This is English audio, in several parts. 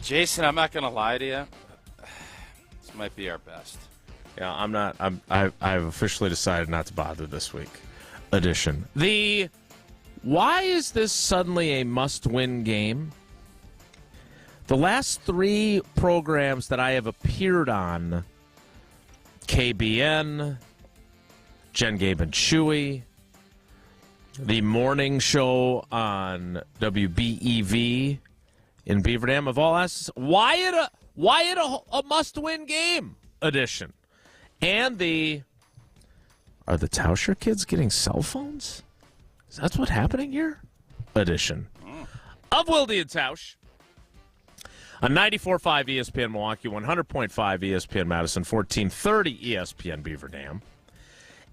Jason, I'm not going to lie to you. This might be our best. Yeah, I'm not. I've officially decided not to bother this week edition. Why is this suddenly a must-win game? The last 3 programs that I have appeared on, KBN, Jen, Gabe, and Chewy, the morning show on WBEV in Beaver Dam, have all asked, why it a must-win game edition? And are the Tauscher kids getting cell phones? Is that what's happening here? Edition of Wilde and Tausch on 94.5 ESPN Milwaukee, 100.5 ESPN Madison, 1430 ESPN Beaver Dam,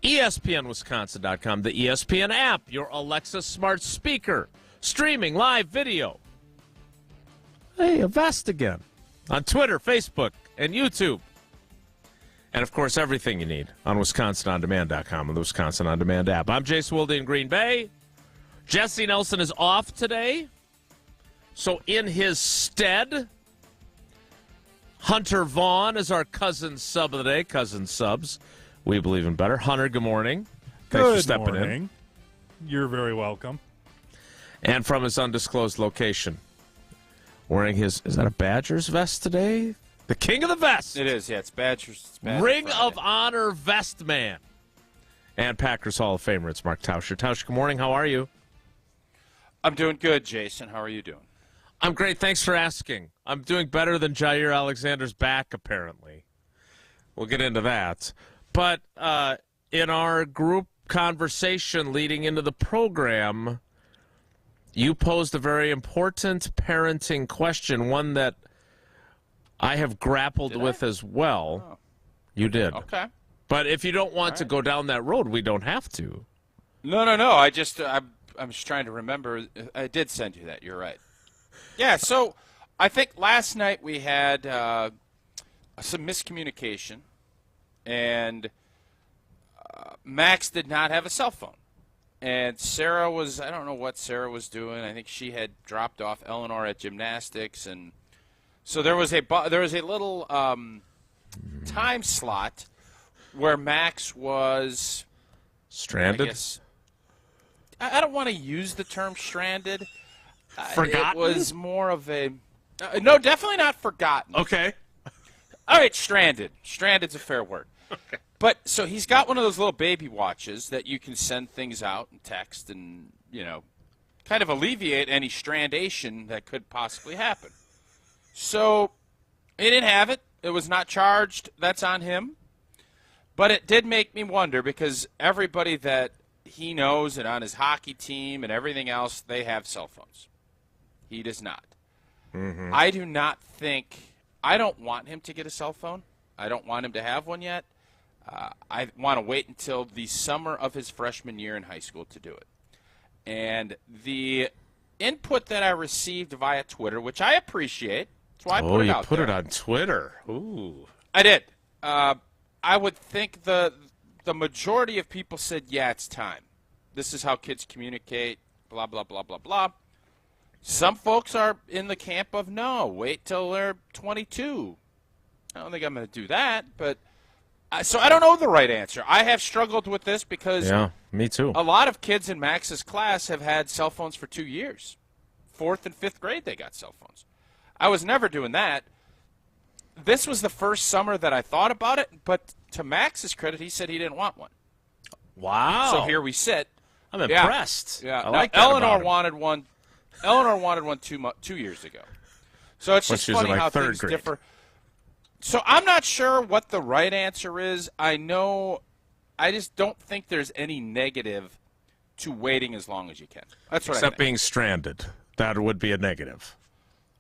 ESPNWisconsin.com, the ESPN app, your Alexa smart speaker, streaming live video. Hey, a vest again. On Twitter, Facebook, and YouTube. And, of course, everything you need on WisconsinOnDemand.com and the Wisconsin On Demand app. I'm Jason Wilde in Green Bay. Jesse Nelson is off today. So in his stead, Hunter Vaughn is our cousin sub of the day. Cousin subs. We believe in better. Hunter, good morning. Thanks for stepping in. You're very welcome. And from his undisclosed location, wearing is that a Badgers vest today? The king of the vest. It is, yeah. It's Badgers. Ring of Honor vest man. And Packers Hall of Famer, it's Mark Tauscher. Tauscher, good morning. How are you? I'm doing good, Jason. How are you doing? I'm great. Thanks for asking. I'm doing better than Jair Alexander's back, apparently. We'll get into that. But in our group conversation leading into the program, you posed a very important parenting question, one that I have grappled with as well. Oh. You did. Okay. But if you don't want to go down that road, we don't have to. No. I'm just trying to remember. I did send you that. You're right. Yeah, so I think last night we had some miscommunication, and Max did not have a cell phone. And Sarah I don't know what Sarah was doing. I think she had dropped off Eleanor at gymnastics, and so there was a little time slot where Max was stranded. I guess, I don't want to use the term stranded. Forgotten? It was more of a no, definitely not forgotten. Okay. All right, stranded. Stranded's a fair word. Okay. But so he's got one of those little baby watches that you can send things out and text and, kind of alleviate any strandation that could possibly happen. So he didn't have it. It was not charged. That's on him. But it did make me wonder because everybody that he knows and on his hockey team and everything else, they have cell phones. He does not. Mm-hmm. I don't want him to get a cell phone. I don't want him to have one yet. I want to wait until the summer of his freshman year in high school to do it. And the input that I received via Twitter, which I appreciate, that's why I put it out there. Oh, you put it on Twitter. Ooh. I did. I would think the majority of people said, yeah, it's time. This is how kids communicate, blah, blah, blah, blah, blah. Some folks are in the camp of, no, wait till they're 22. I don't think I'm going to do that, but so I don't know the right answer. I have struggled with this because me too. A lot of kids in Max's class have had cell phones for 2 years. 4th and 5th grade, they got cell phones. I was never doing that. This was the first summer that I thought about it, but to Max's credit, he said he didn't want one. Wow. So here we sit. I'm impressed. Yeah. I like that Eleanor about wanted one. Eleanor wanted one 2 years ago. So it's just funny how things differ. So I'm not sure what the right answer is. I just don't think there's any negative to waiting as long as you can. That's what I think. Except being stranded. That would be a negative.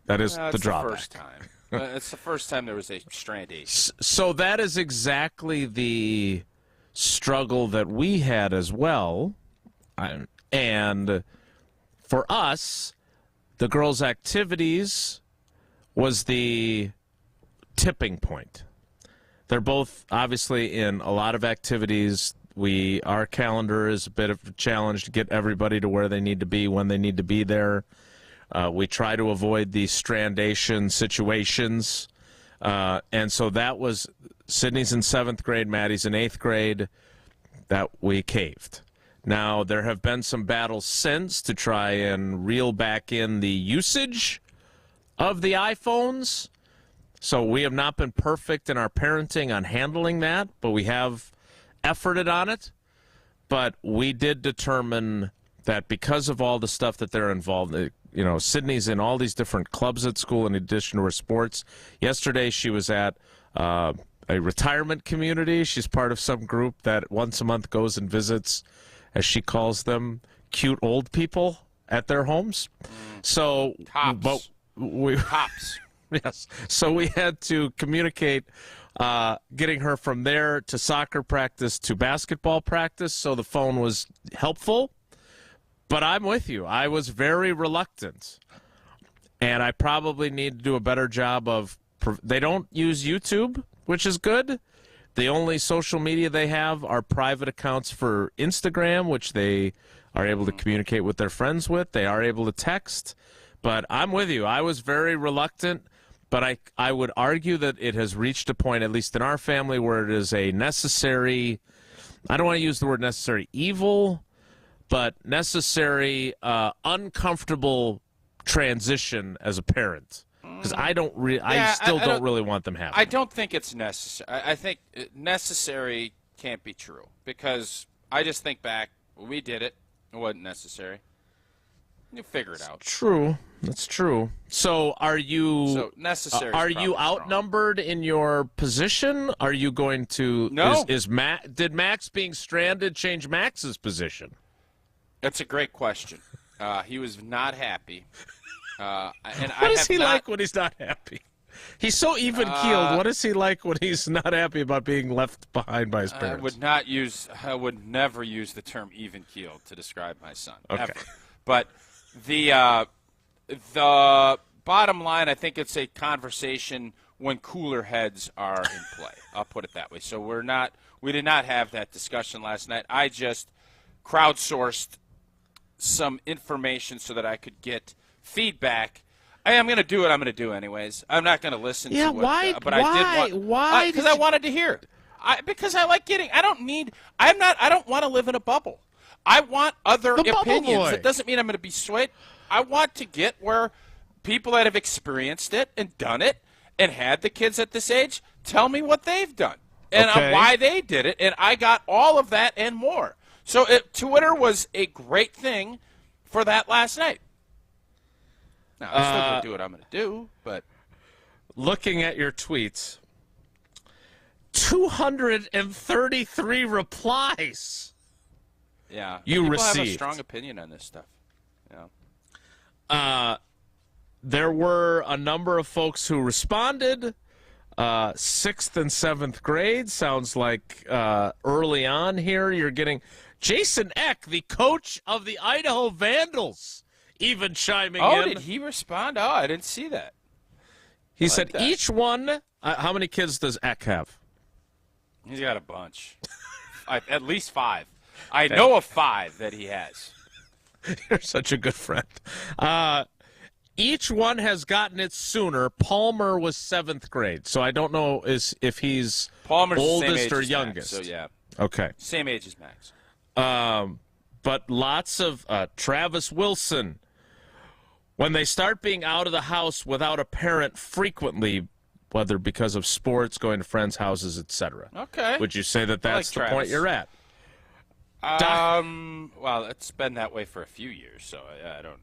That is the drawback. It's the first time. It's the first time there was a strandation. So that is exactly the struggle that we had as well. And for us, the girls' activities was the tipping point. They're both obviously in a lot of activities. Our calendar is a bit of a challenge to get everybody to where they need to be when they need to be there. We try to avoid these strandation situations. And so that was Sydney's in 7th grade, Maddie's in 8th grade, that we caved. Now, there have been some battles since to try and reel back in the usage of the iPhones. So we have not been perfect in our parenting on handling that, but we have efforted on it. But we did determine that because of all the stuff that they're involved in, Sydney's in all these different clubs at school in addition to her sports. Yesterday she was at a retirement community. She's part of some group that once a month goes and visits, as she calls them, cute old people at their homes. So, Tops. Tops. Yes. So we had to communicate getting her from there to soccer practice to basketball practice, so the phone was helpful. But I'm with you. I was very reluctant. And I probably need to do a better job of they don't use YouTube, which is good. The only social media they have are private accounts for Instagram, which they are able to communicate with their friends with. They are able to text. But I'm with you. I was very reluctant. But I would argue that it has reached a point, at least in our family, where it is a necessary, I don't want to use the word necessary evil, but necessary uncomfortable transition as a parent. Because I still don't really want them happening. I don't think it's necessary. I think necessary can't be true. Because I just think back, when we did it, it wasn't necessary. You figure it out. True. That's true. So are you? So necessary. Are you outnumbered in your position? Are you going to? No. Did Max being stranded change Max's position? That's a great question. He was not happy. And what is he like when he's not happy? He's so even-keeled. What is he like when he's not happy about being left behind by his parents? I would never use the term even-keeled to describe my son. Okay. Ever. But the bottom line, I think it's a conversation when cooler heads are in play. I'll put it that way. So we did not have that discussion last night. I just crowdsourced some information so that I could get feedback. I'm going to do what I'm going to do anyways. I'm not going to listen to what. Why? But I did why? Because I wanted to hear. Because I like getting. I don't want to live in a bubble. I want other opinions. It doesn't mean I'm going to be swayed. I want to get where people that have experienced it and done it and had the kids at this age tell me what they've done and why they did it. And I got all of that and more. So Twitter was a great thing for that last night. Now, I'm still going to do what I'm going to do, but. Looking at your tweets, 233 replies. Yeah. People have a strong opinion on this stuff. Yeah. There were a number of folks who responded. 6th and 7th grade sounds like early on here. You're getting Jason Eck, the coach of the Idaho Vandals, even chiming in. Oh, did he respond? Oh, I didn't see that. He said each one. How many kids does Eck have? He's got a bunch. At least 5. I know of 5 that he has. You're such a good friend. Each one has gotten it sooner. Palmer was 7th grade, so I don't know if he's Palmer's oldest or Max, youngest. so yeah. Okay. Same age as Max. But lots of Travis Wilson. When they start being out of the house without a parent frequently, whether because of sports, going to friends' houses, etc. Okay. Would you say that that's the Travis. point you're at? Well, it's been that way for a few years, so I don't.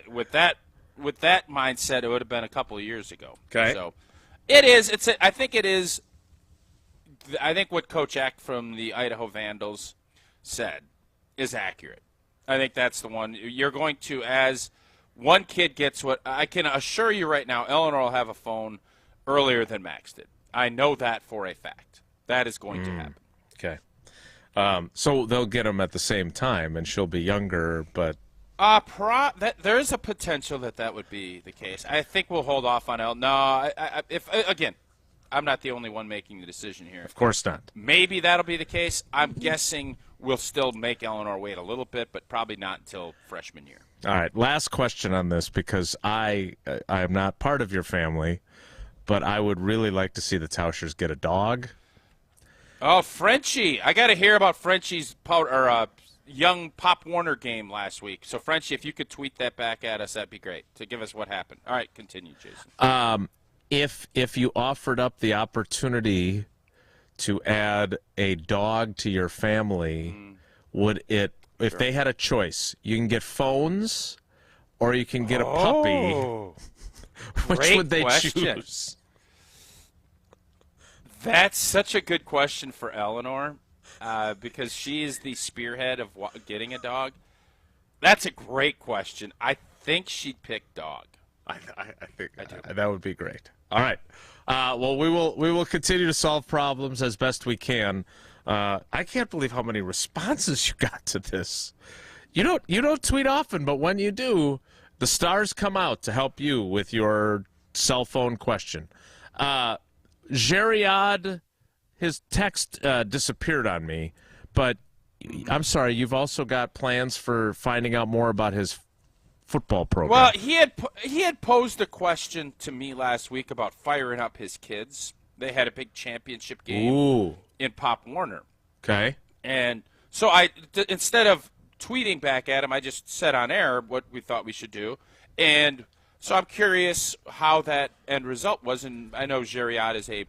With that mindset, it would have been a couple of years ago. Okay. So it is. I think it is. I think what Coach Eck from the Idaho Vandals said is accurate. I think that's the one. You're going to, as one kid gets what I can assure you right now, Eleanor will have a phone earlier than Max did. I know that for a fact. That is going to happen. Okay. So they'll get them at the same time, and she'll be younger, but there is a potential that would be the case. I think we'll hold off on El. No, if again, I'm not the only one making the decision here. Of course not. Maybe that'll be the case. I'm guessing we'll still make Eleanor wait a little bit, but probably not until freshman year. All right, last question on this, because I am not part of your family, but I would really like to see the Tauschers get a dog. Oh, Frenchie. I got to hear about Frenchie's young Pop Warner game last week. So, Frenchie, if you could tweet that back at us, that'd be great to give us what happened. All right, continue, Jason. If you offered up the opportunity to add a dog to your family, would it, if they had a choice, you can get phones or you can get a puppy, which would they choose? That's such a good question for Eleanor because she is the spearhead of getting a dog. That's a great question. I think she'd pick dog. I think that would be great. All right. Well, we will continue to solve problems as best we can. I can't believe how many responses you got to this. You don't tweet often, but when you do, the stars come out to help you with your cell phone question. Geriad, his text disappeared on me, but I'm sorry, you've also got plans for finding out more about his football program. Well, he had posed a question to me last week about firing up his kids. They had a big championship game in Pop Warner. Okay. And so instead of tweeting back at him, I just said on air what we thought we should do. And so I'm curious how that end result was. And I know Geriad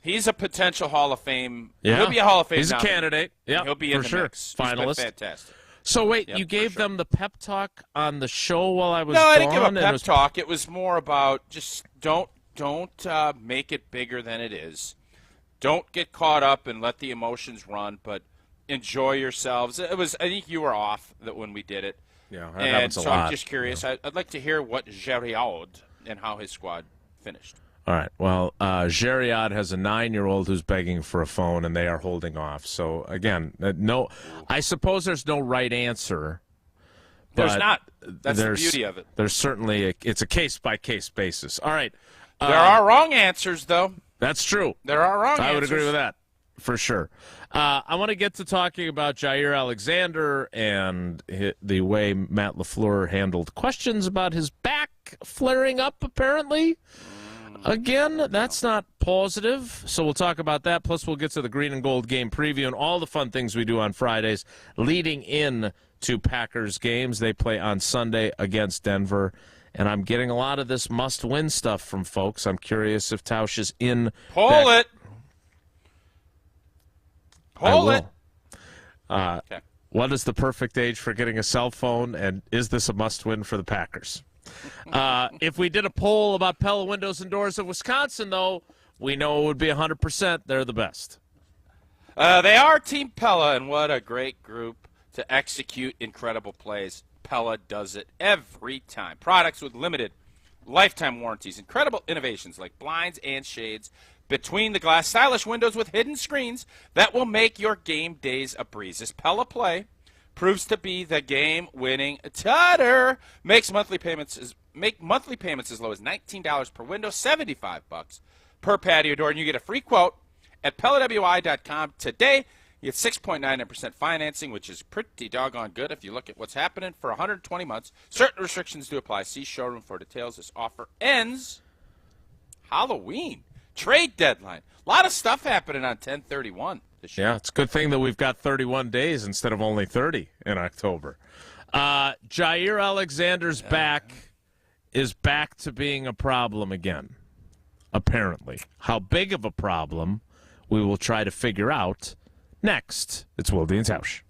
he's a potential Hall of Fame. Yeah. He'll be a Hall of Fame He's nominee. A candidate. Yeah, he'll be in for the sure. mix. Finalist. He's been fantastic. So wait, you gave them the pep talk on the show while I was gone? No, I didn't give a pep talk. It was more about just don't make it bigger than it is. Don't get caught up and let the emotions run, but enjoy yourselves. I think you were off when we did it. Yeah, that and happens a so lot. I'm just curious. Yeah. I'd like to hear what Geriad and how his squad finished. All right. Well, Geriad has a 9-year-old who's begging for a phone, and they are holding off. So, again, I suppose there's no right answer. There's not. That's the beauty of it. There's certainly it's a case-by-case basis. All right. There are wrong answers, though. That's true. There are wrong answers. I would agree with that, for sure. I want to get to talking about Jair Alexander and the way Matt LaFleur handled questions about his back flaring up, apparently. Again, that's not positive, so we'll talk about that. Plus, we'll get to the green and gold game preview and all the fun things we do on Fridays leading in to Packers games. They play on Sunday against Denver, and I'm getting a lot of this must-win stuff from folks. I'm curious if Tausch is in. Pull it. Okay. What is the perfect age for getting a cell phone, and is this a must-win for the Packers? If we did a poll about Pella Windows and Doors of Wisconsin, though, we know it would be 100%. They're the best. They are Team Pella, and what a great group to execute incredible plays. Pella does it every time. Products with limited lifetime warranties, incredible innovations like blinds and shades, between the glass, stylish windows with hidden screens that will make your game days a breeze. This Pella Play proves to be the game-winning tutter. Make monthly payments as low as $19 per window, $75 per patio door, and you get a free quote at PellaWI.com today. You get 6.99% financing, which is pretty doggone good if you look at what's happening for 120 months. Certain restrictions do apply. See showroom for details. This offer ends Halloween. Trade deadline. A lot of stuff happening on 10/31 this year. Yeah, it's a good thing that we've got 31 days instead of only 30 in October. Jair Alexander's back is back to being a problem again, apparently. How big of a problem we will try to figure out next. It's Wilde and Tausch.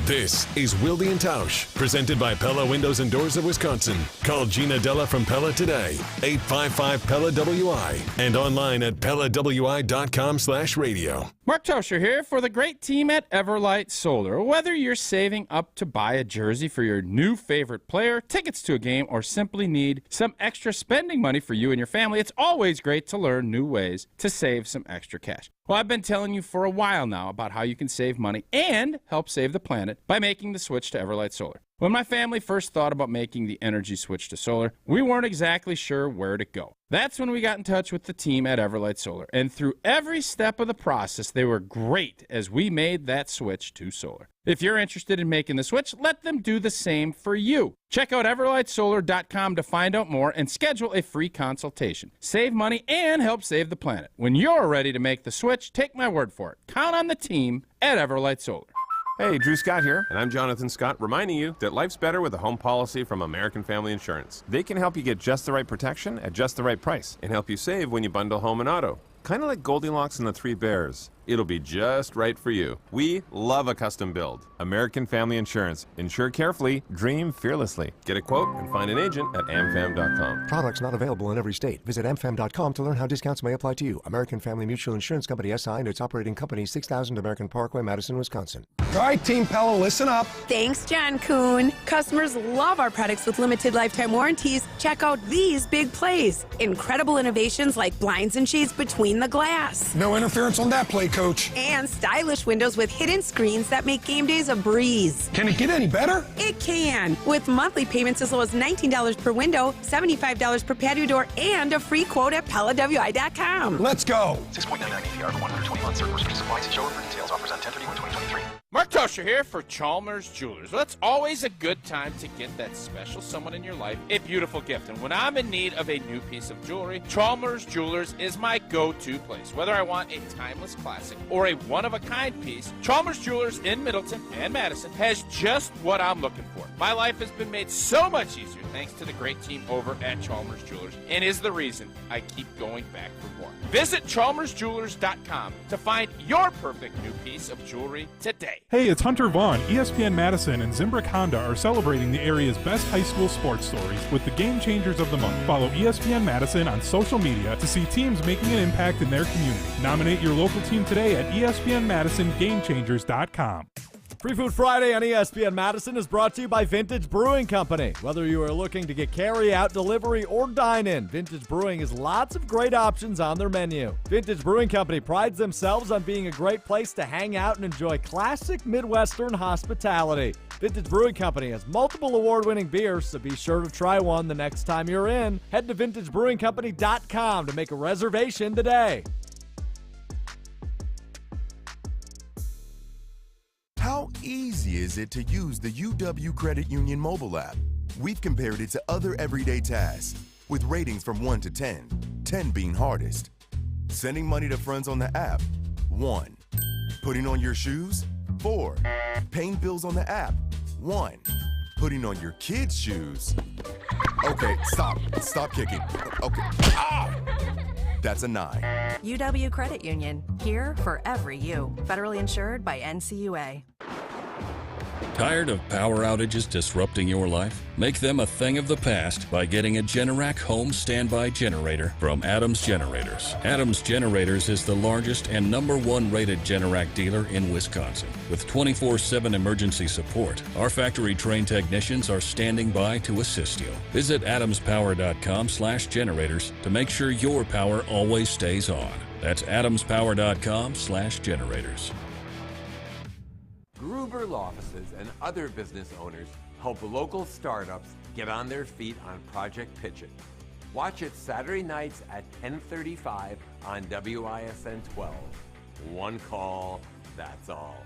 This is Wilde and Tausch, presented by Pella Windows and Doors of Wisconsin. Call Gina Della from Pella today, 855-PELLA-WI, and online at PellaWI.com/radio. Mark Toscher here for the great team at Everlight Solar. Whether you're saving up to buy a jersey for your new favorite player, tickets to a game, or simply need some extra spending money for you and your family, it's always great to learn new ways to save some extra cash. Well, I've been telling you for a while now about how you can save money and help save the planet by making the switch to Everlight Solar. When my family first thought about making the energy switch to solar, we weren't exactly sure where to go. That's when we got in touch with the team at Everlight Solar, and through every step of the process, they were great as we made that switch to solar. If you're interested in making the switch, let them do the same for you. Check out everlightsolar.com to find out more and schedule a free consultation. Save money and help save the planet. When you're ready to make the switch, take my word for it. Count on the team at Everlight Solar. Hey, Drew Scott here, and I'm Jonathan Scott, reminding you that life's better with a home policy from American Family Insurance. They can help you get just the right protection at just the right price and help you save when you bundle home and auto. Kind of like Goldilocks and the Three Bears. It'll be just right for you. We love a custom build. American Family Insurance. Insure carefully, dream fearlessly. Get a quote and find an agent at amfam.com. Products not available in every state. Visit amfam.com to learn how discounts may apply to you. American Family Mutual Insurance Company SI and its operating company 6000 American Parkway, Madison, Wisconsin. All right, Team Pella, listen up. Thanks, John Kuhn. Customers love our products with limited lifetime warranties. Check out these big plays. Incredible innovations like blinds and shades between the glass. No interference on that play, Coach. And stylish windows with hidden screens that make game days a breeze. Can it get any better? It can. With monthly payments as low as $19 per window, $75 per patio door, and a free quote at PellaWI.com. Let's go. 6.99 APR for 120 months. Certain restrictions apply. See showroom for details. Offers on 10/31/2023. Mark Toscher here for Chalmers Jewelers. Well, it's always a good time to get that special someone in your life a beautiful gift. And when I'm in need of a new piece of jewelry, Chalmers Jewelers is my go-to place. Whether I want a timeless classic or a one-of-a-kind piece, Chalmers Jewelers in Middleton and Madison has just what I'm looking for. My life has been made so much easier thanks to the great team over at Chalmers Jewelers, and is the reason I keep going back for more. Visit chalmersjewelers.com to find your perfect new piece of jewelry today. Hey, it's Hunter Vaughn. ESPN Madison and Zimbrick Honda are celebrating the area's best high school sports stories with the Game Changers of the Month. Follow ESPN Madison on social media to see teams making an impact in their community. Nominate your local team today at ESPNMadisonGameChangers.com. Free Food Friday on ESPN Madison is brought to you by Vintage Brewing Company. Whether you are looking to get carry-out, delivery, or dine-in, Vintage Brewing has lots of great options on their menu. Vintage Brewing Company prides themselves on being a great place to hang out and enjoy classic Midwestern hospitality. Vintage Brewing Company has multiple award-winning beers, so be sure to try one the next time you're in. Head to VintageBrewingCompany.com to make a reservation today. How easy is it to use the UW Credit Union mobile app? We've compared it to other everyday tasks with ratings from 1 to 10, 10 being hardest. Sending money to friends on the app, 1. Putting on your shoes, 4. Paying bills on the app, 1. Putting on your kids' shoes. Okay, stop kicking. Okay, that's a 9. UW Credit Union, here for every you. Federally insured by NCUA. Tired of power outages disrupting your life? Make them a thing of the past by getting a Generac home standby generator from Adams Generators. Adams Generators is the largest and #1 rated Generac dealer in Wisconsin. With 24/7 emergency support, our factory-trained technicians are standing by to assist you. Visit adamspower.com/generators to make sure your power always stays on. That's adamspower.com/generators. Gruber Law Offices and other business owners help local startups get on their feet on Project Pitch It. Watch it Saturday nights at 10:35 on WISN 12. One call, that's all.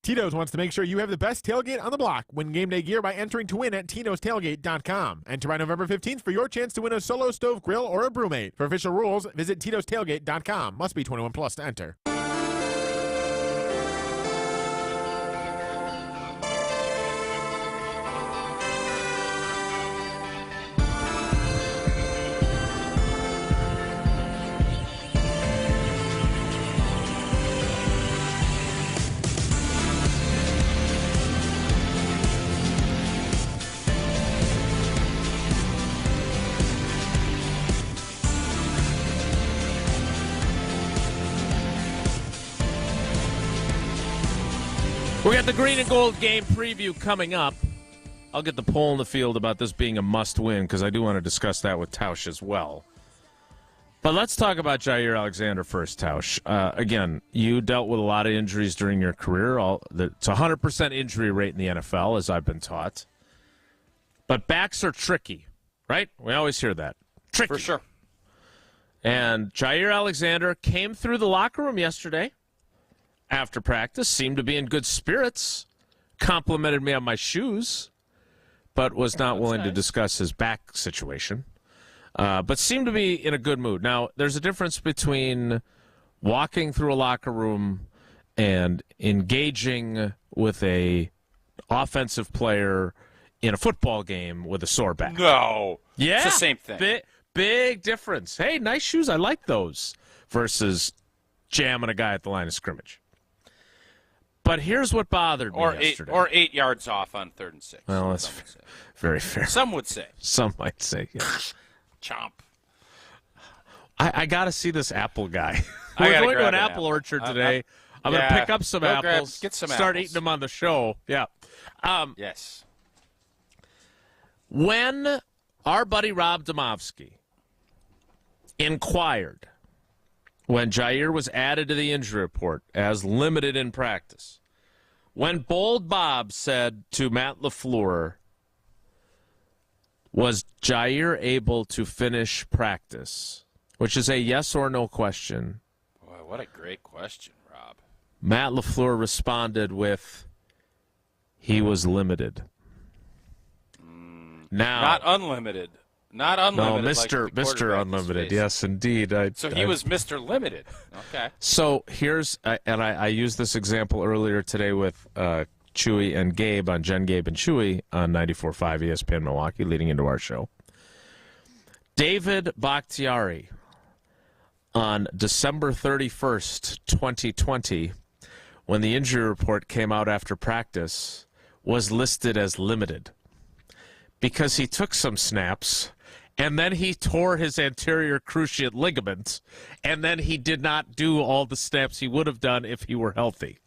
Tito's wants to make sure you have the best tailgate on the block. Win game day gear by entering to win at titostailgate.com. Enter by November 15th for your chance to win a Solo Stove Grill or a Brewmate. For official rules, visit titostailgate.com. Must be 21 plus to enter. We got the green and gold game preview coming up. I'll get the poll in the field about this being a must-win because I do want to discuss that with Tausch as well. But let's talk about Jair Alexander first, Tausch. Again, you dealt with a lot of injuries during your career. It's a 100% injury rate in the NFL, as I've been taught. But backs are tricky, right? We always hear that. Tricky. For sure. And Jair Alexander came through the locker room yesterday after practice, seemed to be in good spirits, complimented me on my shoes, but was not willing to discuss his back situation. But seemed to be in a good mood. Now, there's a difference between walking through a locker room and engaging with a offensive player in a football game with a sore back. No. Yeah. It's the same thing. Big difference. Hey, nice shoes. I like those. Versus jamming a guy at the line of scrimmage. But here's what bothered me yesterday. Or 8 yards off on 3rd and 6. Well, that's very fair. Some would say. Some might say, yeah. Chomp. I got to see this apple guy. I We're gotta going to grab an an apple apple. orchard today. I'm going to pick up some apples, get some start apples. eating them on the show. Yeah. Yes. When our buddy Rob Domofsky inquired when Jair was added to the injury report as limited in practice, when Bold Bob said to Matt LaFleur, was Jair able to finish practice, which is a yes or no question. Boy, what a great question, Rob. Matt LaFleur responded with, he was limited. Now, Not unlimited. Not unlimited. no, like the Mr. quarterback Unlimited. is Yes, indeed. So he was Mr. Limited. Okay. So here's, and I used this example earlier today with Chewy and Gabe on Jen, Gabe, and Chewy on 94.5 ESPN Milwaukee, leading into our show. David Bakhtiari on December 31st, 2020, when the injury report came out after practice, was listed as limited because he took some snaps and then he tore his anterior cruciate ligament, and then he did not do all the snaps he would have done if he were healthy.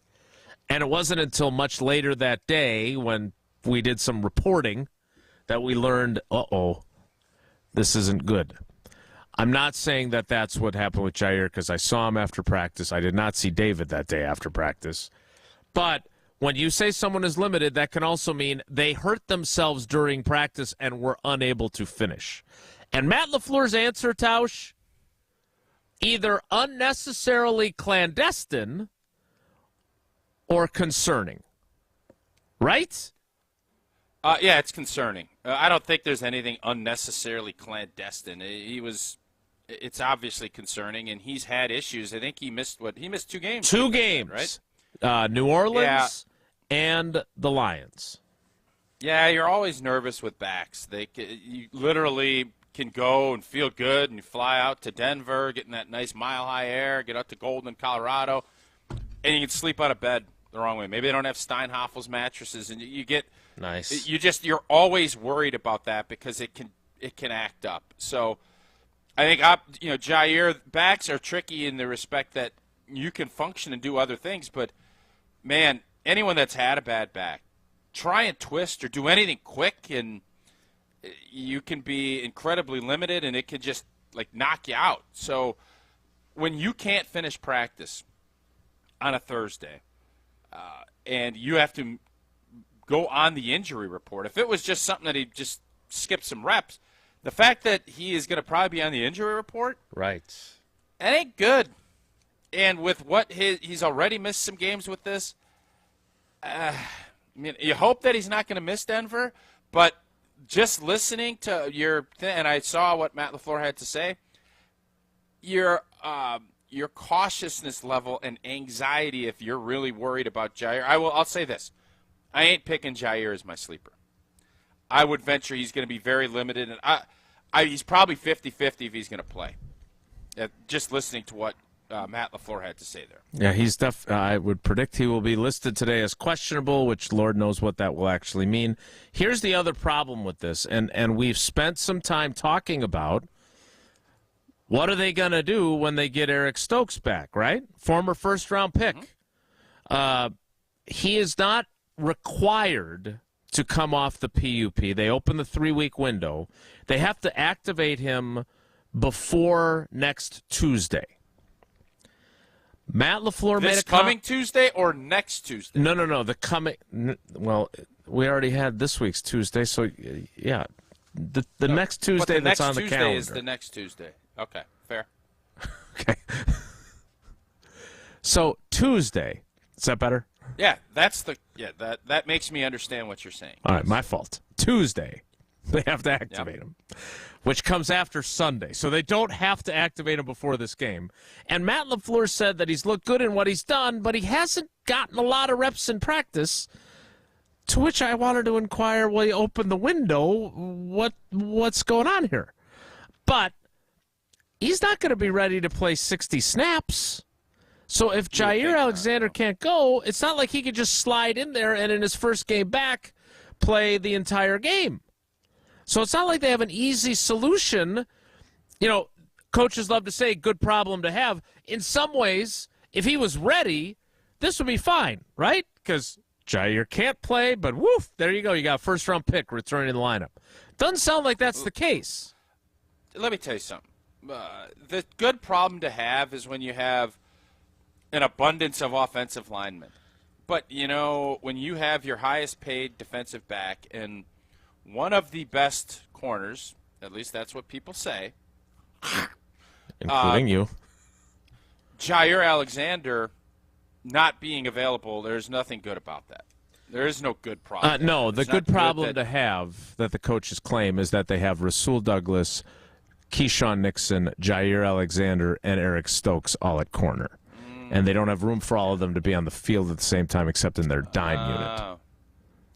And it wasn't until much later that day when we did some reporting that we learned, this isn't good. I'm not saying that that's what happened with Jair because I saw him after practice. I did not see David that day after practice. But when you say someone is limited, that can also mean they hurt themselves during practice and were unable to finish. And Matt LaFleur's answer, Tausch, either unnecessarily clandestine or concerning. Right? Yeah, it's concerning. I don't think there's anything unnecessarily clandestine. It's obviously concerning, and he's had issues. I think he missed 2 games. 2 games, right? New Orleans and the Lions. Yeah, you're always nervous with backs. You literally can go and feel good, and you fly out to Denver, get in that nice mile-high air, get out to Golden, Colorado, and you can sleep out of bed the wrong way. Maybe they don't have Steinhoffel's mattresses, and you get nice. You're always worried about that because it can act up. So I think Jair, backs are tricky in the respect that you can function and do other things, but man, anyone that's had a bad back, try and twist or do anything quick, and you can be incredibly limited, and it can just knock you out. So when you can't finish practice on a Thursday, and you have to go on the injury report, if it was just something that he just skipped some reps, the fact that he is going to probably be on the injury report, right, that ain't good. And with what he's already missed some games with this, you hope that he's not going to miss Denver, but just listening to your thing, and I saw what Matt LaFleur had to say, your cautiousness level and anxiety, if you're really worried about Jair, I'll say this. I ain't picking Jair as my sleeper. I would venture he's going to be very limited, and he's probably 50-50 if he's going to play. Just listening to what Matt LaFleur had to say there. Yeah, I would predict he will be listed today as questionable, which Lord knows what that will actually mean. Here's the other problem with this, and we've spent some time talking about what are they going to do when they get Eric Stokes back, right? Former first-round pick. Mm-hmm. He is not required to come off the PUP. They open the 3-week window. They have to activate him before next Tuesday. Matt LaFleur made a coming Tuesday or next Tuesday? No. The coming. Well, we already had this week's Tuesday, so yeah, the next Tuesday that's on the calendar. Next Tuesday is the next Tuesday. Okay, fair. Okay. So Tuesday, is that better? Yeah, that makes me understand what you're saying. All right, my fault. Tuesday, they have to activate him, which comes after Sunday. So they don't have to activate him before this game. And Matt LaFleur said that he's looked good in what he's done, but he hasn't gotten a lot of reps in practice. To which I wanted to inquire, will you open the window? What's going on here? But he's not going to be ready to play 60 snaps. So if Jair Alexander can't go, it's not like he could just slide in there and in his first game back play the entire game. So it's not like they have an easy solution. You know, coaches love to say good problem to have. In some ways, if he was ready, this would be fine, right? Because Jair can't play, but woof, there you go. You got a first-round pick returning the lineup. Doesn't sound like that's the case. Let me tell you something. The good problem to have is when you have an abundance of offensive linemen. But, you know, when you have your highest paid defensive back and one of the best corners, at least that's what people say, including you, Jair Alexander not being available, there's nothing good about that. There is no good problem. No, the good problem to have that the coaches claim is that they have Rasul Douglas, Keyshawn Nixon, Jair Alexander, and Eric Stokes all at corner. And they don't have room for all of them to be on the field at the same time except in their dime unit.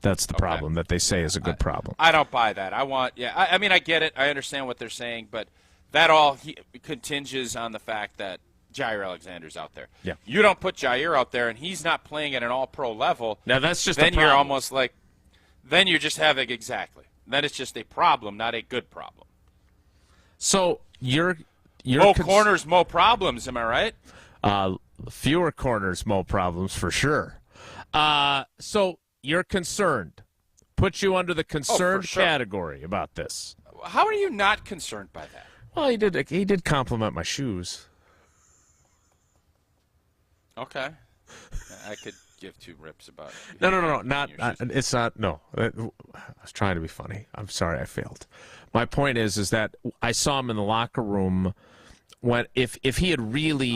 That's the problem that they say is a good problem. I don't buy that. I mean, I get it. I understand what they're saying, but that all continges on the fact that Jair Alexander's out there. Yeah. You don't put Jair out there and he's not playing at an all-pro level. Now that's just then a problem. You're almost like, then you're just having then it's just a problem, not a good problem. So you're more corners, more problems. Am I right? Fewer corners, more problems for sure. So you're concerned. Put you under the concerned category about this. How are you not concerned by that? Well, he did compliment my shoes. Okay. I could give two rips about it. No. It's not. No. I was trying to be funny. I'm sorry I failed. My point is that I saw him in the locker room when if he had really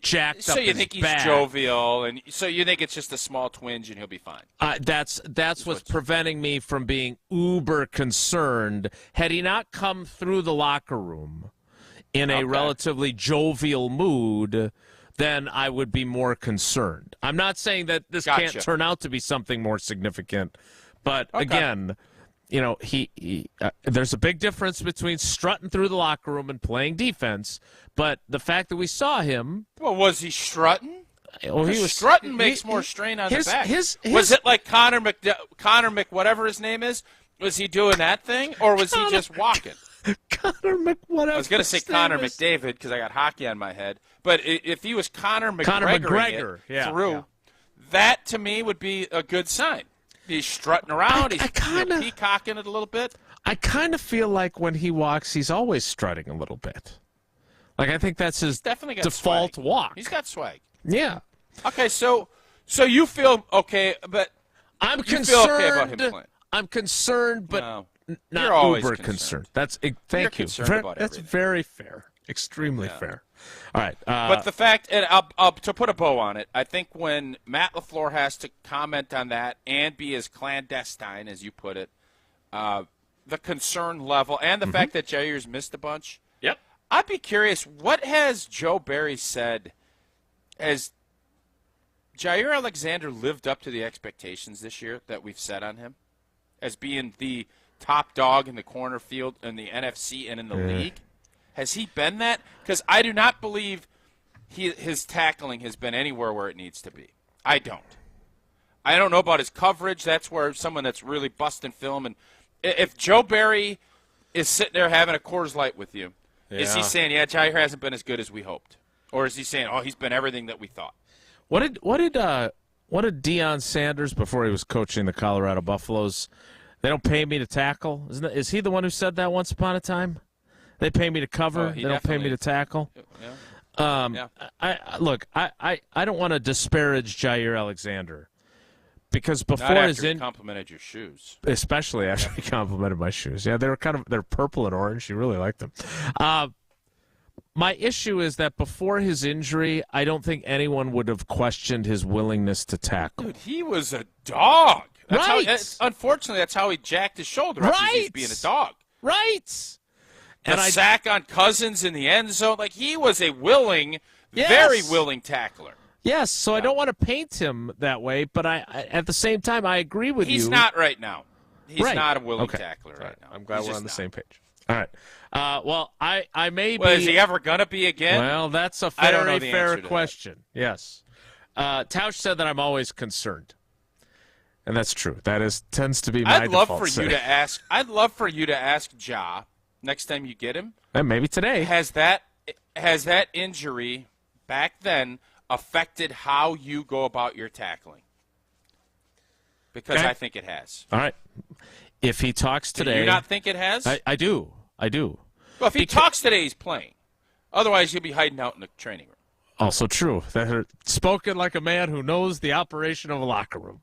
jacked up his back. So you think he's jovial, and so you think it's just a small twinge and he'll be fine. That's what's preventing me from being uber concerned. Had he not come through the locker room in a relatively jovial mood, then I would be more concerned. I'm not saying that this can't turn out to be something more significant, but again, you know, there's a big difference between strutting through the locker room and playing defense. But the fact that we saw him, well, was he strutting? Well, he was strutting. Makes more strain on the back. Was it like Connor Mc whatever his name is? Was he doing that thing, or was he just walking? Connor whatever. I was going to say Connor McDavid because I got hockey on my head. But if he was Connor McGregor through, that to me would be a good sign. He's strutting around. He's peacocking it a little bit. I kind of feel like when he walks, he's always strutting a little bit. Like I think that's his default walk. He's got swag. Yeah. Okay, so you feel okay, but I'm concerned. Feel okay about him playing. I'm concerned, but not You're always uber concerned. Thank you. That's very fair. Extremely fair. All right. But the fact, and I'll to put a bow on it, I think when Matt LaFleur has to comment on that and be as clandestine as you put it, the concern level and the fact that Jair's missed a bunch. Yep. I'd be curious, what has Joe Barry said? Has Jair Alexander lived up to the expectations this year that we've set on him as being the top dog in the corner field in the NFC and in the league? Has he been that? Because I do not believe his tackling has been anywhere where it needs to be. I don't know about his coverage. That's where someone that's really busting film. And if Joe Barry is sitting there having a Coors Light with you, is he saying, Jair hasn't been as good as we hoped? Or is he saying, he's been everything that we thought? What did Deion Sanders, before he was coaching the Colorado Buffaloes, they don't pay me to tackle? Is he the one who said that once upon a time? They pay me to cover. Oh, they don't pay me to tackle. Yeah. I don't want to disparage Jair Alexander because Not before his after he complimented your shoes. especially after he complimented my shoes. Yeah, they're purple and orange. You really like them. My issue is that before his injury, I don't think anyone would have questioned his willingness to tackle. Dude, he was a dog. Right. Unfortunately, that's how he jacked his shoulder up. Right. He's being a dog. Right. The sack on Cousins in the end zone. Like, he was a willing, very willing tackler. Yes, so I don't want to paint him that way, but I at the same time, I agree with you. He's not right now. He's Right. not a willing Okay. tackler right now. I'm glad He's we're just on the not. same page. All right. Well, I may be. Well, is he ever going to be again? Well, that's a I don't know very the fair answer to question. Yes. Tausch said that I'm always concerned. And that's true. That tends to be my I'd love default for you setting. to ask. I'd love for you to ask Ja next time you get him. And maybe today. Has that injury back then affected how you go about your tackling? Because Okay. I think it has. All right. If he talks today. Do you not think it has? I do. Well, if he talks today, he's playing. Otherwise, he'll be hiding out in the training room. Also true. Spoken like a man who knows the operation of a locker room.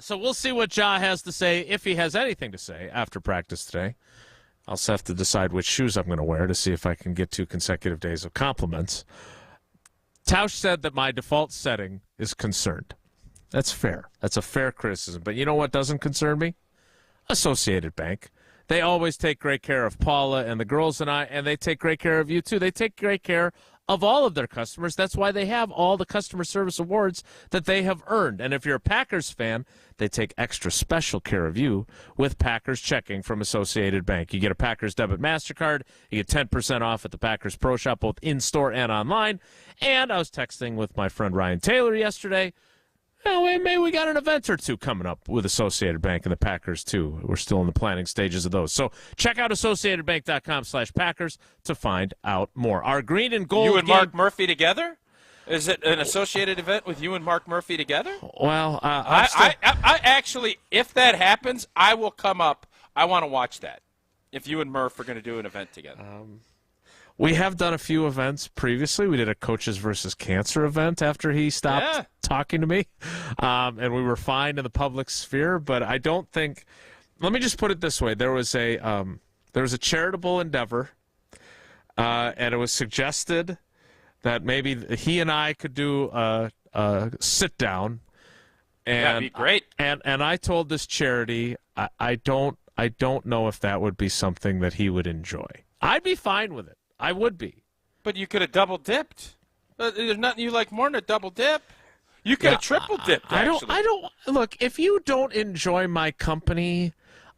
So we'll see what Ja has to say, if he has anything to say, after practice today. I'll just have to decide which shoes I'm going to wear to see if I can get 2 consecutive days of compliments. Tausch said that my default setting is concerned. That's fair. That's a fair criticism. But you know what doesn't concern me? Associated Bank. They always take great care of Paula and the girls and I, and they take great care of you too. They take great care of all of their customers. That's why they have all the customer service awards that they have earned. And if you're a Packers fan, they take extra special care of you with Packers checking from Associated Bank. You get a Packers debit MasterCard. You get 10% off at the Packers Pro Shop, both in-store and online. And I was texting with my friend Ryan Taylor yesterday. Well, maybe we got an event or two coming up with Associated Bank and the Packers, too. We're still in the planning stages of those. So check out AssociatedBank.com/Packers to find out more. Our green and gold You and game- Mark Murphy together? Is it an associated event with you and Mark Murphy together? Well, I actually, if that happens, I will come up. I want to watch that. If you and Murph are going to do an event together. We have done a few events previously. We did a Coaches versus Cancer event after he stopped talking to me, and we were fine in the public sphere. But I don't think. Let me just put it this way: there was a charitable endeavor, and it was suggested that maybe he and I could do a sit down. And That'd be great. And I told this charity, I don't know if that would be something that he would enjoy. I'd be fine with it. I would be. But you could have double dipped. There's nothing you like more than a double dip. You could have triple dipped. I actually. don't look. If you don't enjoy my company,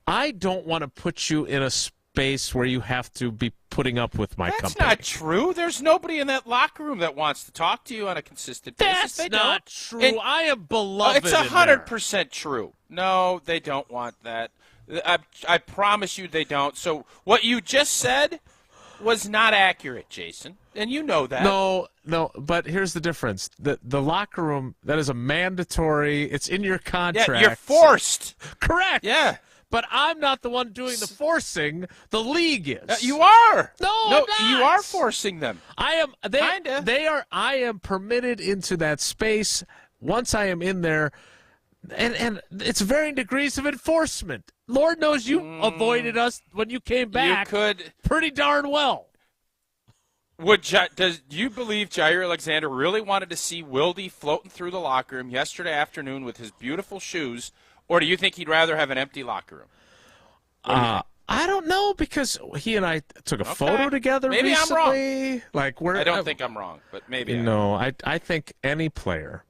I don't want to put you in a space where you have to be putting up with my company. That's not true. There's nobody in that locker room that wants to talk to you on a consistent basis. That's They not don't. true. And- I am beloved. It's in there. 100% true. No, they don't want that. I promise you they don't. So what you just said was not accurate, Jason, and you know that. No, but here's the difference. The locker room, that is a mandatory, it's in your contract. Yeah, you're forced. Correct. Yeah. But I'm not the one doing the forcing. The league is. You are. No, no, I'm not. you are forcing them. I am. Kinda. They are. I am permitted into that space once I am in there, and it's varying degrees of enforcement. Lord knows you avoided us when you came back. You could pretty darn well. Do you believe Jair Alexander really wanted to see Wilde floating through the locker room yesterday afternoon with his beautiful shoes, or do you think he'd rather have an empty locker room? I don't know, because he and I took a photo together Maybe recently. I'm wrong. I don't think I'm wrong, but maybe. I think any player,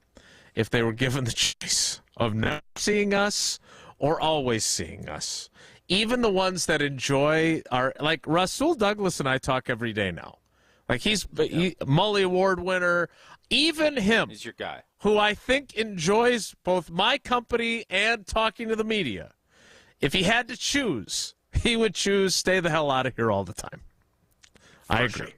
if they were given the choice of never seeing us or always seeing us, even the ones that enjoy our, like Rasul Douglas and I talk every day now. Like he's Mully Award winner. Even him, he's your guy, who I think enjoys both my company and talking to the media. If he had to choose, he would choose stay the hell out of here all the time. I agree. Sure.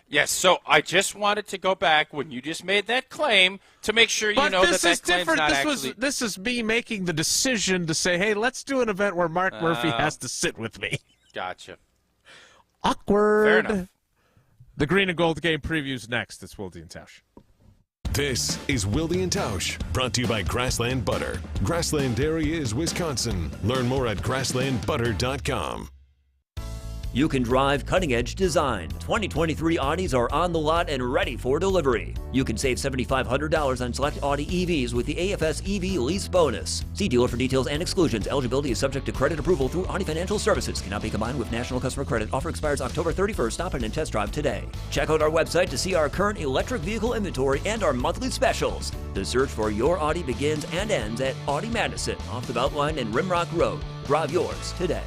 Yes, so I just wanted to go back when you just made that claim to make sure you know that claim's not actually. This is me making the decision to say, hey, let's do an event where Mark Murphy has to sit with me. Gotcha. Awkward. Fair enough. The Green and Gold game previews next. It's Wilde and Tausch. This is Wilde and Tausch, brought to you by Grassland Butter. Grassland Dairy is Wisconsin. Learn more at grasslandbutter.com. You can drive cutting-edge design. 2023 Audis are on the lot and ready for delivery. You can save $7,500 on select Audi EVs with the AFS EV lease bonus. See dealer for details and exclusions. Eligibility is subject to credit approval through Audi Financial Services. Cannot be combined with National Customer Credit. Offer expires October 31st. Stop in and test drive today. Check out our website to see our current electric vehicle inventory and our monthly specials. The search for your Audi begins and ends at Audi Madison, off the Beltline and Rimrock Road. Drive yours today.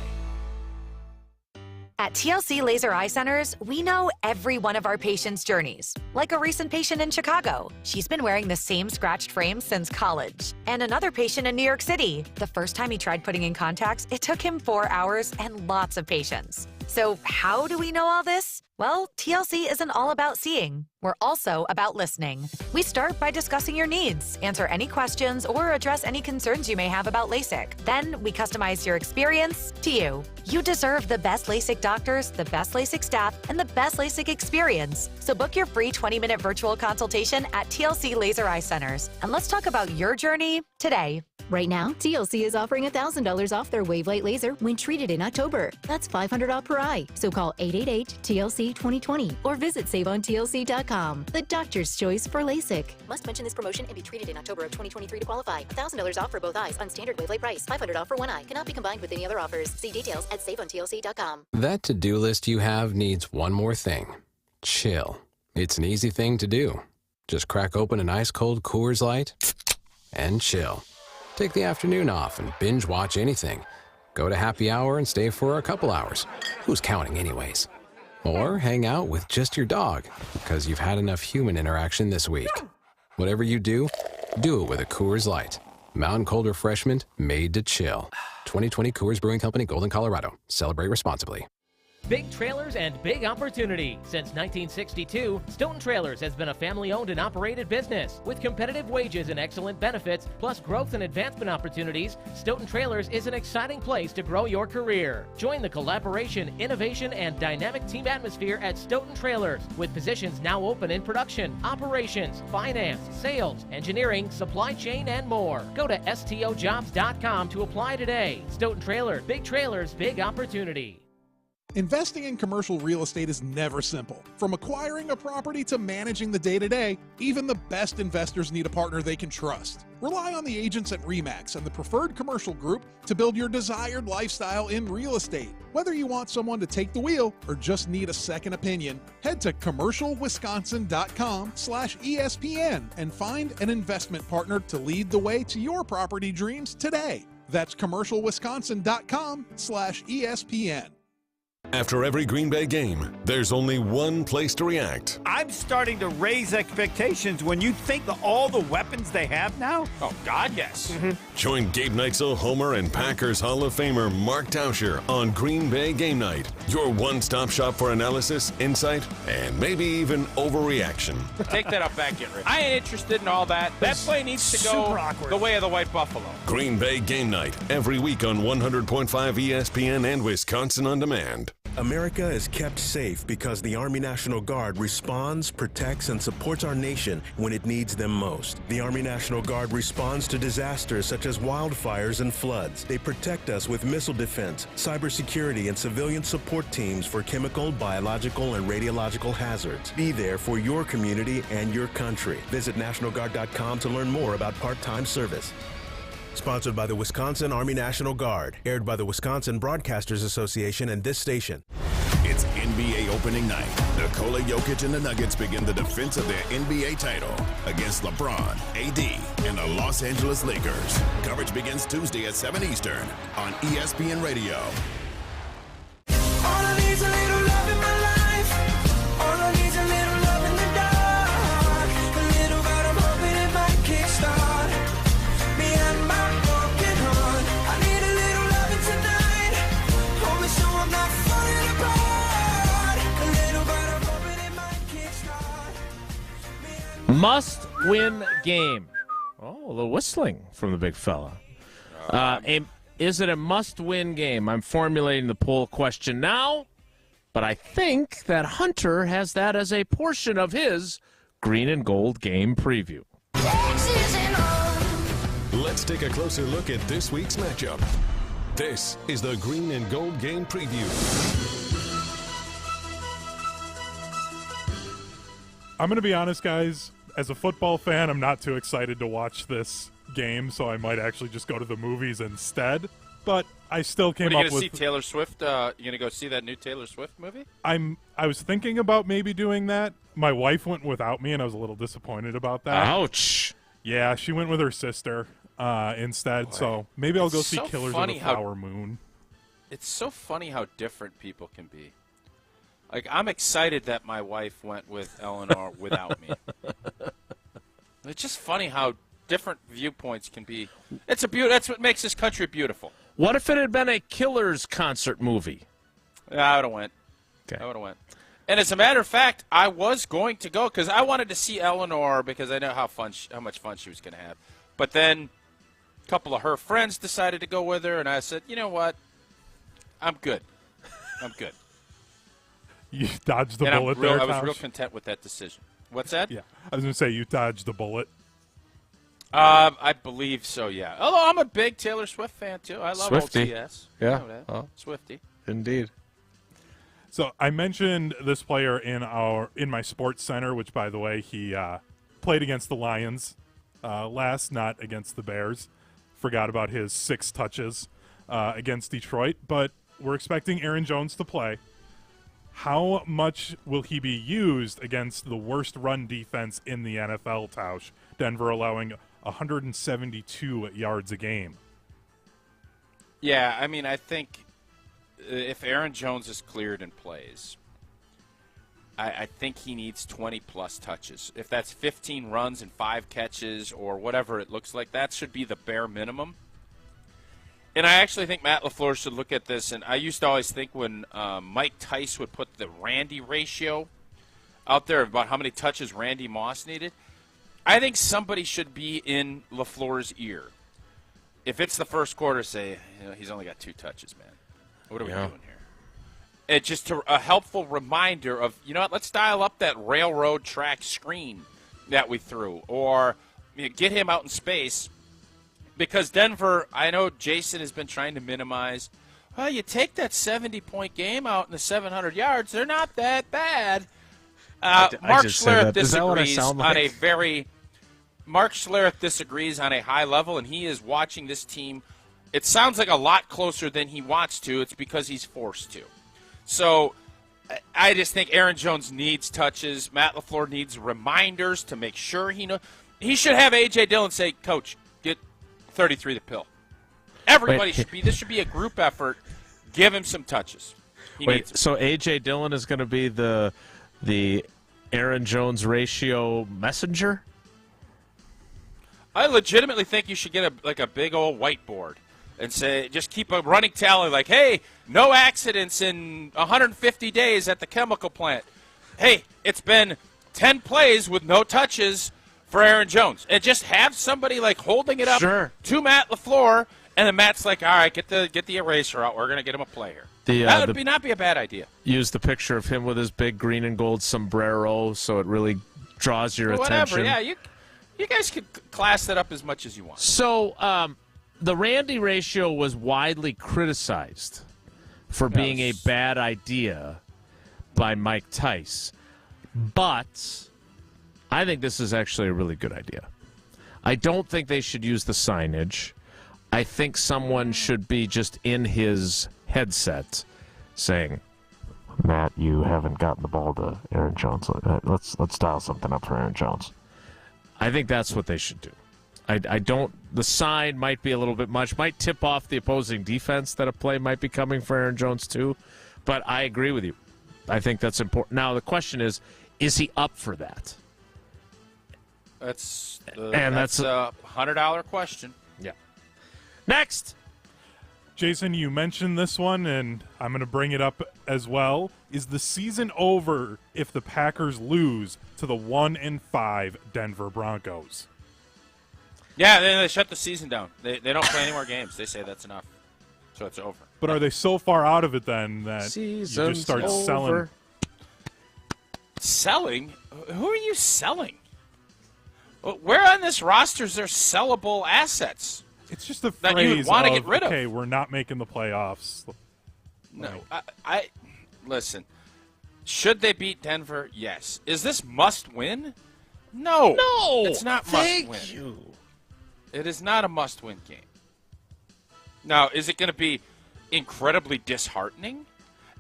At TLC Laser Eye Centers, we know every one of our patients' journeys. Like a recent patient in Chicago. She's been wearing the same scratched frame since college. And another patient in New York City. The first time he tried putting in contacts, it took him 4 hours and lots of patience. So how do we know all this? Well, TLC isn't all about seeing. We're also about listening. We start by discussing your needs, answer any questions, or address any concerns you may have about LASIK. Then we customize your experience to you. You deserve the best LASIK doctors, the best LASIK staff, and the best LASIK experience. So book your free 20-minute virtual consultation at TLC Laser Eye Centers. And let's talk about your journey today. Right now, TLC is offering $1,000 off their Wavelight laser when treated in October. That's $500 off per eye. So call 888-TLC-2020 or visit saveontlc.com. The doctor's choice for LASIK. Must mention this promotion and be treated in October of 2023 to qualify. $1,000 off for both eyes on standard Wavelight price. $500 off for one eye. Cannot be combined with any other offers. See details at saveontlc.com. That to-do list you have needs one more thing. Chill. It's an easy thing to do. Just crack open an ice-cold Coors Light and chill. Take the afternoon off and binge watch anything. Go to happy hour and stay for a couple hours. Who's counting anyways? Or hang out with just your dog because you've had enough human interaction this week. Whatever you do, do it with a Coors Light. Mountain Cold Refreshment made to chill. 2020 Coors Brewing Company, Golden, Colorado. Celebrate responsibly. Big trailers and big opportunity. Since 1962, Stoughton Trailers has been a family-owned and operated business. With competitive wages and excellent benefits, plus growth and advancement opportunities, Stoughton Trailers is an exciting place to grow your career. Join the collaboration, innovation, and dynamic team atmosphere at Stoughton Trailers, with positions now open in production, operations, finance, sales, engineering, supply chain, and more. Go to stojobs.com to apply today. Stoughton Trailers, big opportunity. Investing in commercial real estate is never simple. From acquiring a property to managing the day-to-day, even the best investors need a partner they can trust. Rely on the agents at RE/MAX and the Preferred Commercial Group to build your desired lifestyle in real estate. Whether you want someone to take the wheel or just need a second opinion, head to commercialwisconsin.com/ESPN and find an investment partner to lead the way to your property dreams today. That's commercialwisconsin.com/ESPN. After every Green Bay game, there's only one place to react. I'm starting to raise expectations when you think of all the weapons they have now. Oh, God, yes. Join Gabe Neitzel, Homer, and Packers Hall of Famer Mark Tauscher on Green Bay Game Night. Your one-stop shop for analysis, insight, and maybe even overreaction. Take that up back, get rid. I ain't interested in all that. That play needs to go the way of the White Buffalo. Green Bay Game Night, every week on 100.5 ESPN and Wisconsin On Demand. America is kept safe because the Army National Guard responds, protects, and supports our nation when it needs them most. The Army National Guard responds to disasters such as wildfires and floods. They protect us with missile defense, cybersecurity, and civilian support teams for chemical, biological, and radiological hazards. Be there for your community and your country. Visit NationalGuard.com to learn more about part-time service. Sponsored by the Wisconsin Army National Guard. Aired by the Wisconsin Broadcasters Association and this station. It's NBA opening night. Nikola Jokic and the Nuggets begin the defense of their NBA title against LeBron, AD, and the Los Angeles Lakers. Coverage begins Tuesday at 7 Eastern on ESPN Radio. All I need is a little love in my life. All I need is a little love in the dark. A little but I'm hoping it might kickstart me and my broken heart. I need a little loving tonight. Hold me so I'm not falling apart. A little but I'm hoping it might kickstart me and Must-win game. Oh, a little whistling from the big fella. Is it a must-win game? I'm formulating the poll question now. But I think that Hunter has that as a portion of his green and gold game preview. Let's take a closer look at this week's matchup. This is the Green and Gold Game Preview. I'm going to be honest, guys. As a football fan, I'm not too excited to watch this game, so I might actually just go to the movies instead. But I still came up with... Are you going to see Taylor Swift? You going to go see that new Taylor Swift movie? I was thinking about maybe doing that. My wife went without me, and I was a little disappointed about that. Ouch. Yeah, she went with her sister instead, so maybe I'll go see Killers of the Flower Moon. It's so funny how different people can be. Like, I'm excited that my wife went with Eleanor without me. It's just funny how different viewpoints can be. That's what makes this country beautiful. What if it had been a Killers concert movie? Yeah, I would have went. Okay. I would have went. And as a matter of fact, I was going to go because I wanted to see Eleanor because I know how much fun she was going to have. But then a couple of her friends decided to go with her, and I said, you know what? I'm good. I'm good. You dodged the bullet there, I was Tausch? real content with that decision. What's that? Yeah, I was going to say you dodged the bullet. I believe so, yeah. Although I'm a big Taylor Swift fan, too. I love Swiftie. old TS. Yeah. You know that. Oh. Swiftie. Indeed. So I mentioned this player in my sports center, which, by the way, he played against the Lions last, not against the Bears. Forgot about his 6 touches against Detroit, but we're expecting Aaron Jones to play. How much will he be used against the worst run defense in the NFL, Tausch? Denver allowing 172 yards a game. Yeah, I mean, I think if Aaron Jones is cleared and plays, I think he needs 20-plus touches. If that's 15 runs and 5 catches or whatever it looks like, that should be the bare minimum. And I actually think Matt LaFleur should look at this, and I used to always think when Mike Tice would put the Randy ratio out there about how many touches Randy Moss needed, I think somebody should be in LaFleur's ear. If it's the first quarter, say, he's only got 2 touches, man. What are we doing here? It's just a helpful reminder of, you know what, let's dial up that railroad track screen that we threw, or get him out in space. Because Denver, I know Jason has been trying to minimize. Well, you take that 70-point game out in the 700 yards, they're not that bad. Mark Schlereth disagrees on a very Mark Schlereth disagrees on a high level, and he is watching this team. It sounds like a lot closer than he wants to. It's because he's forced to. So I just think Aaron Jones needs touches. Matt LaFleur needs reminders to make sure he knows. He should have A.J. Dillon say, Coach, get 33 the pill. Everybody should be. This should be a group effort. Give him some touches. He needs them. So A.J. Dillon is going to be the Aaron Jones ratio messenger? I legitimately think you should get a big old whiteboard and say, just keep a running tally like, hey, no accidents in 150 days at the chemical plant. Hey, it's been 10 plays with no touches for Aaron Jones. And just have somebody like holding it up to Matt LaFleur, and then Matt's like, all right, get the eraser out. We're going to get him a play here. That would not be a bad idea. Use the picture of him with his big green and gold sombrero so it really draws your attention. Yeah, you guys could class that up as much as you want. So the Randy ratio was widely criticized for being a bad idea by Mike Tice. But I think this is actually a really good idea. I don't think they should use the signage. I think someone should be just in his headset saying, Matt, you haven't gotten the ball to Aaron Jones. Let's dial something up for Aaron Jones. I think that's what they should do. I don't. The sign might be a little bit much. Might tip off the opposing defense that a play might be coming for Aaron Jones too. But I agree with you. I think that's important. Now the question is he up for that? That's a $100 question. Yeah. Next. Jason, you mentioned this one, and I'm going to bring it up as well. Is the season over if the Packers lose to the 1-5 Denver Broncos? Yeah, they shut the season down. They don't play any more games. They say that's enough. So it's over. But are they so far out of it then that Season's you just start selling? over. Selling? Who are you selling? Where on this roster is there sellable assets? It's just a that you would phrase want to of, get rid of. okay, we're not making the playoffs. No, I listen. Should they beat Denver? Yes. Is this must win? No. No. It's not Thank must win. you. It is not a must win game. Now, is it going to be incredibly disheartening?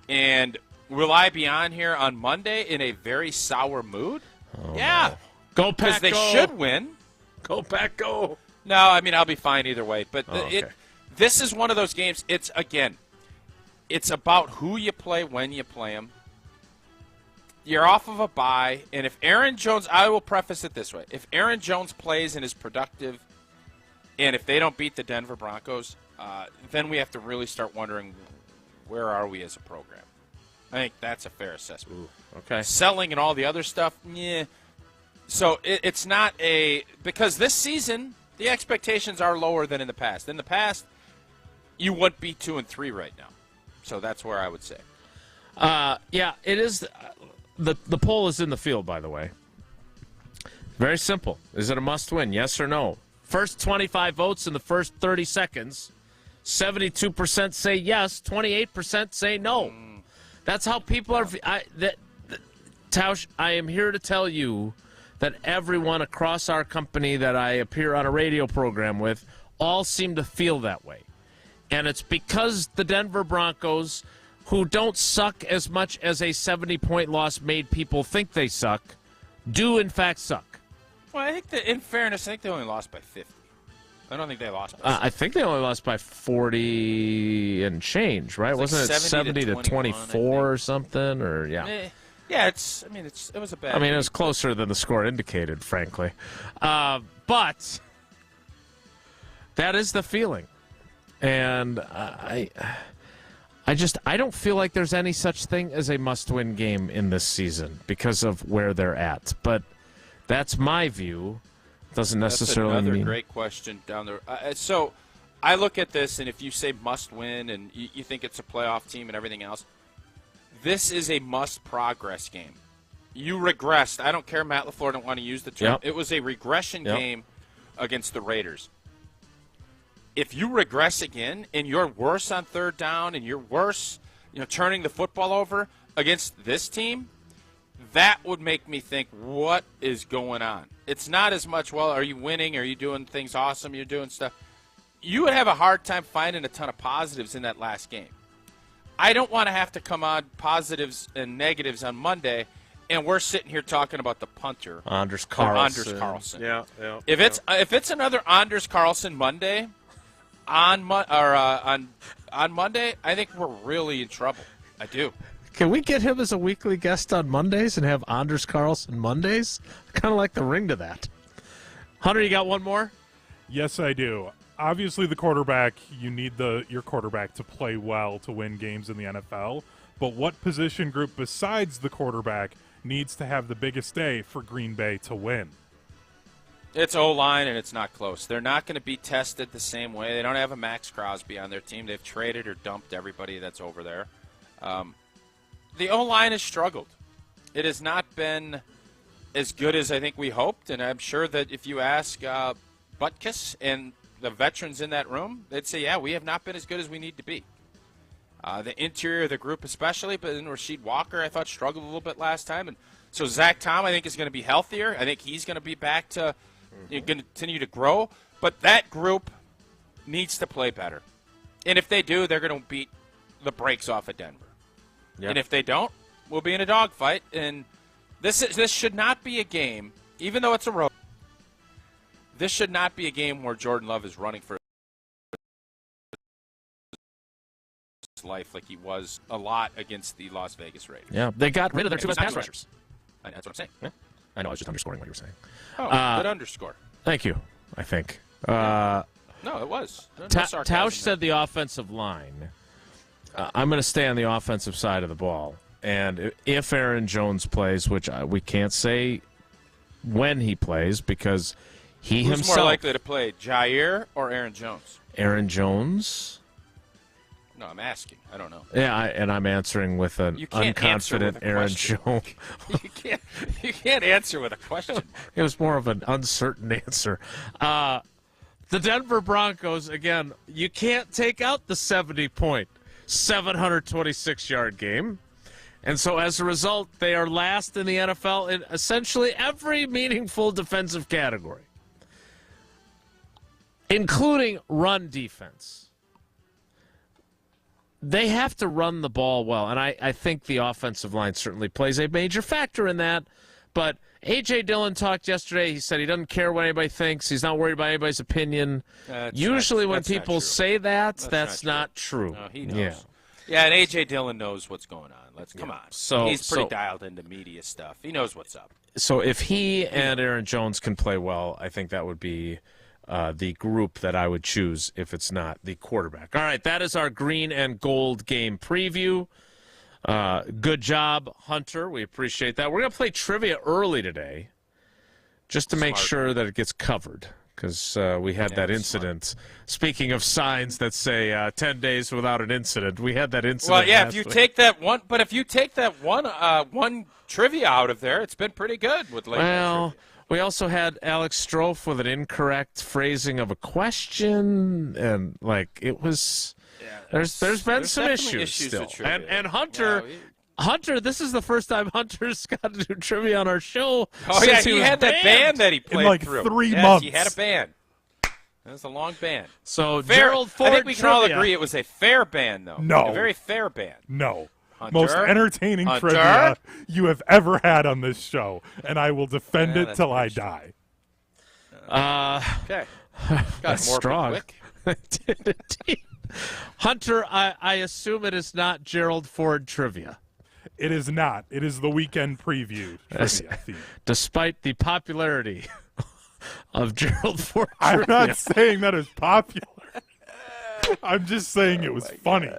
And will I be on here on Monday in a very sour mood? Yeah. No. Go Pack, because they go. should win. Go Pack, go. No, I mean, I'll be fine either way. But okay. This is one of those games. It's about who you play when you play them. You're off of a bye, and if Aaron Jones, I will preface it this way. If Aaron Jones plays and is productive, and if they don't beat the Denver Broncos, then we have to really start wondering where are we as a program. I think that's a fair assessment. Ooh, okay. Selling and all the other stuff, yeah. So it's not because this season, the expectations are lower than in the past. In the past, you wouldn't be 2-3 right now. So that's where I would say. Yeah, it is. The poll is in the field, by the way. Very simple. Is it a must-win? Yes or no? First 25 votes in the first 30 seconds. 72% say yes. 28% say no. That's how people are. Tausch, I am here to tell you that everyone across our company that I appear on a radio program with all seem to feel that way. And it's because the Denver Broncos, who don't suck as much as a 70-point loss made people think they suck, do in fact suck. Well, I think that in fairness, I think they only lost by 50. I don't think they lost by 50. I think they only lost by 40 and change, right? Wasn't it 70 to 24 or something? Or yeah. Yeah, it was a bad. I mean, it was closer than the score indicated, frankly. But that is the feeling. And I don't feel like there's any such thing as a must-win game in this season because of where they're at. But that's my view. Doesn't necessarily That's another mean. great question down there. So I look at this, and if you say must-win and you think it's a playoff team and everything else, this is a must-progress game. You regressed. I don't care Matt LaFleur didn't want to use the term. Yep. It was a regression game against the Raiders. If you regress again and you're worse on third down and you're worse, turning the football over against this team, that would make me think, what is going on? It's not as much, well, are you winning? Are you doing things awesome? You're doing stuff. You would have a hard time finding a ton of positives in that last game. I don't want to have to come on positives and negatives on Monday, and we're sitting here talking about the punter, Anders Carlson. Yeah. If it's another Anders Carlson Monday on Monday, I think we're really in trouble. I do. Can we get him as a weekly guest on Mondays and have Anders Carlson Mondays? I kind of like the ring to that. Hunter, you got one more? Yes, I do. Obviously, the quarterback, you need your quarterback to play well to win games in the NFL. But what position group besides the quarterback needs to have the biggest day for Green Bay to win? It's O-line, and it's not close. They're not going to be tested the same way. They don't have a Max Crosby on their team. They've traded or dumped everybody that's over there. The O-line has struggled. It has not been as good as I think we hoped, and I'm sure that if you ask Butkus and the veterans in that room, they'd say, yeah, we have not been as good as we need to be. The interior of the group especially, but then Rasheed Walker, I thought, struggled a little bit last time. And so Zach Tom, I think, is going to be healthier. I think he's going to be back to going to continue to grow. But that group needs to play better. And if they do, they're going to beat the brakes off of Denver. Yep. And if they don't, we'll be in a dogfight. And this should not be a game, even though it's a road. This should not be a game where Jordan Love is running for his life like he was a lot against the Las Vegas Raiders. Yeah, they got rid of their two best pass rushers. That's what I'm saying. Yeah. I know, I was just underscoring what you were saying. Oh, good underscore. Thank you, I think. No, it was. No Tausch said the offensive line. I'm going to stay on the offensive side of the ball. And if Aaron Jones plays, which we can't say when he plays because Who's himself. more likely to play, Jair or Aaron Jones? Aaron Jones. No, I'm asking. I don't know. Yeah, and I'm answering with an unconfident Aaron Jones. You can't answer with a question. It was more of an uncertain answer. The Denver Broncos, again, you can't take out the 70-point, 726-yard game. And so as a result, they are last in the NFL in essentially every meaningful defensive category, including run defense. They have to run the ball well, and I think the offensive line certainly plays a major factor in that. But A.J. Dillon talked yesterday. He said he doesn't care what anybody thinks. He's not worried about anybody's opinion. Usually when people say that, that's not true. No, he knows. Yeah, and A.J. Dillon knows what's going on. Come on. So he's pretty dialed into media stuff. He knows what's up. So if he and Aaron Jones can play well, I think that would be the group that I would choose if it's not the quarterback. All right, that is our green and gold game preview. Good job, Hunter. We appreciate that. We're going to play trivia early today just to make sure that it gets covered because we had that incident. Speaking of signs that say 10 days without an incident, we had that incident. Well, yeah, if you take that one trivia out of there, it's been pretty good with late trivia. We also had Alex Strofe with an incorrect phrasing of a question, and it was. There's been some issues still. And Hunter, Hunter, this is the first time Hunter's got to do trivia on our show. Oh, yeah, he had that band that he played in through. 3 months. He had a band. That was a long band. So Gerald Ford I think we can trivia. all agree it was a fair band, though. No. A very fair band. No. Hunter? Most entertaining Hunter? trivia you have ever had on this show, and I will defend it that's till I die. Okay. That's more strong. quick. Hunter, I assume it is not Gerald Ford trivia. It is not. It is the weekend preview trivia theme. Despite the popularity of Gerald Ford I'm trivia. not saying that is popular. I'm just saying it was funny.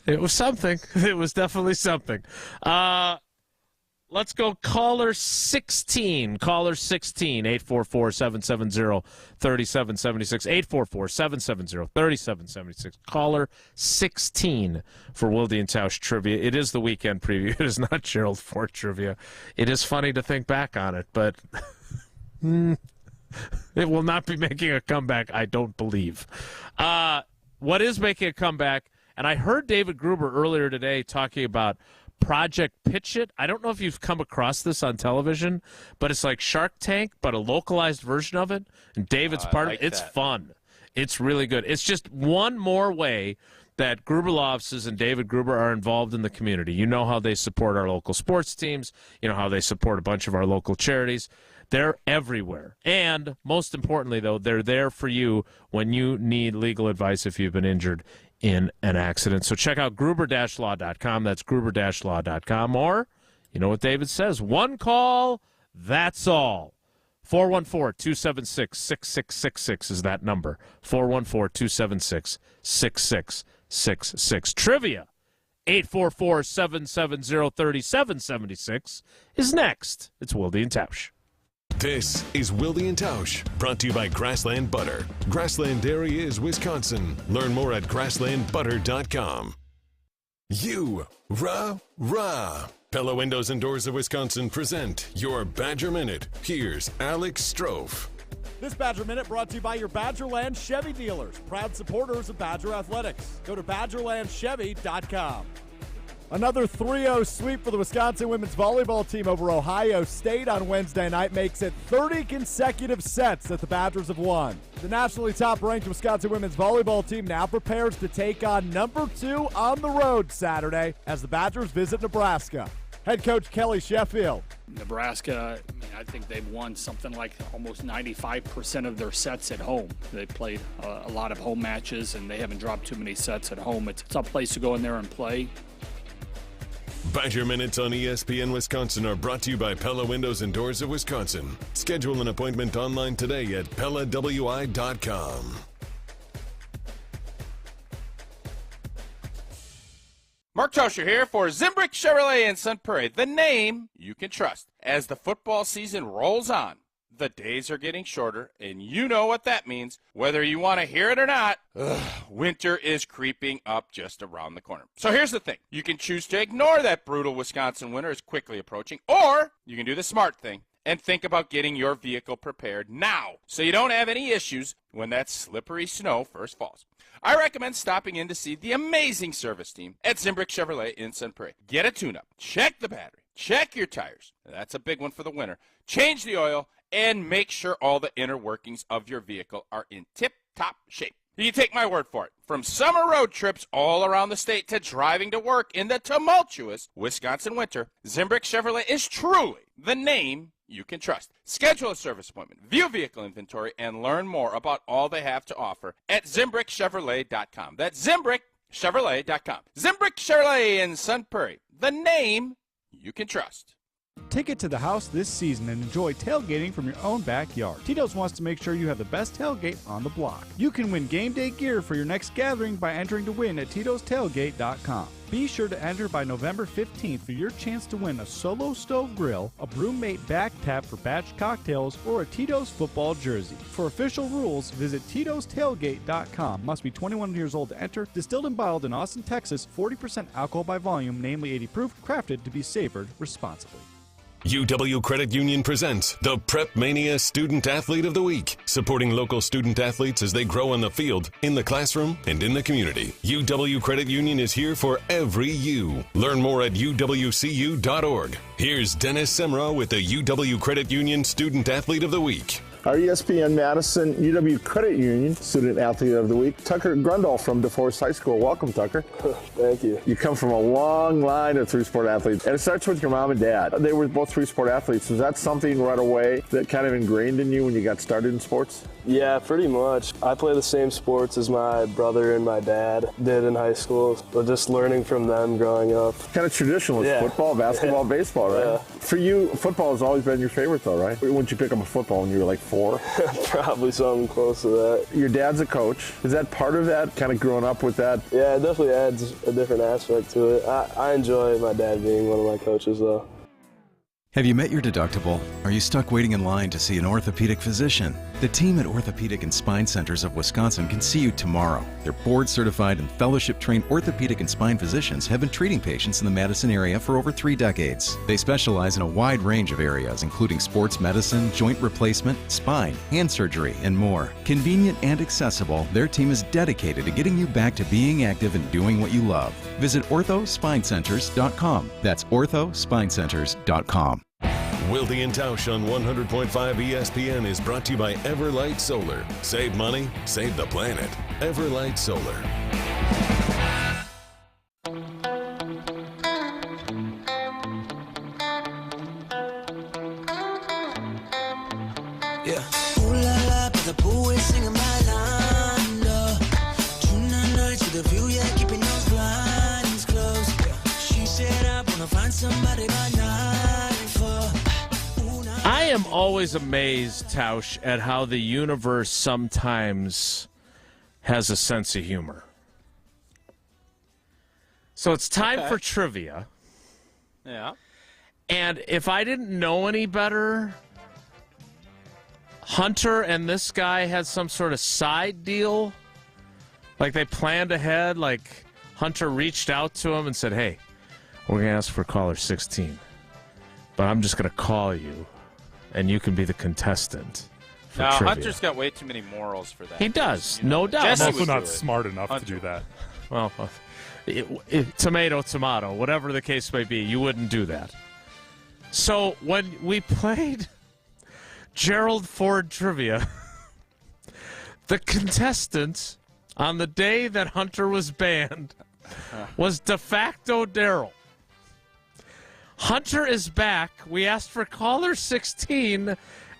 It was something. It was definitely something. Let's go caller 16. Caller 16, 844-770-3776. 844-770-3776. Caller 16 for Wilde and Tausch trivia. It is the weekend preview. It is not Gerald Ford trivia. It is funny to think back on it, but it will not be making a comeback, I don't believe. What is making a comeback, and I heard David Gruber earlier today talking about Project Pitch It. I don't know if you've come across this on television, but it's like Shark Tank, but a localized version of it. And David's part of it. It's fun. It's really good. It's just one more way that Gruber Law Offices and David Gruber are involved in the community. You know how they support our local sports teams. You know how they support a bunch of our local charities. They're everywhere. And most importantly, though, they're there for you when you need legal advice if you've been injured in an accident. So check out gruber-law.com. That's gruber-law.com. Or, you know what David says, one call, that's all. 414-276-6666 is that number. 414-276-6666. Trivia, 844-770-3776 is next. It's Wilde and Tausch. This is Wilde and Tausch, brought to you by Grassland Butter. Grassland Dairy is Wisconsin. Learn more at grasslandbutter.com. Rah. Pella Windows and Doors of Wisconsin present your Badger Minute. Here's Alex Strofe. This Badger Minute brought to you by your Badgerland Chevy dealers, proud supporters of Badger Athletics. Go to BadgerlandChevy.com. Another 3-0 sweep for the Wisconsin women's volleyball team over Ohio State on Wednesday night makes it 30 consecutive sets that the Badgers have won. The nationally top-ranked Wisconsin women's volleyball team now prepares to take on number 2 on the road Saturday as the Badgers visit Nebraska. Head coach Kelly Sheffield. Nebraska, I think they've won something like almost 95% of their sets at home. They played a lot of home matches, and they haven't dropped too many sets at home. It's a tough place to go in there and play. Badger Minutes on ESPN Wisconsin are brought to you by Pella Windows and Doors of Wisconsin. Schedule an appointment online today at PellaWI.com. Mark Tauscher here for Zimbrick Chevrolet in Sun Prairie, the name you can trust. As the football season rolls on, The days are getting shorter, and you know what that means. Whether you want to hear it or not, winter is creeping up just around the corner. So here's the thing. You can choose to ignore that brutal Wisconsin winter is quickly approaching, or you can do the smart thing and think about getting your vehicle prepared now so you don't have any issues when that slippery snow first falls. I recommend stopping in to see the amazing service team at Zimbrick Chevrolet in Sun Prairie. Get a tune-up, check the battery, check your tires. That's a big one for the winter. Change the oil, and make sure all the inner workings of your vehicle are in tip-top shape. You can take my word for it. From summer road trips all around the state to driving to work in the tumultuous Wisconsin winter, Zimbrick Chevrolet is truly the name you can trust. Schedule a service appointment, view vehicle inventory, and learn more about all they have to offer at ZimbrickChevrolet.com. That's ZimbrickChevrolet.com. Zimbrick Chevrolet in Sun Prairie, the name you can trust. Take it to the house this season and enjoy tailgating from your own backyard. Tito's wants to make sure you have the best tailgate on the block. You can win game day gear for your next gathering by entering to win at Tito'sTailgate.com. Be sure to enter by November 15th for your chance to win a Solo Stove Grill, a Brewmate back tap for batch cocktails, or a Tito's football jersey. For official rules, visit Tito'sTailgate.com. Must be 21 years old to enter. Distilled and bottled in Austin, Texas. 40% alcohol by volume, namely 80 proof. Crafted to be savored responsibly. UW Credit Union presents the Prep Mania Student Athlete of the Week, supporting local student athletes as they grow on the field, in the classroom, and in the community. UW Credit Union is here for every you. Learn more at uwcu.org. Here's Dennis Semra with the UW Credit Union Student Athlete of the Week. Our ESPN Madison UW Credit Union Student Athlete of the Week, Tucker Grundle from DeForest High School. Welcome, Tucker. Thank you. You come from a long line of three-sport athletes, and it starts with your mom and dad. They were both three-sport athletes. Was that something right away that kind of ingrained in you when you got started in sports? Yeah, pretty much. I play the same sports as my brother and my dad did in high school, but just learning from them growing up. Kind of traditional, football, basketball, baseball, right? Yeah. For you, football has always been your favorite, though, right? Wouldn't you pick up a football when you were like 4? Probably something close to that. Your dad's a coach. Is that part of that, kind of growing up with that? Yeah, it definitely adds a different aspect to it. I enjoy my dad being one of my coaches, though. Have you met your deductible? Are you stuck waiting in line to see an orthopedic physician? The team at Orthopedic and Spine Centers of Wisconsin can see you tomorrow. Their board-certified and fellowship-trained orthopedic and spine physicians have been treating patients in the Madison area for over 3 decades. They specialize in a wide range of areas, including sports medicine, joint replacement, spine, hand surgery, and more. Convenient and accessible, their team is dedicated to getting you back to being active and doing what you love. Visit orthospinecenters.com. That's orthospinecenters.com. Wilde and Tausch on 100.5 ESPN is brought to you by Everlight Solar. Save money, save the planet. Everlight Solar. Yeah. Ooh la la, but the pool is singing my line. Tonight night to the view, yeah, keeping those blinds closed. Yeah. She said I wanna find somebody by night. I am always amazed, Tausch, at how the universe sometimes has a sense of humor. So it's time for trivia. Yeah. And if I didn't know any better, Hunter and this guy had some sort of side deal. Like they planned ahead, like Hunter reached out to him and said, hey, we're going to ask for caller 16. But I'm just going to call you. And you can be the contestant for trivia. Hunter's got way too many morals for that. He does, no doubt. I'm also not smart enough to do that. Well, tomato, tomato, whatever the case may be, you wouldn't do that. So when we played Gerald Ford Trivia, the contestant on the day that Hunter was banned was de facto Daryl. Hunter is back. We asked for caller 16,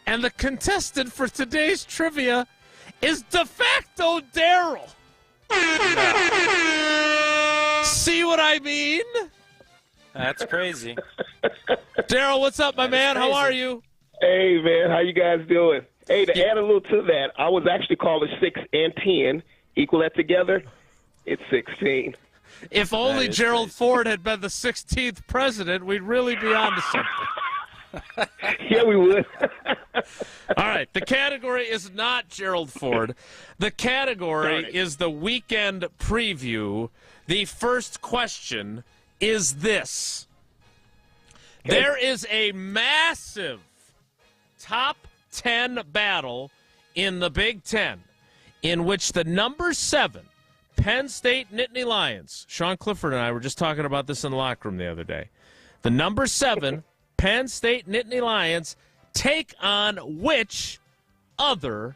and the contestant for today's trivia is de facto Daryl. See what I mean? That's crazy. Daryl, what's up, my man? How are you? Hey, man. How you guys doing? Hey, to add a little to that, I was actually calling 6 and 10. Equal that together, it's 16. If only Gerald Ford had been the 16th president, we'd really be on to something. Yeah, we would. All right, the category is not Gerald Ford. The category is the weekend preview. The first question is this. Okay. There is a massive top 10 battle in the Big Ten in which the number 7 Penn State Nittany Lions, Sean Clifford and I were just talking about this in the locker room the other day. The number 7 Penn State Nittany Lions take on which other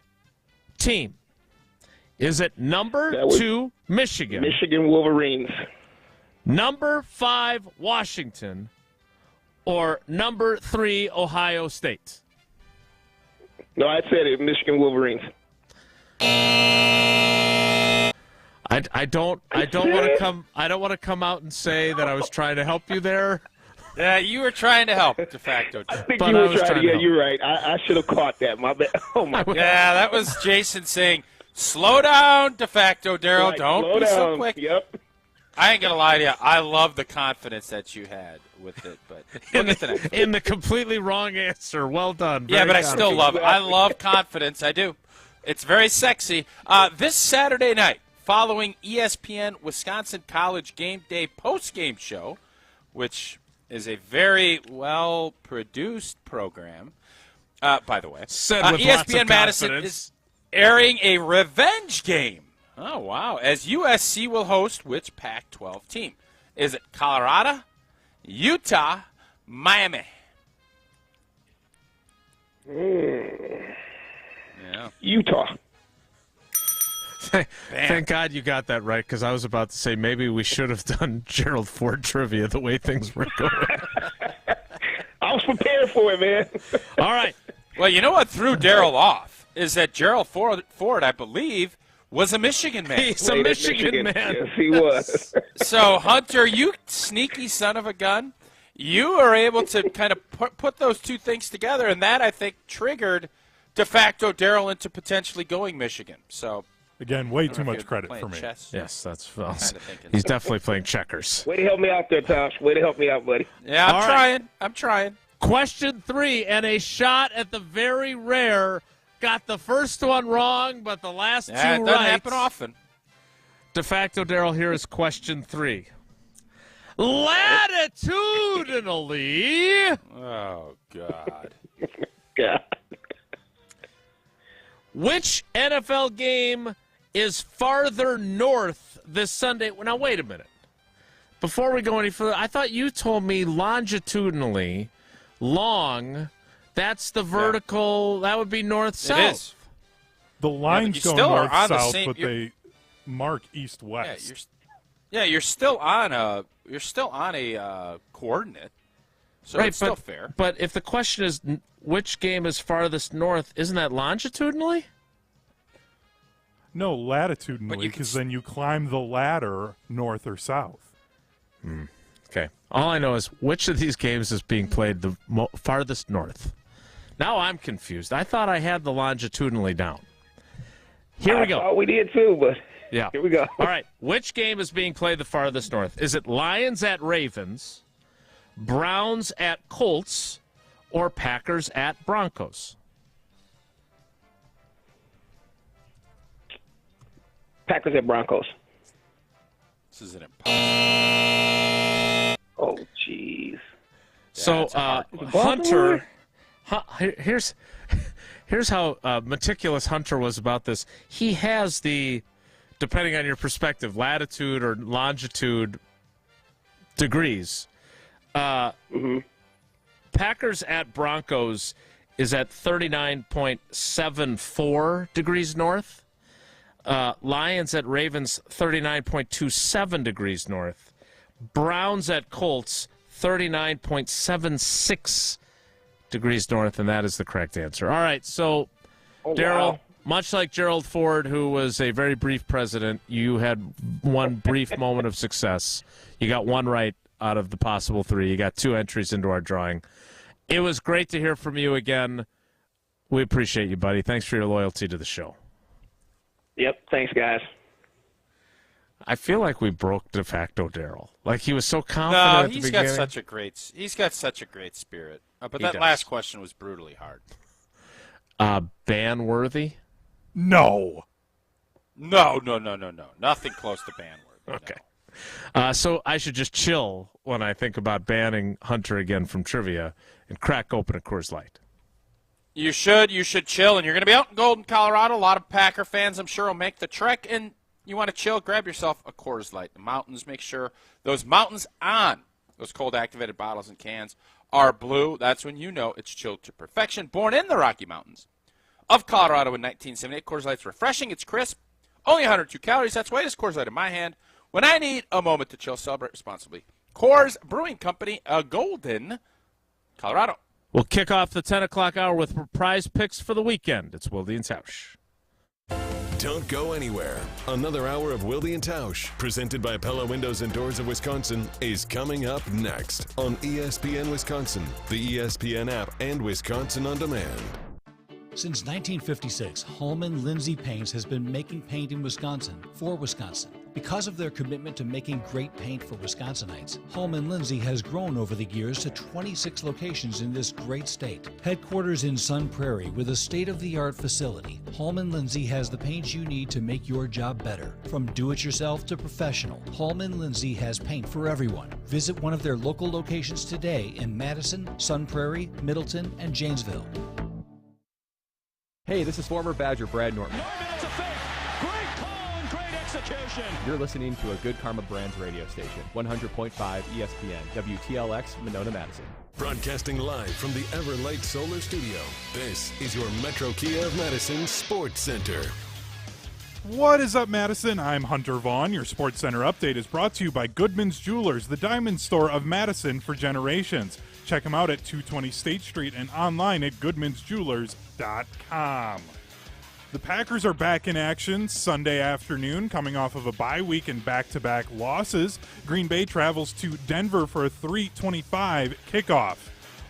team? Is it number 2 Michigan? Michigan Wolverines. Number 5 Washington? Or number 3 Ohio State? No, I said it. Michigan Wolverines. I don't want to come out and say that I was trying to help you there. Yeah, you were trying to help, de facto. I think you were trying to. Yeah, you're right. I should have caught that. My bad. Oh my God. Yeah, that was Jason saying, "Slow down, de facto, Daryl. Right, Don't slow be so down. quick." Yep. I ain't gonna lie to you. I love the confidence that you had with it, but we'll get to that. In the completely wrong answer. Well done. Yeah, Very but I still confident. love it. I love confidence. I do. It's very sexy. This Saturday night, following ESPN Wisconsin College Game Day post-game show, which is a very well-produced program, by the way. Said with lots ESPN of Madison confidence. is airing a revenge game. Oh, wow. As USC will host which Pac-12 team? Is it Colorado, Utah, Miami? Yeah. Utah. Thank God you got that right, because I was about to say maybe we should have done Gerald Ford trivia the way things were going. I was prepared for it, man. All right. Well, you know what threw Daryl off is that Gerald Ford, I believe, was a Michigan man. He's a Michigan man. Yes, he was. So, Hunter, you sneaky son of a gun, you are able to kind of put those two things together, and that, I think, triggered de facto Daryl into potentially going Michigan. So, Again, way I don't too know if much you're credit playing for me. chess. Yes, that's Kinda thinking. he's definitely playing checkers. Way to help me out there, Tosh. Way to help me out, buddy. Yeah, All right. I'm trying. Question 3, and a shot at the very rare. Got the first one wrong, but the last Yeah, two it doesn't right. happen often. De facto, Daryl, here is question 3. Latitudinally, Oh, God. God. which NFL game is farther north this Sunday? Now, wait a minute. Before we go any further, I thought you told me longitudinally, long, that's the vertical, that would be north-south. It is. The lines you go still are on the north-south, same- but you're- they mark east-west. You're still on a coordinate. So Right, it's still fair. But if the question is which game is farthest north, isn't that longitudinally? No, latitudinally, But you can because then you climb the ladder north or south. Okay. All I know is which of these games is being played the farthest north. Now I'm confused. I thought I had the longitudinally down. Here we go. I thought we did too, but Yeah. here we go. All right. Which game is being played the farthest north? Is it Lions at Ravens, Browns at Colts, or Packers at Broncos? Packers at Broncos. This is an impossible. Oh, jeez. So, it's a hard one. Hunter, here's how meticulous Hunter was about this. He has the, depending on your perspective, latitude or longitude degrees. Packers at Broncos is at 39.74 degrees north. Lions at Ravens, 39.27 degrees north. Browns at Colts, 39.76 degrees north, and that is the correct answer. All right, so, Daryl, wow. much like Gerald Ford, who was a very brief president, you had one brief moment of success. You got one right out of the possible 3. You got 2 entries into our drawing. It was great to hear from you again. We appreciate you, buddy. Thanks for your loyalty to the show. Yep. Thanks, guys. I feel like we broke de facto Daryl. Like he was so confident No, at the he's beginning. got such a great spirit. But He that does. last question was brutally hard. Ban-worthy? No. No. Nothing close to ban-worthy. Okay. So I should just chill when I think about banning Hunter again from trivia and crack open a Coors Light. You should chill, and you're going to be out in Golden, Colorado. A lot of Packer fans, I'm sure, will make the trek, and you want to chill, grab yourself a Coors Light. The mountains, make sure those mountains on those cold-activated bottles and cans are blue. That's when you know it's chilled to perfection. Born in the Rocky Mountains of Colorado in 1978, Coors Light's refreshing. It's crisp, only 102 calories. That's why it's Coors Light in my hand when I need a moment to chill. Celebrate responsibly. Coors Brewing Company, Golden, Colorado. We'll kick off the 10 o'clock hour with prize picks for the weekend. It's Wilde and Tausch. Don't go anywhere. Another hour of Wilde and Tausch, presented by Pella Windows and Doors of Wisconsin, is coming up next on ESPN Wisconsin, the ESPN app, and Wisconsin On Demand. Since 1956, Holman Lindsay Paints has been making paint in Wisconsin for Wisconsin. Because of their commitment to making great paint for Wisconsinites, Holman Lindsay has grown over the years to 26 locations in this great state. Headquarters in Sun Prairie with a state-of-the-art facility, Holman Lindsay has the paints you need to make your job better. From do-it-yourself to professional, Holman Lindsay has paint for everyone. Visit one of their local locations today in Madison, Sun Prairie, Middleton, and Janesville. Hey, this is former Badger Brad Norton. It's a fake. Great call and great execution. You're listening to a Good Karma Brands radio station, 100.5 ESPN, WTLX, Monona, Madison. Broadcasting live from the Everlight Solar Studio, this is your Metro Kia of Madison Sports Center. What is up, Madison? I'm Hunter Vaughn. Your Sports Center update is brought to you by Goodman's Jewelers, the diamond store of Madison for generations. Check them out at 220 State Street and online at goodmansjewelers.com. The Packers are back in action Sunday afternoon, coming off of a bye week and back-to-back losses. Green Bay travels to Denver for a 3:25 kickoff.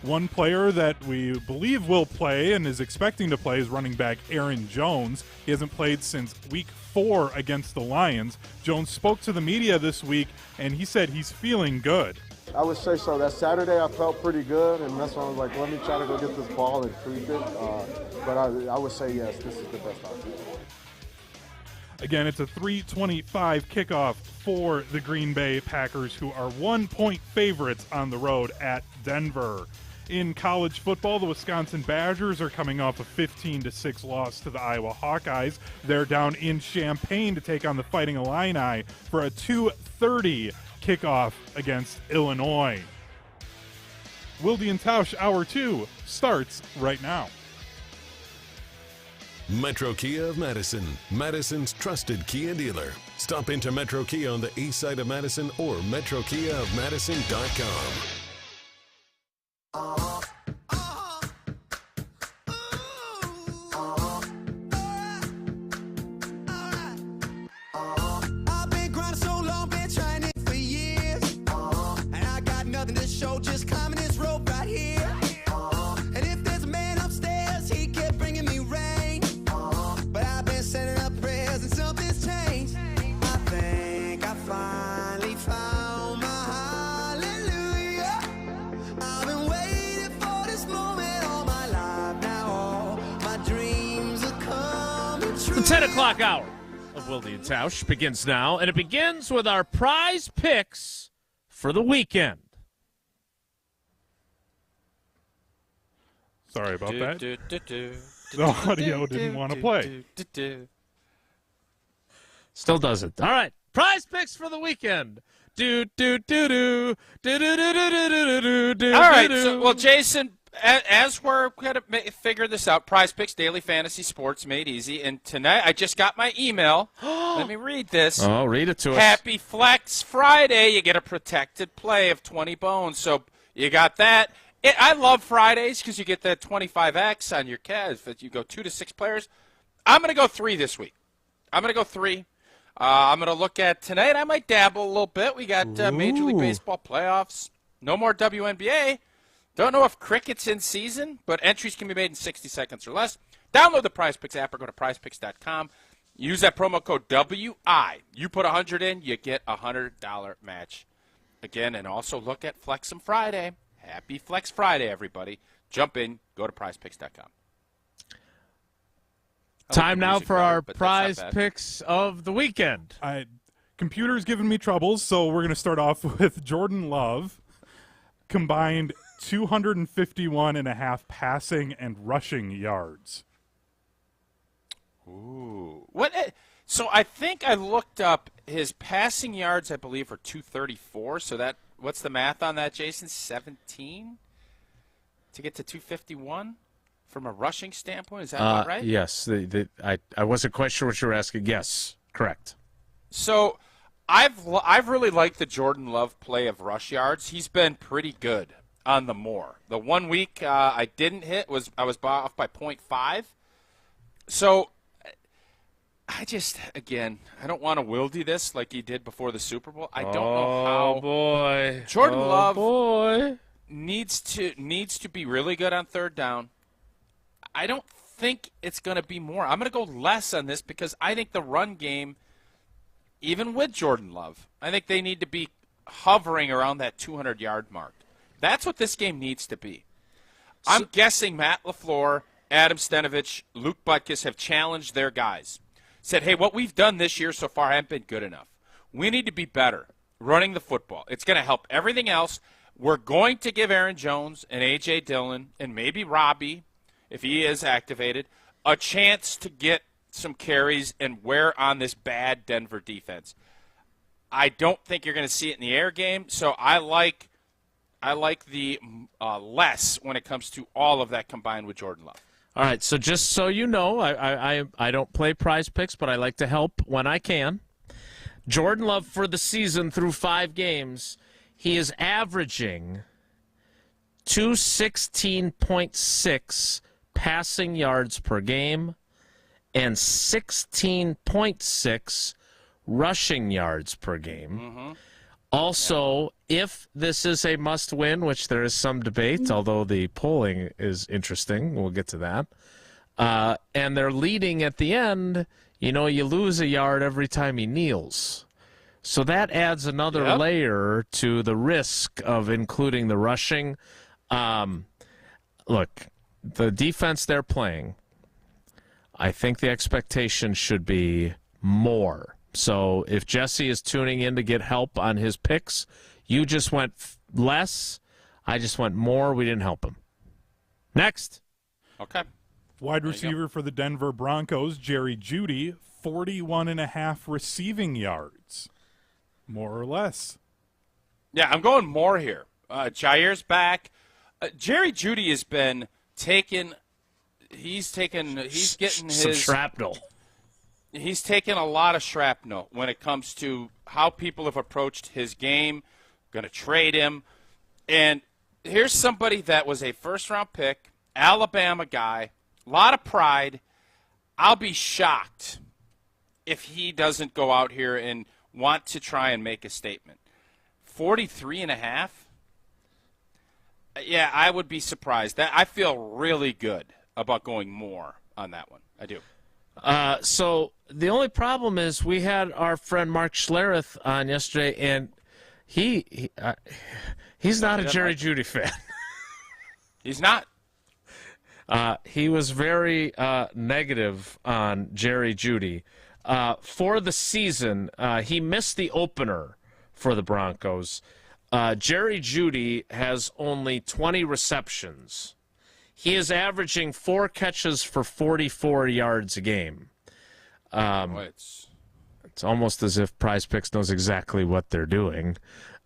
One player that we believe will play and is expecting to play is running back Aaron Jones. He hasn't played since week 4 against the Lions. Jones spoke to the media this week, and he said he's feeling good. I would say so. That Saturday I felt pretty good, and that's when I was like, let me try to go get this ball and treat it. But I would say, yes, this is the best option. Again, it's a 3:25 kickoff for the Green Bay Packers, who are 1-point favorites on the road at Denver. In college football, the Wisconsin Badgers are coming off a 15-6 loss to the Iowa Hawkeyes. They're down in Champaign to take on the Fighting Illini for a 2:30 kickoff against Illinois. Wilde and Tausch Hour 2 starts right now. Metro Kia of Madison, Madison's trusted Kia dealer. Stop into Metro Kia on the east side of Madison or metrokiaofmadison.com. I've been grinding so long, been trying it for years. And I got nothing to show, just climbing this rope right here. And if there's a man upstairs, he kept bringing me rain. But I've been sending up prayers and something's changed. I think I finally found my hallelujah. I've been waiting for this moment all my life. Now all my dreams are coming true. The 10 o'clock hour of Wilde and Tausch begins now, and it begins with our prize picks for the weekend. Sorry about that. The audio didn't want to play. Still doesn't. All right, prize picks for the weekend. All right, so, well, Jason, as we're going to figure this out, Prize Picks, Daily Fantasy Sports Made Easy, and tonight I just got my email. Let me read this. Oh, read it to us. Happy Flex Friday. You get a protected play of 20 bones, so you got that. I love Fridays because you get that 25X on your cash. If you go 2 to 6 players, I'm going to go 3 this week. I'm going to go 3. I'm going to look at tonight. I might dabble a little bit. We got Major League Baseball playoffs. No more WNBA. Don't know if cricket's in season, but entries can be made in 60 seconds or less. Download the Prize Picks app or go to prizepicks.com. Use that promo code WI. You put $100 in, you get a $100 match. Again, and also look at Flex'em Friday. Happy Flex Friday, everybody. Jump in. Go to prizepicks.com. Time now for our prize picks of the weekend. Computer's giving me troubles, so we're going to start off with Jordan Love, combined 251.5 passing and rushing yards. Ooh. What? So I think I looked up his passing yards, I believe, are 234. So what's the math on that, Jason? 17 to get to 251 from a rushing standpoint? Is that about right? Yes. I wasn't quite sure what you were asking. Yes, correct. So I've really liked the Jordan Love play of rush yards. He's been pretty good on the more. The 1 week I didn't hit I was off by 0.5. So I don't want to Wilde this like he did before the Super Bowl. I don't know how. Oh boy, Jordan Love needs to be really good on third down. I don't think it's going to be more. I'm going to go less on this because I think the run game, even with Jordan Love, I think they need to be hovering around that 200-yard mark. That's what this game needs to be. I'm guessing Matt LaFleur, Adam Stenavich, Luke Butkus have challenged their guys. Said, hey, what we've done this year so far hasn't been good enough. We need to be better running the football. It's going to help everything else. We're going to give Aaron Jones and A.J. Dillon and maybe Robbie, if he is activated, a chance to get some carries and wear on this bad Denver defense. I don't think you're going to see it in the air game, so I like the less when it comes to all of that combined with Jordan Love. All right, so just so you know, I don't play prize picks, but I like to help when I can. Jordan Love for the season through 5 games, he is averaging 216.6 passing yards per game and 16.6 rushing yards per game. Mm-hmm. Also, if this is a must-win, which there is some debate, although the polling is interesting, we'll get to that, and they're leading at the end, you lose a yard every time he kneels. So that adds another layer to the risk of including the rushing. Look, the defense they're playing, I think the expectation should be more. So if Jesse is tuning in to get help on his picks, you just went less. I just went more. We didn't help him. Next. Okay. Wide receiver for the Denver Broncos, Jerry Jeudy, 41.5 receiving yards. More or less. Yeah, I'm going more here. Jair's back. Jerry Jeudy has been taking his shrapnel. He's taken a lot of shrapnel when it comes to how people have approached his game, going to trade him. And here's somebody that was a first-round pick, Alabama guy, a lot of pride. I'll be shocked if he doesn't go out here and want to try and make a statement. 43.5? Yeah, I would be surprised. I feel really good about going more on that one. I do. So the only problem is we had our friend Mark Schlereth on yesterday, and he's not a Jerry Jeudy fan. He's not. He was very negative on Jerry Jeudy. For the season, he missed the opener for the Broncos. Jerry Jeudy has only 20 receptions. He is averaging 4 catches for 44 yards a game. It's almost as if Prize Picks knows exactly what they're doing.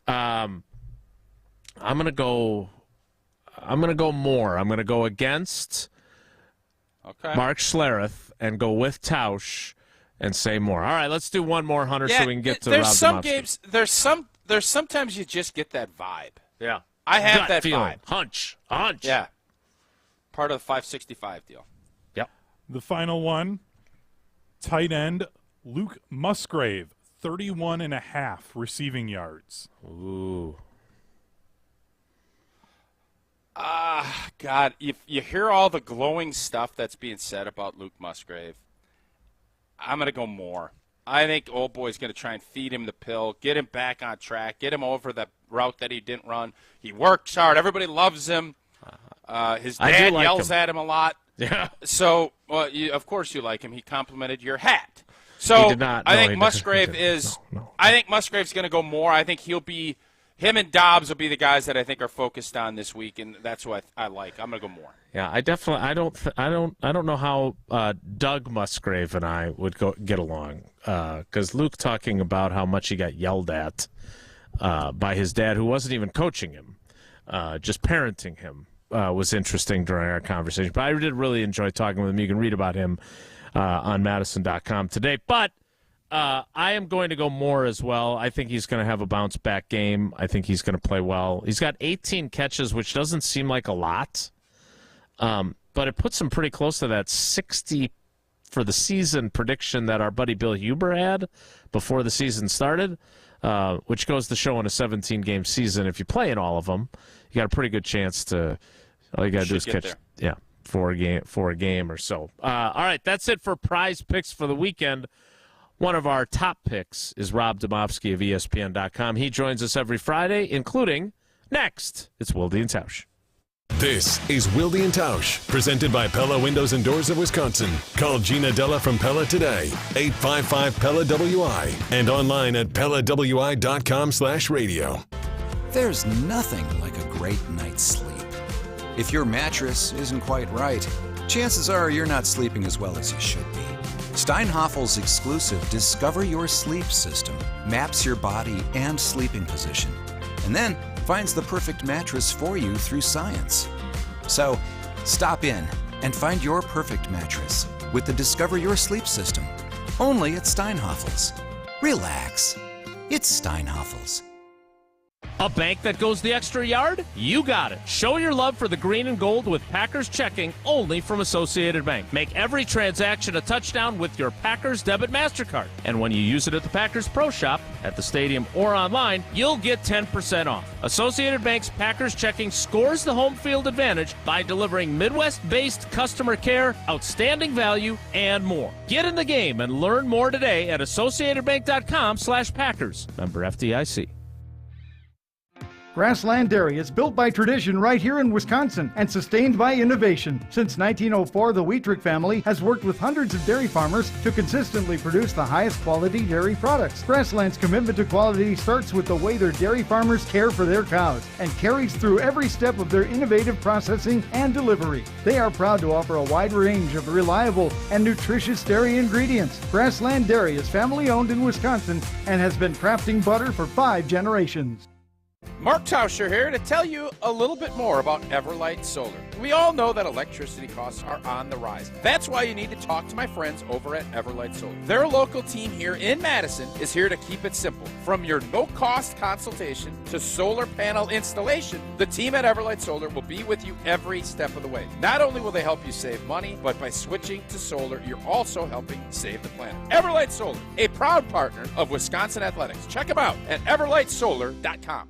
I'm gonna go more. I'm gonna go against Mark Schlereth and go with Tausch and say more. All right, let's do one more, Hunter, so we can get to Rob there's some Demovsky. games. There's sometimes you just get that vibe. Yeah, I have Gut that feeling. vibe. Hunch. Yeah, part of the 565 deal. Yep. The final one, tight end Luke Musgrave, 31.5 receiving yards. Ooh. God, if you hear all the glowing stuff that's being said about Luke Musgrave, I'm going to go more. I think old boy's going to try and feed him the pill, get him back on track, get him over the route that he didn't run. He works hard. Everybody loves him. His dad yells at him a lot. Yeah. So, well, of course you like him. He complimented your hat. So he did not. I No, think he Musgrave didn't. is. No. I think Musgrave's going to go more. I think him and Dobbs will be the guys that I think are focused on this week, and that's what I like. I'm going to go more. Yeah, I definitely. I don't know how Doug Musgrave and I would get along, because Luke talking about how much he got yelled at by his dad, who wasn't even coaching him, just parenting him, was interesting during our conversation. But I did really enjoy talking with him. You can read about him on Madison.com today. But I am going to go more as well. I think he's going to have a bounce-back game. I think he's going to play well. He's got 18 catches, which doesn't seem like a lot, but it puts him pretty close to that 60 for the season prediction that our buddy Bill Huber had before the season started, which goes to show in a 17-game season, if you play in all of them, you got a pretty good chance to – all you got to do is catch – for a game or so. All right, that's it for prize picks for the weekend. One of our top picks is Rob Domofsky of ESPN.com. He joins us every Friday, including next. It's Wilde and Tausch. This is Wilde and Tausch, presented by Pella Windows and Doors of Wisconsin. Call Gina Della from Pella today, 855-PELLA-WI, and online at PellaWI.com/radio. There's nothing like a great night's sleep. If your mattress isn't quite right, chances are you're not sleeping as well as you should be. Steinhoffel's exclusive Discover Your Sleep system maps your body and sleeping position, and then finds the perfect mattress for you through science. So, stop in and find your perfect mattress with the Discover Your Sleep system, only at Steinhoffel's. Relax. It's Steinhoffel's. A bank that goes the extra yard? You got it. Show your love for the green and gold with Packers checking, only from Associated Bank. Make every transaction a touchdown with your Packers debit MasterCard. And when you use it at the Packers Pro Shop, at the stadium, or online, you'll get 10% off. Associated Bank's Packers checking scores the home field advantage by delivering Midwest-based customer care, outstanding value, and more. Get in the game and learn more today at AssociatedBank.com/Packers. Member FDIC. Grassland Dairy is built by tradition right here in Wisconsin and sustained by innovation. Since 1904, the Wheatrick family has worked with hundreds of dairy farmers to consistently produce the highest quality dairy products. Grassland's commitment to quality starts with the way their dairy farmers care for their cows and carries through every step of their innovative processing and delivery. They are proud to offer a wide range of reliable and nutritious dairy ingredients. Grassland Dairy is family owned in Wisconsin and has been crafting butter for 5 generations. Mark Tauscher here to tell you a little bit more about Everlight Solar. We all know that electricity costs are on the rise. That's why you need to talk to my friends over at Everlight Solar. Their local team here in Madison is here to keep it simple. From your no-cost consultation to solar panel installation, the team at Everlight Solar will be with you every step of the way. Not only will they help you save money, but by switching to solar, you're also helping save the planet. Everlight Solar, a proud partner of Wisconsin Athletics. Check them out at everlightsolar.com.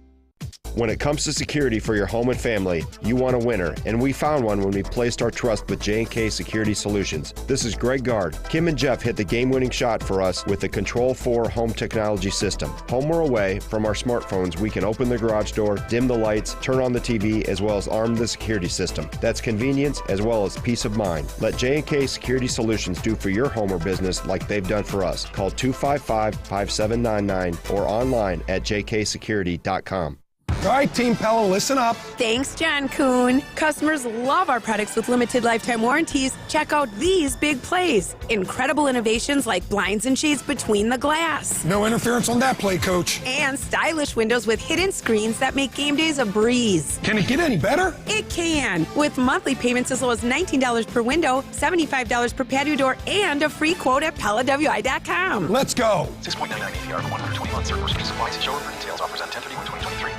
When it comes to security for your home and family, you want a winner, and we found one when we placed our trust with J&K Security Solutions. This is Greg Gard. Kim and Jeff hit the game-winning shot for us with the Control 4 home technology system. Home or away, from our smartphones, we can open the garage door, dim the lights, turn on the TV, as well as arm the security system. That's convenience as well as peace of mind. Let J&K Security Solutions do for your home or business like they've done for us. Call 255-5799 or online at jksecurity.com. All right, Team Pella, listen up. Thanks, John Kuhn. Customers love our products with limited lifetime warranties. Check out these big plays. Incredible innovations like blinds and shades between the glass. No interference on that play, Coach. And stylish windows with hidden screens that make game days a breeze. Can it get any better? It can. With monthly payments as low as $19 per window, $75 per patio door, and a free quote at PellaWI.com. Let's go. 6.99 APR for 1 for 20 months. Certain restrictions apply. See showroom for details. Offers at 10/31/2023.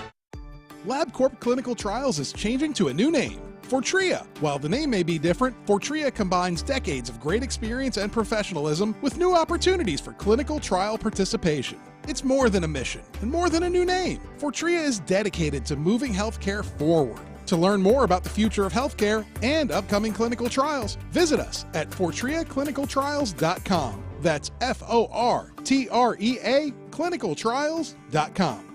LabCorp Clinical Trials is changing to a new name, Fortrea. While the name may be different, Fortrea combines decades of great experience and professionalism with new opportunities for clinical trial participation. It's more than a mission and more than a new name. Fortrea is dedicated to moving healthcare forward. To learn more about the future of healthcare and upcoming clinical trials, visit us at FortreaClinicalTrials.com. That's FORTREA clinicaltrials.com.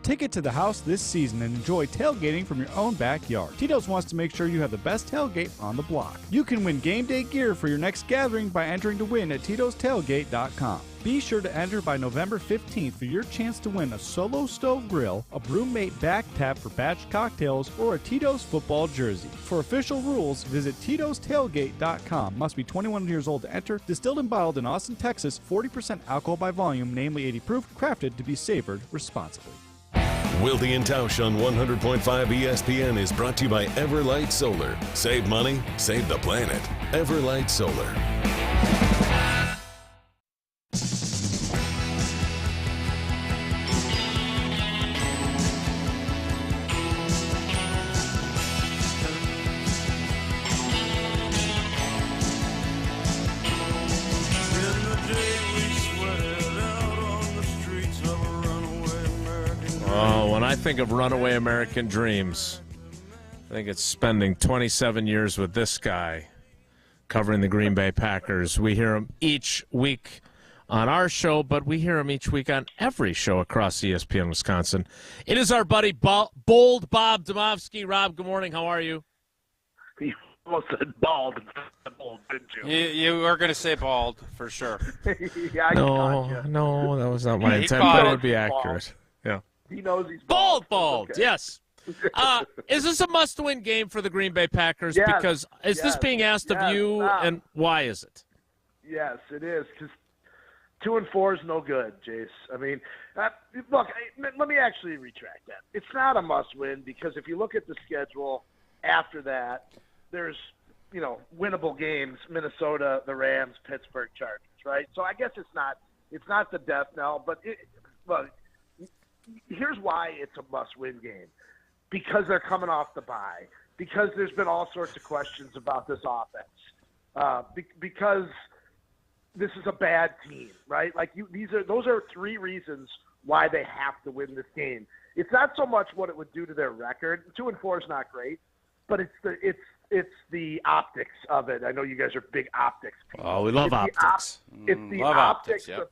Take it to the house this season and enjoy tailgating from your own backyard. Tito's wants to make sure you have the best tailgate on the block. You can win game day gear for your next gathering by entering to win at Tito'sTailgate.com. Be sure to enter by November 15th for your chance to win a Solo Stove Grill, a Broommate back tap for batch cocktails, or a Tito's football jersey. For official rules, visit Tito'sTailgate.com. Must be 21 years old to enter. Distilled and bottled in Austin, Texas. 40% alcohol by volume, namely 80 proof. Crafted to be savored responsibly. Wilde and Tausch on 100.5 ESPN is brought to you by Everlight Solar. Save money, save the planet. Everlight Solar. When I think of runaway American dreams, I think it's spending 27 years with this guy covering the Green Bay Packers. We hear him each week on our show, but we hear him each week on every show across ESPN Wisconsin. It is our buddy Bold Bob Domofsky. Rob, good morning. How are you? You almost said bald instead of bold, didn't you? You were going to say bald, for sure. Yeah, no, that was not my intent, but it would be accurate. Yeah. He knows he's bald. Okay. Yes. Is this a must-win game for the Green Bay Packers? Yes, Because is this being asked of you, and why is it? Yes, it is, because 2-4 is no good, Jace. I mean, look, let me actually retract that. It's not a must-win because if you look at the schedule after that, there's, winnable games, Minnesota, the Rams, Pittsburgh, Chargers, right? So I guess it's not the death knell, but look, here's why it's a must-win game. Because they're coming off the bye. Because there's been all sorts of questions about this offense. Because this is a bad team, right? Like those are three reasons why they have to win this game. It's not so much what it would do to their record. 2-4 is not great, but it's the optics of it. I know you guys are big optics people. Oh, we love optics. It's the love optics yep.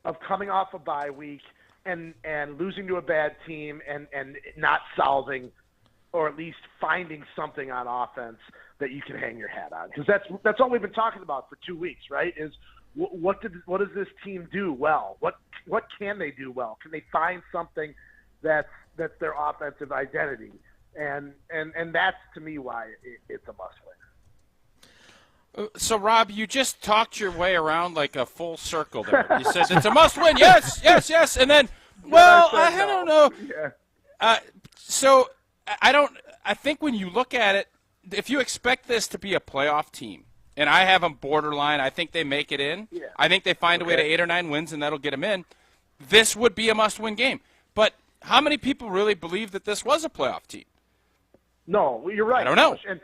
of coming off a bye week and losing to a bad team and not solving or at least finding something on offense that you can hang your hat on. Because that's all we've been talking about for 2 weeks, right? Is what does this team do well? What can they do well? Can they find something that's their offensive identity? And that's, to me, why it's a must-win. So, Rob, you just talked your way around like a full circle there. You said it's a must-win. Yes, yes, yes. And then, well, I don't know. Yeah. So I think when you look at it, if you expect this to be a playoff team, and I have them borderline, I think they make it in. Yeah. I think they find a way to 8 or 9 wins, and that'll get them in. This would be a must-win game. But how many people really believe that this was a playoff team? No, you're right. I don't know. And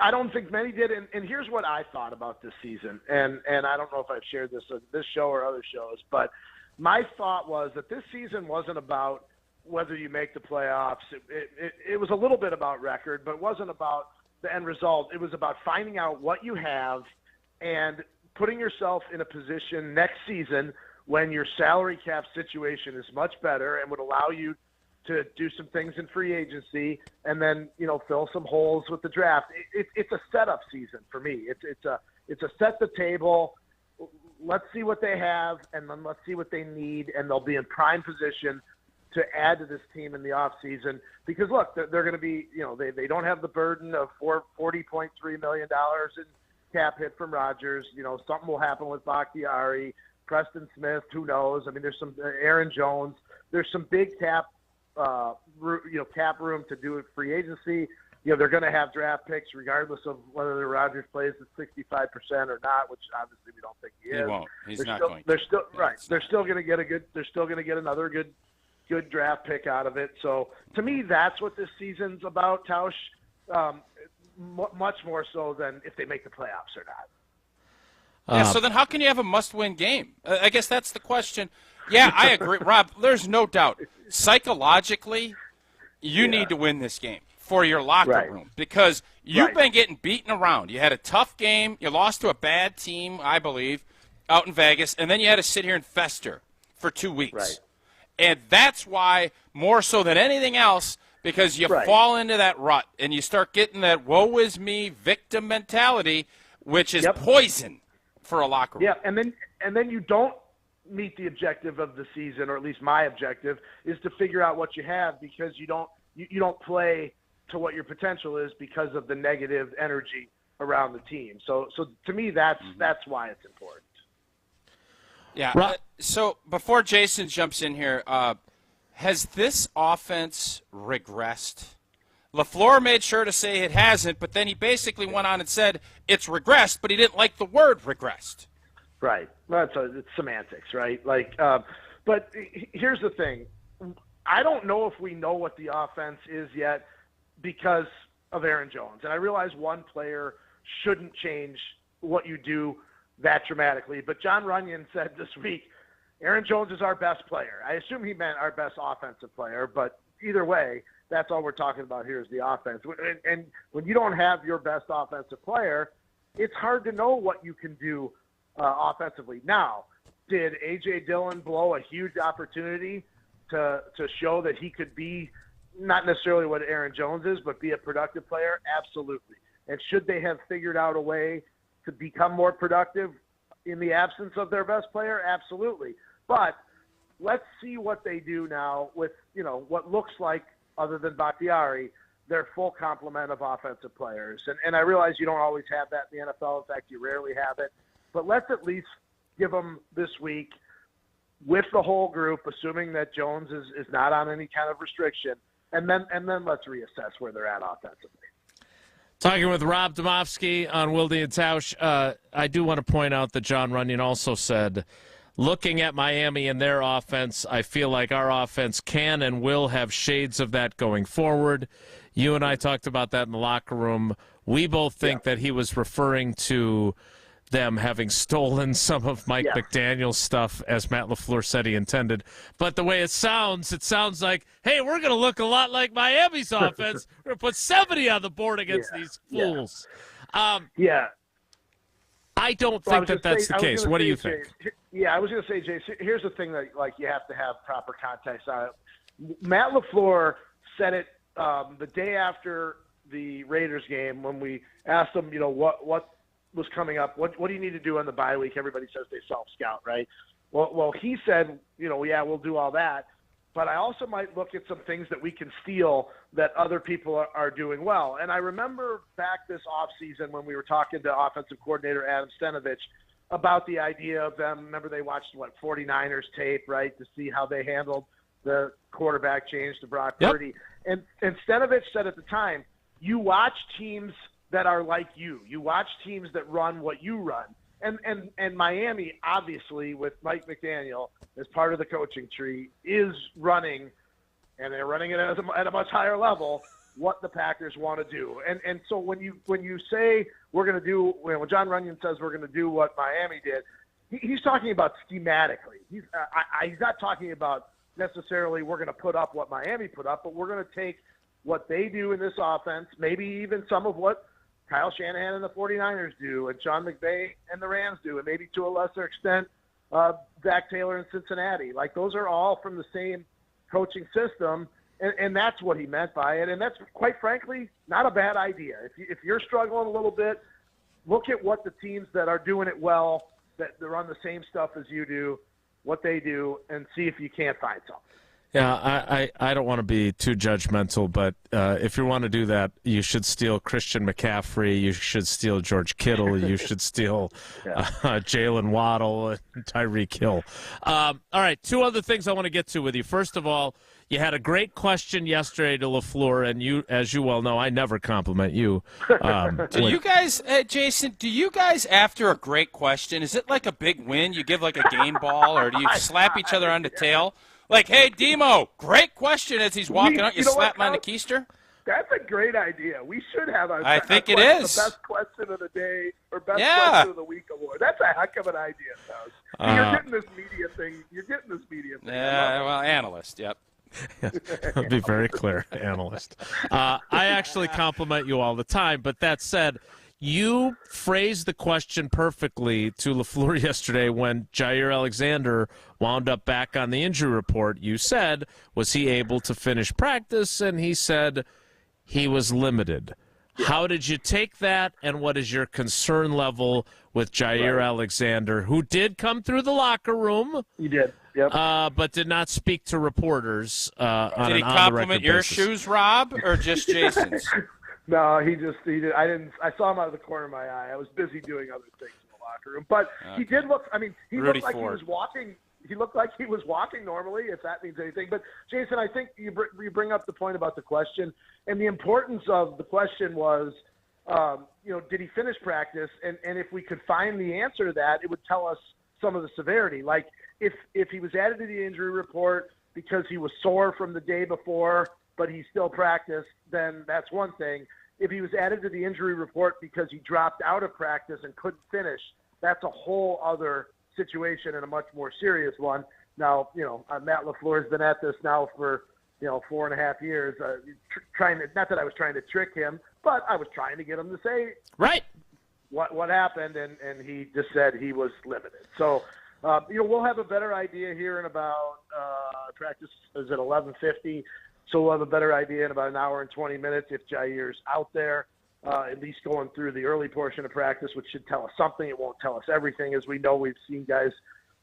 I don't think many did. And here's what I thought about this season. And I don't know if I've shared this on this show or other shows, but my thought was that this season wasn't about whether you make the playoffs. It was a little bit about record, but it wasn't about the end result. It was about finding out what you have and putting yourself in a position next season when your salary cap situation is much better and would allow you to do some things in free agency and then, fill some holes with the draft. It's a setup season for me. It's a set the table. Let's see what they have, and then let's see what they need, and they'll be in prime position to add to this team in the offseason. Because, look, they're going to be, they don't have the burden of $40.3 million in cap hit from Rodgers. Something will happen with Bakhtiari, Preston Smith, who knows? I mean, there's some Aaron Jones. There's some big cap room to do it free agency. They're going to have draft picks regardless of whether Rodgers plays at 65% or not, which obviously we don't think he is. He won't. He's not going to. They're still right. They're still going to get They're still going to get another good draft pick out of it. So to me, that's what this season's about, Tausch. Much more so than if they make the playoffs or not. Yeah. So then, how can you have a must-win game? I guess that's the question. Yeah, I agree, Rob. There's no doubt. Psychologically, you need to win this game for your locker room because you've been getting beaten around. You had a tough game. You lost to a bad team, I believe, out in Vegas, and then you had to sit here and fester for 2 weeks. Right. And that's why, more so than anything else, because you fall into that rut and you start getting that woe is me victim mentality, which is poison for a locker room. Yeah, and then you don't meet the objective of the season, or at least my objective is to figure out what you have, because you don't play to what your potential is because of the negative energy around the team. So to me, that's why it's important. Yeah. So before Jason jumps in here, has this offense regressed? LaFleur made sure to say it hasn't, but then he basically went on and said it's regressed, but he didn't like the word regressed. Right. Well, it's semantics, right? But here's the thing. I don't know if we know what the offense is yet because of Aaron Jones. And I realize one player shouldn't change what you do that dramatically. But John Runyon said this week, Aaron Jones is our best player. I assume he meant our best offensive player, but either way, that's all we're talking about here is the offense. And when you don't have your best offensive player, it's hard to know what you can do offensively. Now, did A.J. Dillon blow a huge opportunity to show that he could be not necessarily what Aaron Jones is, but be a productive player? Absolutely. And should they have figured out a way to become more productive in the absence of their best player? Absolutely. But let's see what they do now with, what looks like, other than Bakhtiari, their full complement of offensive players. And I realize you don't always have that in the NFL. In fact, you rarely have it. But let's at least give them this week with the whole group, assuming that Jones is not on any kind of restriction, and then let's reassess where they're at offensively. Talking with Rob Domofsky on Wilde and Tausch, I do want to point out that John Runyon also said, looking at Miami and their offense, I feel like our offense can and will have shades of that going forward. You and I talked about that in the locker room. We both think that he was referring to them having stolen some of Mike McDaniel's stuff, as Matt LaFleur said he intended. But the way it sounds like, hey, we're going to look a lot like Miami's offense. We're going to put 70 on the board against these fools. I don't think that's the case. What do you think? I was going to say, Jay, here's the thing that you have to have proper context on it. Matt LaFleur said it the day after the Raiders game when we asked him, what was coming up. What do you need to do on the bye week? Everybody says they self-scout, right? Well, he said, we'll do all that. But I also might look at some things that we can steal that other people are doing well. And I remember back this offseason when we were talking to offensive coordinator Adam Stenovich about the idea of them. Remember they watched, 49ers tape, right, to see how they handled the quarterback change to Brock Purdy. And Stenovich said at the time, you watch teams that are like you. You watch teams that run what you run. And Miami, obviously, with Mike McDaniel as part of the coaching tree, is running, and they're running it at a much higher level, what the Packers want to do. And so when you say we're going to do, when John Runyon says we're going to do what Miami did, he's talking about schematically. He's not talking about necessarily we're going to put up what Miami put up, but we're going to take what they do in this offense, maybe even some of what Kyle Shanahan and the 49ers do, and Sean McVay and the Rams do, and maybe to a lesser extent, Zach Taylor in Cincinnati. Those are all from the same coaching system, and that's what he meant by it. And that's, quite frankly, not a bad idea. If you're struggling a little bit, look at what the teams that are doing it well, that run the same stuff as you do, what they do, and see if you can't find something. Yeah, I don't want to be too judgmental, but if you want to do that, you should steal Christian McCaffrey, you should steal George Kittle, you should steal Jalen Waddle and Tyreek Hill. All right, two other things I want to get to with you. First of all, you had a great question yesterday to LaFleur, and you, as you well know, I never compliment you. Do you guys, Jason, after a great question, is it like a big win? You give like a game ball, or do you slap each other on the tail? Like, hey, Demo, great question as he's walking out. You slap him on the keister? That's a great idea. We should have the best question of the day or best question of the week award. That's a heck of an idea, Tausch. You're getting this media thing. Yeah, well, analyst, yep. I'll be very clear, analyst. I actually compliment you all the time, but that said, You phrased the question perfectly to LaFleur yesterday when Jair Alexander wound up back on the injury report. You said, was he able to finish practice? And he said he was limited. Yeah. How did you take that, and what is your concern level with Jair Alexander, who did come through the locker room? He did, yep. But did not speak to reporters on Did he compliment your shoes, Rob, or just Jason's? No, he did. I saw him out of the corner of my eye. I was busy doing other things in the locker room. But he did look, he looked like he was walking. He looked like he was walking normally, if that means anything. But, Jason, I think you bring up the point about the question. And the importance of the question was, did he finish practice? And if we could find the answer to that, it would tell us some of the severity. Like, if he was added to the injury report because he was sore from the day before, but he still practiced, then that's one thing. If he was added to the injury report because he dropped out of practice and couldn't finish, that's a whole other situation and a much more serious one. Now, Matt LaFleur has been at this now for, 4.5 years, not that I was trying to trick him, but I was trying to get him to say what happened, and he just said he was limited. So, we'll have a better idea here in about practice is at 11:50. So we'll have a better idea in about an hour and 20 minutes if Jair's out there, at least going through the early portion of practice, which should tell us something. It won't tell us everything. As we know, we've seen guys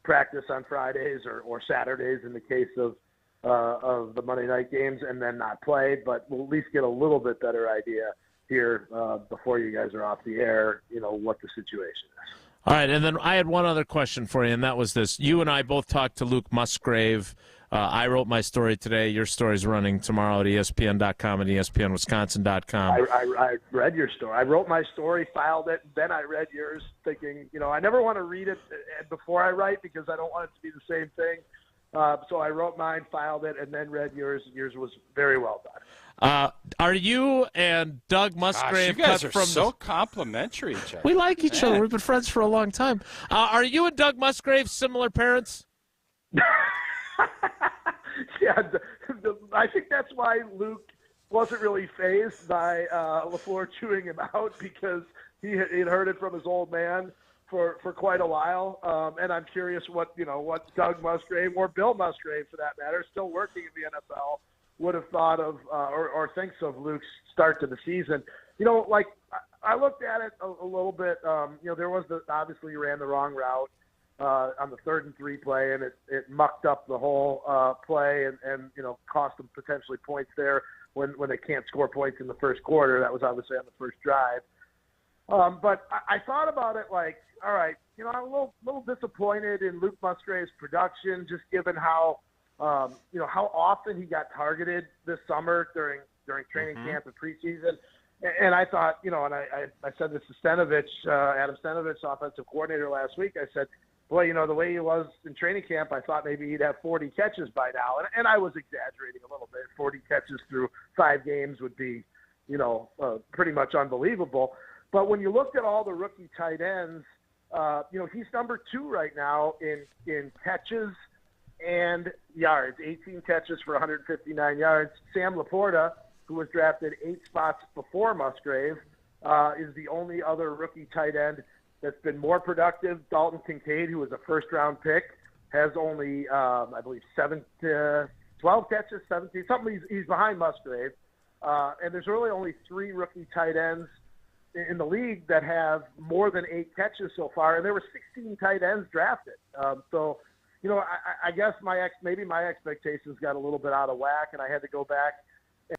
practice on Fridays or Saturdays in the case of the Monday night games and then not play. But we'll at least get a little bit better idea here before you guys are off the air, what the situation is. All right, and then I had one other question for you, and that was this. You and I both talked to Luke Musgrave. I wrote my story today. Your story's running tomorrow at ESPN.com and ESPNWisconsin.com. I read your story. I wrote my story, filed it, and then I read yours thinking, I never want to read it before I write because I don't want it to be the same thing. So I wrote mine, filed it, and then read yours. Yours was very well done. Are you and Doug Musgrave? You guys are so complimentary each other. We like each other. We've been friends for a long time. Are you and Doug Musgrave similar parents? Yeah, I think that's why Luke wasn't really fazed by LaFleur chewing him out because he had heard it from his old man for quite a while. And I'm curious what Doug Musgrave or Bill Musgrave, for that matter, still working in the NFL, would have thought of or thinks of Luke's start to the season. I looked at it a little bit. There was obviously he ran the wrong route on the 3rd and 3 play, and it mucked up the whole play and cost them potentially points there when they can't score points in the first quarter. That was obviously on the first drive. But I thought about it like, all right, I'm a little disappointed in Luke Musgrave's production, just given how how often he got targeted this summer during training camp and preseason. And I thought, and I said this to Adam Stenovich, offensive coordinator, last week. I said, boy, the way he was in training camp, I thought maybe he'd have 40 catches by now. And I was exaggerating a little bit. 40 catches through 5 games would be, pretty much unbelievable. But when you looked at all the rookie tight ends, he's number 2 right now in catches and yards, 18 catches for 159 yards. Sam Laporta, who was drafted 8 spots before Musgrave, is the only other rookie tight end that's been more productive. Dalton Kincaid, who was a first-round pick, has only, I believe, 12 catches, 17, something. He's behind Musgrave. And there's really only 3 rookie tight ends in the league that have more than 8 catches so far, and there were 16 tight ends drafted. So, I guess maybe my expectations got a little bit out of whack, and I had to go back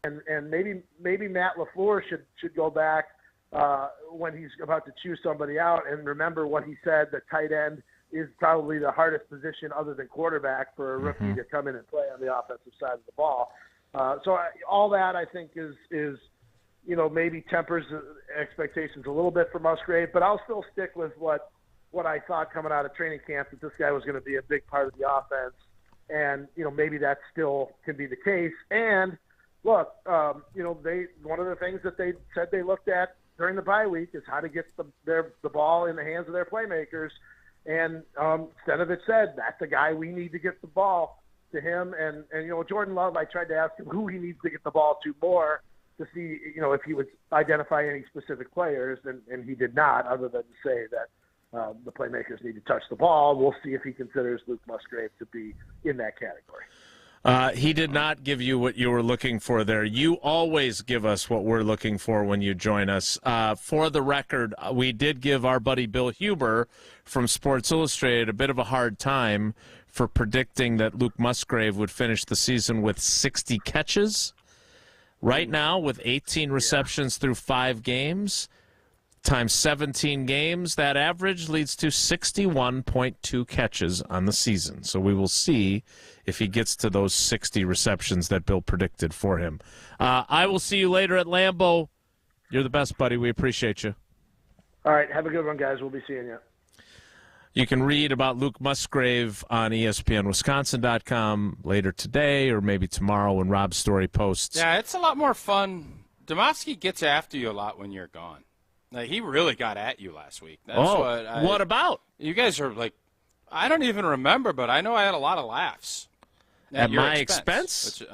and maybe Matt LaFleur should go back when he's about to choose somebody out and remember what he said, that tight end is probably the hardest position other than quarterback for a rookie to come in and play on the offensive side of the ball. All that I think is maybe tempers expectations a little bit for Musgrave, but I'll still stick with what I thought coming out of training camp, that this guy was going to be a big part of the offense. And, maybe that still can be the case. And look, one of the things that they said they looked at during the bye week is how to get the ball in the hands of their playmakers. And Stenovich said, that's the guy we need to get the ball to him. And Jordan Love, I tried to ask him who he needs to get the ball to more. to see, if he would identify any specific players, and he did not, other than to say that the playmakers need to touch the ball. We'll see if he considers Luke Musgrave to be in that category. He did not give you what you were looking for there. You always give us what we're looking for when you join us. For the record, we did give our buddy Bill Huber from Sports Illustrated a bit of a hard time for predicting that Luke Musgrave would finish the season with 60 catches. Right now, with 18 receptions through 5 games, times 17 games, that average leads to 61.2 catches on the season. So we will see if he gets to those 60 receptions that Bill predicted for him. I will see you later at Lambeau. You're the best, buddy. We appreciate you. All right. Have a good one, guys. We'll be seeing you. You can read about Luke Musgrave on ESPNWisconsin.com later today or maybe tomorrow when Rob's story posts. Yeah, it's a lot more fun. Demovsky gets after you a lot when you're gone. Like, he really got at you last week. That's what about? You guys are like, I don't even remember, but I know I had a lot of laughs. At my expense? Which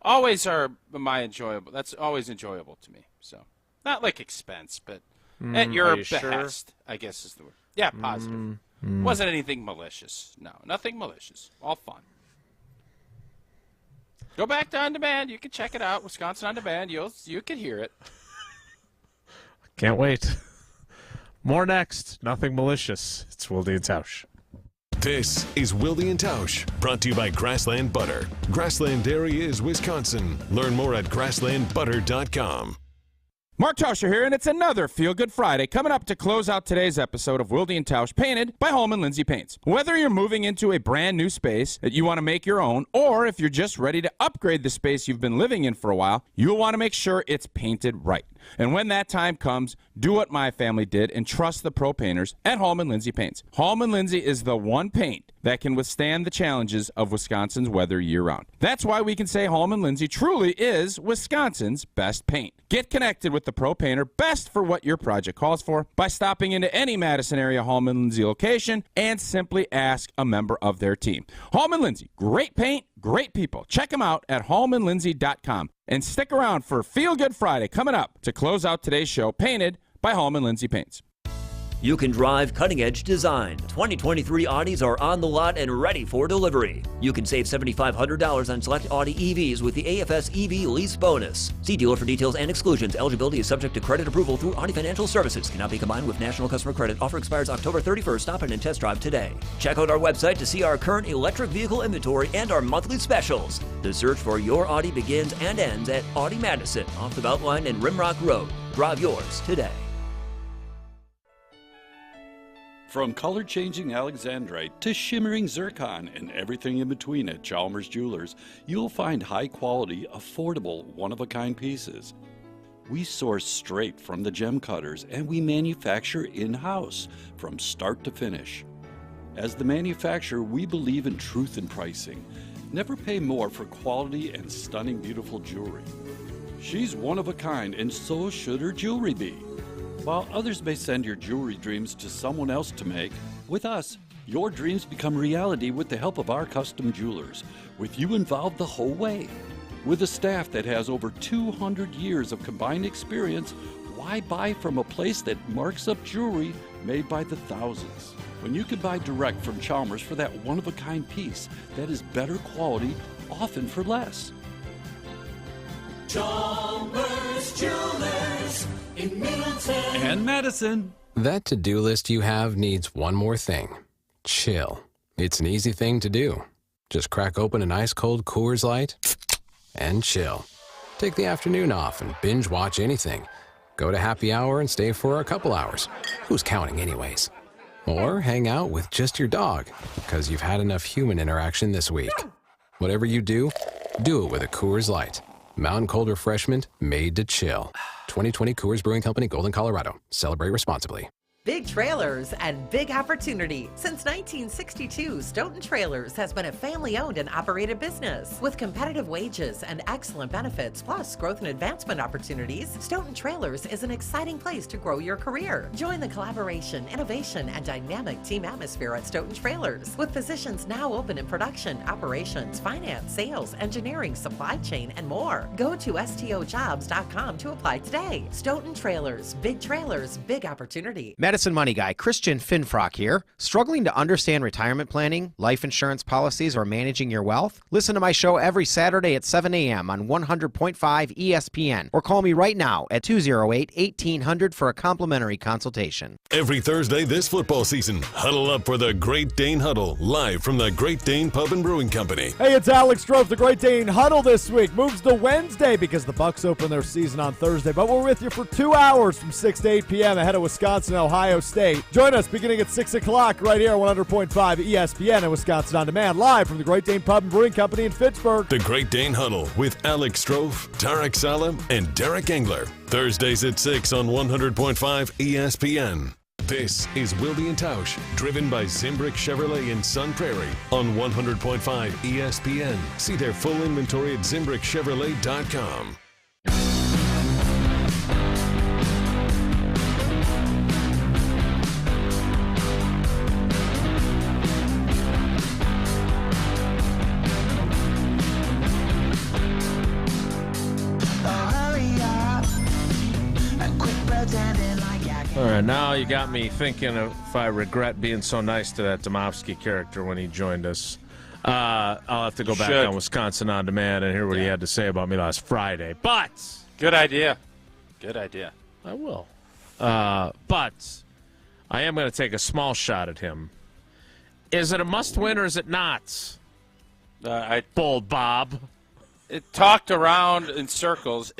always are my enjoyable. That's always enjoyable to me. So, not like expense, but at your behest, sure? I guess is the word. Yeah, positive. Wasn't anything malicious. No, nothing malicious. All fun. Go back to On Demand. You can check it out. Wisconsin On Demand. You can hear it. Can't wait. More next. Nothing malicious. It's Wilde and Tausch. This is Wilde and Tausch, brought to you by Grassland Butter. Grassland Dairy is Wisconsin. Learn more at grasslandbutter.com. Mark Tauscher here, and it's another Feel Good Friday coming up to close out today's episode of Wilde and Tausch, painted by Holman Lindsay Paints. Whether you're moving into a brand new space that you want to make your own, or if you're just ready to upgrade the space you've been living in for a while, you'll want to make sure it's painted right. And when that time comes, do what my family did and trust the pro painters at Holman Lindsay Paints. Holman Lindsay is the one paint that can withstand the challenges of Wisconsin's weather year-round. That's why we can say Holman Lindsay truly is Wisconsin's best paint. Get connected with the pro painter best for what your project calls for by stopping into any Madison area Holman Lindsay location and simply ask a member of their team. Holman Lindsay, great paint, great people. Check them out at hallmanlindsay.com. And stick around for Feel Good Friday coming up to close out today's show, painted by Holman Lindsay Paints. You can drive cutting-edge design. 2023 Audis are on the lot and ready for delivery. You can save $7,500 on select Audi EVs with the AFS EV lease bonus. See dealer for details and exclusions. Eligibility is subject to credit approval through Audi Financial Services. Cannot be combined with National Customer Credit. Offer expires October 31st. Stop in and test drive today. Check out our website to see our current electric vehicle inventory and our monthly specials. The search for your Audi begins and ends at Audi Madison off the Beltline and Rimrock Road. Drive yours today. From color-changing alexandrite to shimmering zircon and everything in between at Chalmers Jewelers, you'll find high-quality, affordable, one-of-a-kind pieces. We source straight from the gem cutters, and we manufacture in-house from start to finish. As the manufacturer, we believe in truth in pricing. Never pay more for quality and stunning, beautiful jewelry. She's one of a kind, and so should her jewelry be. While others may send your jewelry dreams to someone else to make, with us, your dreams become reality with the help of our custom jewelers, with you involved the whole way. With a staff that has over 200 years of combined experience, why buy from a place that marks up jewelry made by the thousands? When you can buy direct from Chalmers for that one-of-a-kind piece that is better quality, often for less. Chalmers Jewelers in Middleton and Madison. That to-do list you have needs one more thing. Chill. It's an easy thing to do. Just crack open an ice-cold Coors Light and chill. Take the afternoon off and binge watch anything. Go to happy hour and stay for a couple hours. Who's counting anyways? Or hang out with just your dog, because you've had enough human interaction this week. Whatever you do it with a Coors Light. Mountain Cold Refreshment made to chill. 2020 Coors Brewing Company, Golden, Colorado. Celebrate responsibly. big trailers, and big opportunity. Since 1962, Stoughton Trailers has been a family-owned and operated business. With competitive wages and excellent benefits, plus growth and advancement opportunities, Stoughton Trailers is an exciting place to grow your career. Join the collaboration, innovation, and dynamic team atmosphere at Stoughton Trailers, with positions now open in production, operations, finance, sales, engineering, supply chain, and more. Go to stojobs.com to apply today. Stoughton Trailers, big trailers, big opportunity. Medicine Money Guy Christian Finfrock here. Struggling to understand retirement planning, life insurance policies, or managing your wealth? Listen to my show every Saturday at 7 a.m. on 100.5 ESPN, or call me right now at 208-1800 for a complimentary consultation. Every Thursday this football season, huddle up for the Great Dane Huddle, live from the Great Dane Pub and Brewing Company. Hey, it's Alex Strofe. The Great Dane Huddle this week moves to Wednesday because the Bucks open their season on Thursday, but we're with you for 2 hours from 6 to 8 p.m. ahead of Wisconsin and Ohio State. Join us beginning at 6 o'clock right here on 100.5 ESPN and Wisconsin On Demand, live from the Great Dane Pub and Brewing Company in Fitchburg. The Great Dane Huddle with Alex Strofe, Tarek Salam, and Derek Engler. Thursdays at 6 on 100.5 ESPN. This is Wilde and Tausch, driven by Zimbrick Chevrolet in Sun Prairie on 100.5 ESPN. See their full inventory at ZimbrickChevrolet.com. All right, now you got me thinking if I regret being so nice to that Domofsky character when he joined us. I'll have to go back on Wisconsin On Demand and hear what he had to say about me last Friday. But good idea. Good idea. I will. But I am going to take a small shot at him. Is it a must-win or is it not? Bold Bob. It talked around in circles.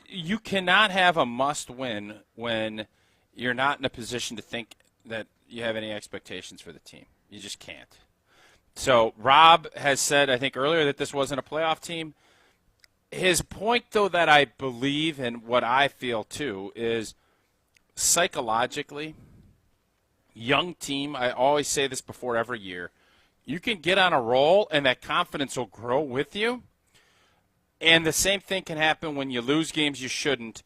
You cannot have a must-win when you're not in a position to think that you have any expectations for the team. You just can't. So Rob has said, I think earlier, that this wasn't a playoff team. His point, though, that I believe and what I feel, too, is psychologically, young team, I always say this before every year, you can get on a roll and that confidence will grow with you. And the same thing can happen when you lose games you shouldn't.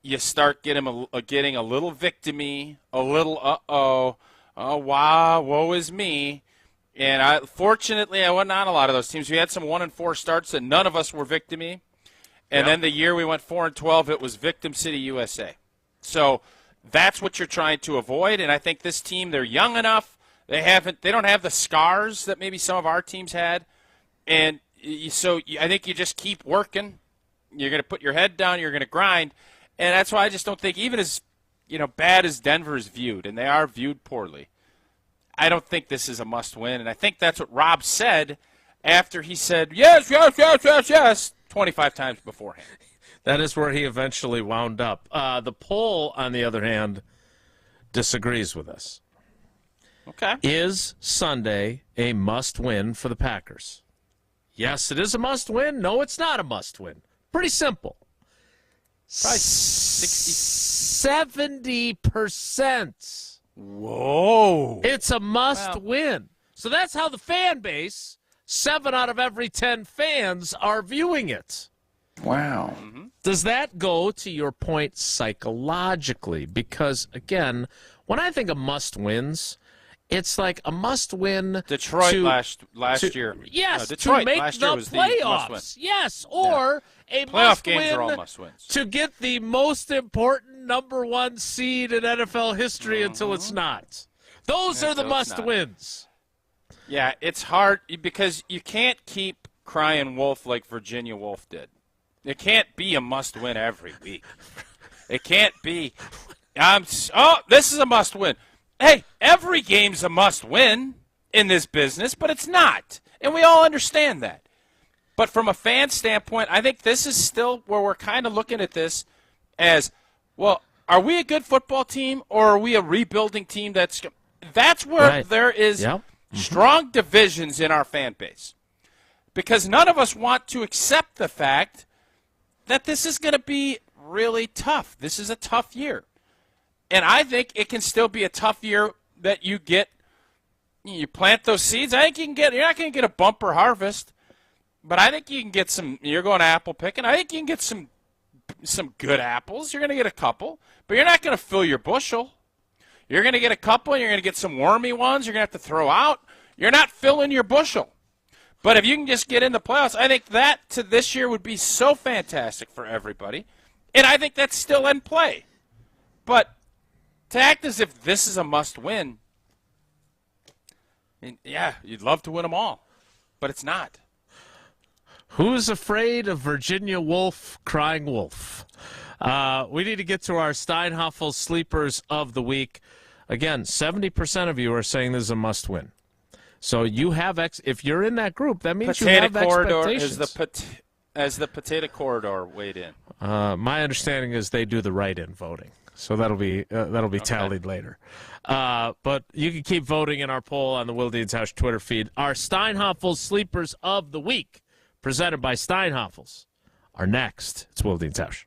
You start getting a little victim-y, a little oh wow, woe is me. And fortunately, I wasn't on a lot of those teams. We had some 1-4 starts that none of us were victim-y. And then the year we went 4-12, it was Victim City, USA. So that's what you're trying to avoid. And I think this team, they're young enough. They don't have the scars that maybe some of our teams had. And so I think you just keep working. You're going to put your head down. You're going to grind. And that's why I just don't think, even as bad as Denver is viewed, and they are viewed poorly, I don't think this is a must-win. And I think that's what Rob said after he said, yes, 25 times beforehand. That is where he eventually wound up. The poll, on the other hand, disagrees with us. Okay. Is Sunday a must-win for the Packers? Yes, it is a must-win. No, it's not a must-win. Pretty simple. Probably 70%. Whoa. It's a must-win. So that's how the fan base, 7 out of every 10 fans, are viewing it. Wow. Does that go to your point psychologically? Because, again, when I think of must-wins, it's like a must-win. Detroit last year. Yes, Detroit to make last the year was playoffs. Yes, or a playoff games are all must-wins. to get the most important number 1 seed in NFL history until it's not. Those are the must-wins. Yeah, it's hard because you can't keep crying wolf like Virginia Wolf did. It can't be a must-win every week. It can't be. This is a must-win. Hey, every game's a must-win in this business, but it's not. And we all understand that. But from a fan standpoint, I think this is still where we're kind of looking at this as, well, are we a good football team or are we a rebuilding team that's where there is strong divisions in our fan base. Because none of us want to accept the fact that this is going to be really tough. This is a tough year. And I think it can still be a tough year that you plant those seeds. I think you're not going to get a bumper harvest, but I think you can get some. You're going apple picking. I think you can get some good apples. You're going to get a couple, but you're not going to fill your bushel. You're going to get a couple. You're going to get some wormy ones. You're going to have to throw out. You're not filling your bushel. But if you can just get in the playoffs, I think that to this year would be so fantastic for everybody. And I think that's still in play. But to act as if this is a must-win, yeah, you'd love to win them all. But it's not. Who's afraid of Virginia Woolf crying wolf? We need to get to our Steinhoffel sleepers of the week. Again, 70% of you are saying this is a must-win. So you have if you're in that group, that means potato you have corridor expectations. As the potato corridor weighed in. My understanding is they do the write-in voting, so that'll be tallied later. But you can keep voting in our poll on the Wilde and Tausch Twitter feed. Our Steinhoffel sleepers of the week, presented by Steinhoffels, are next. It's Wilde and Tausch.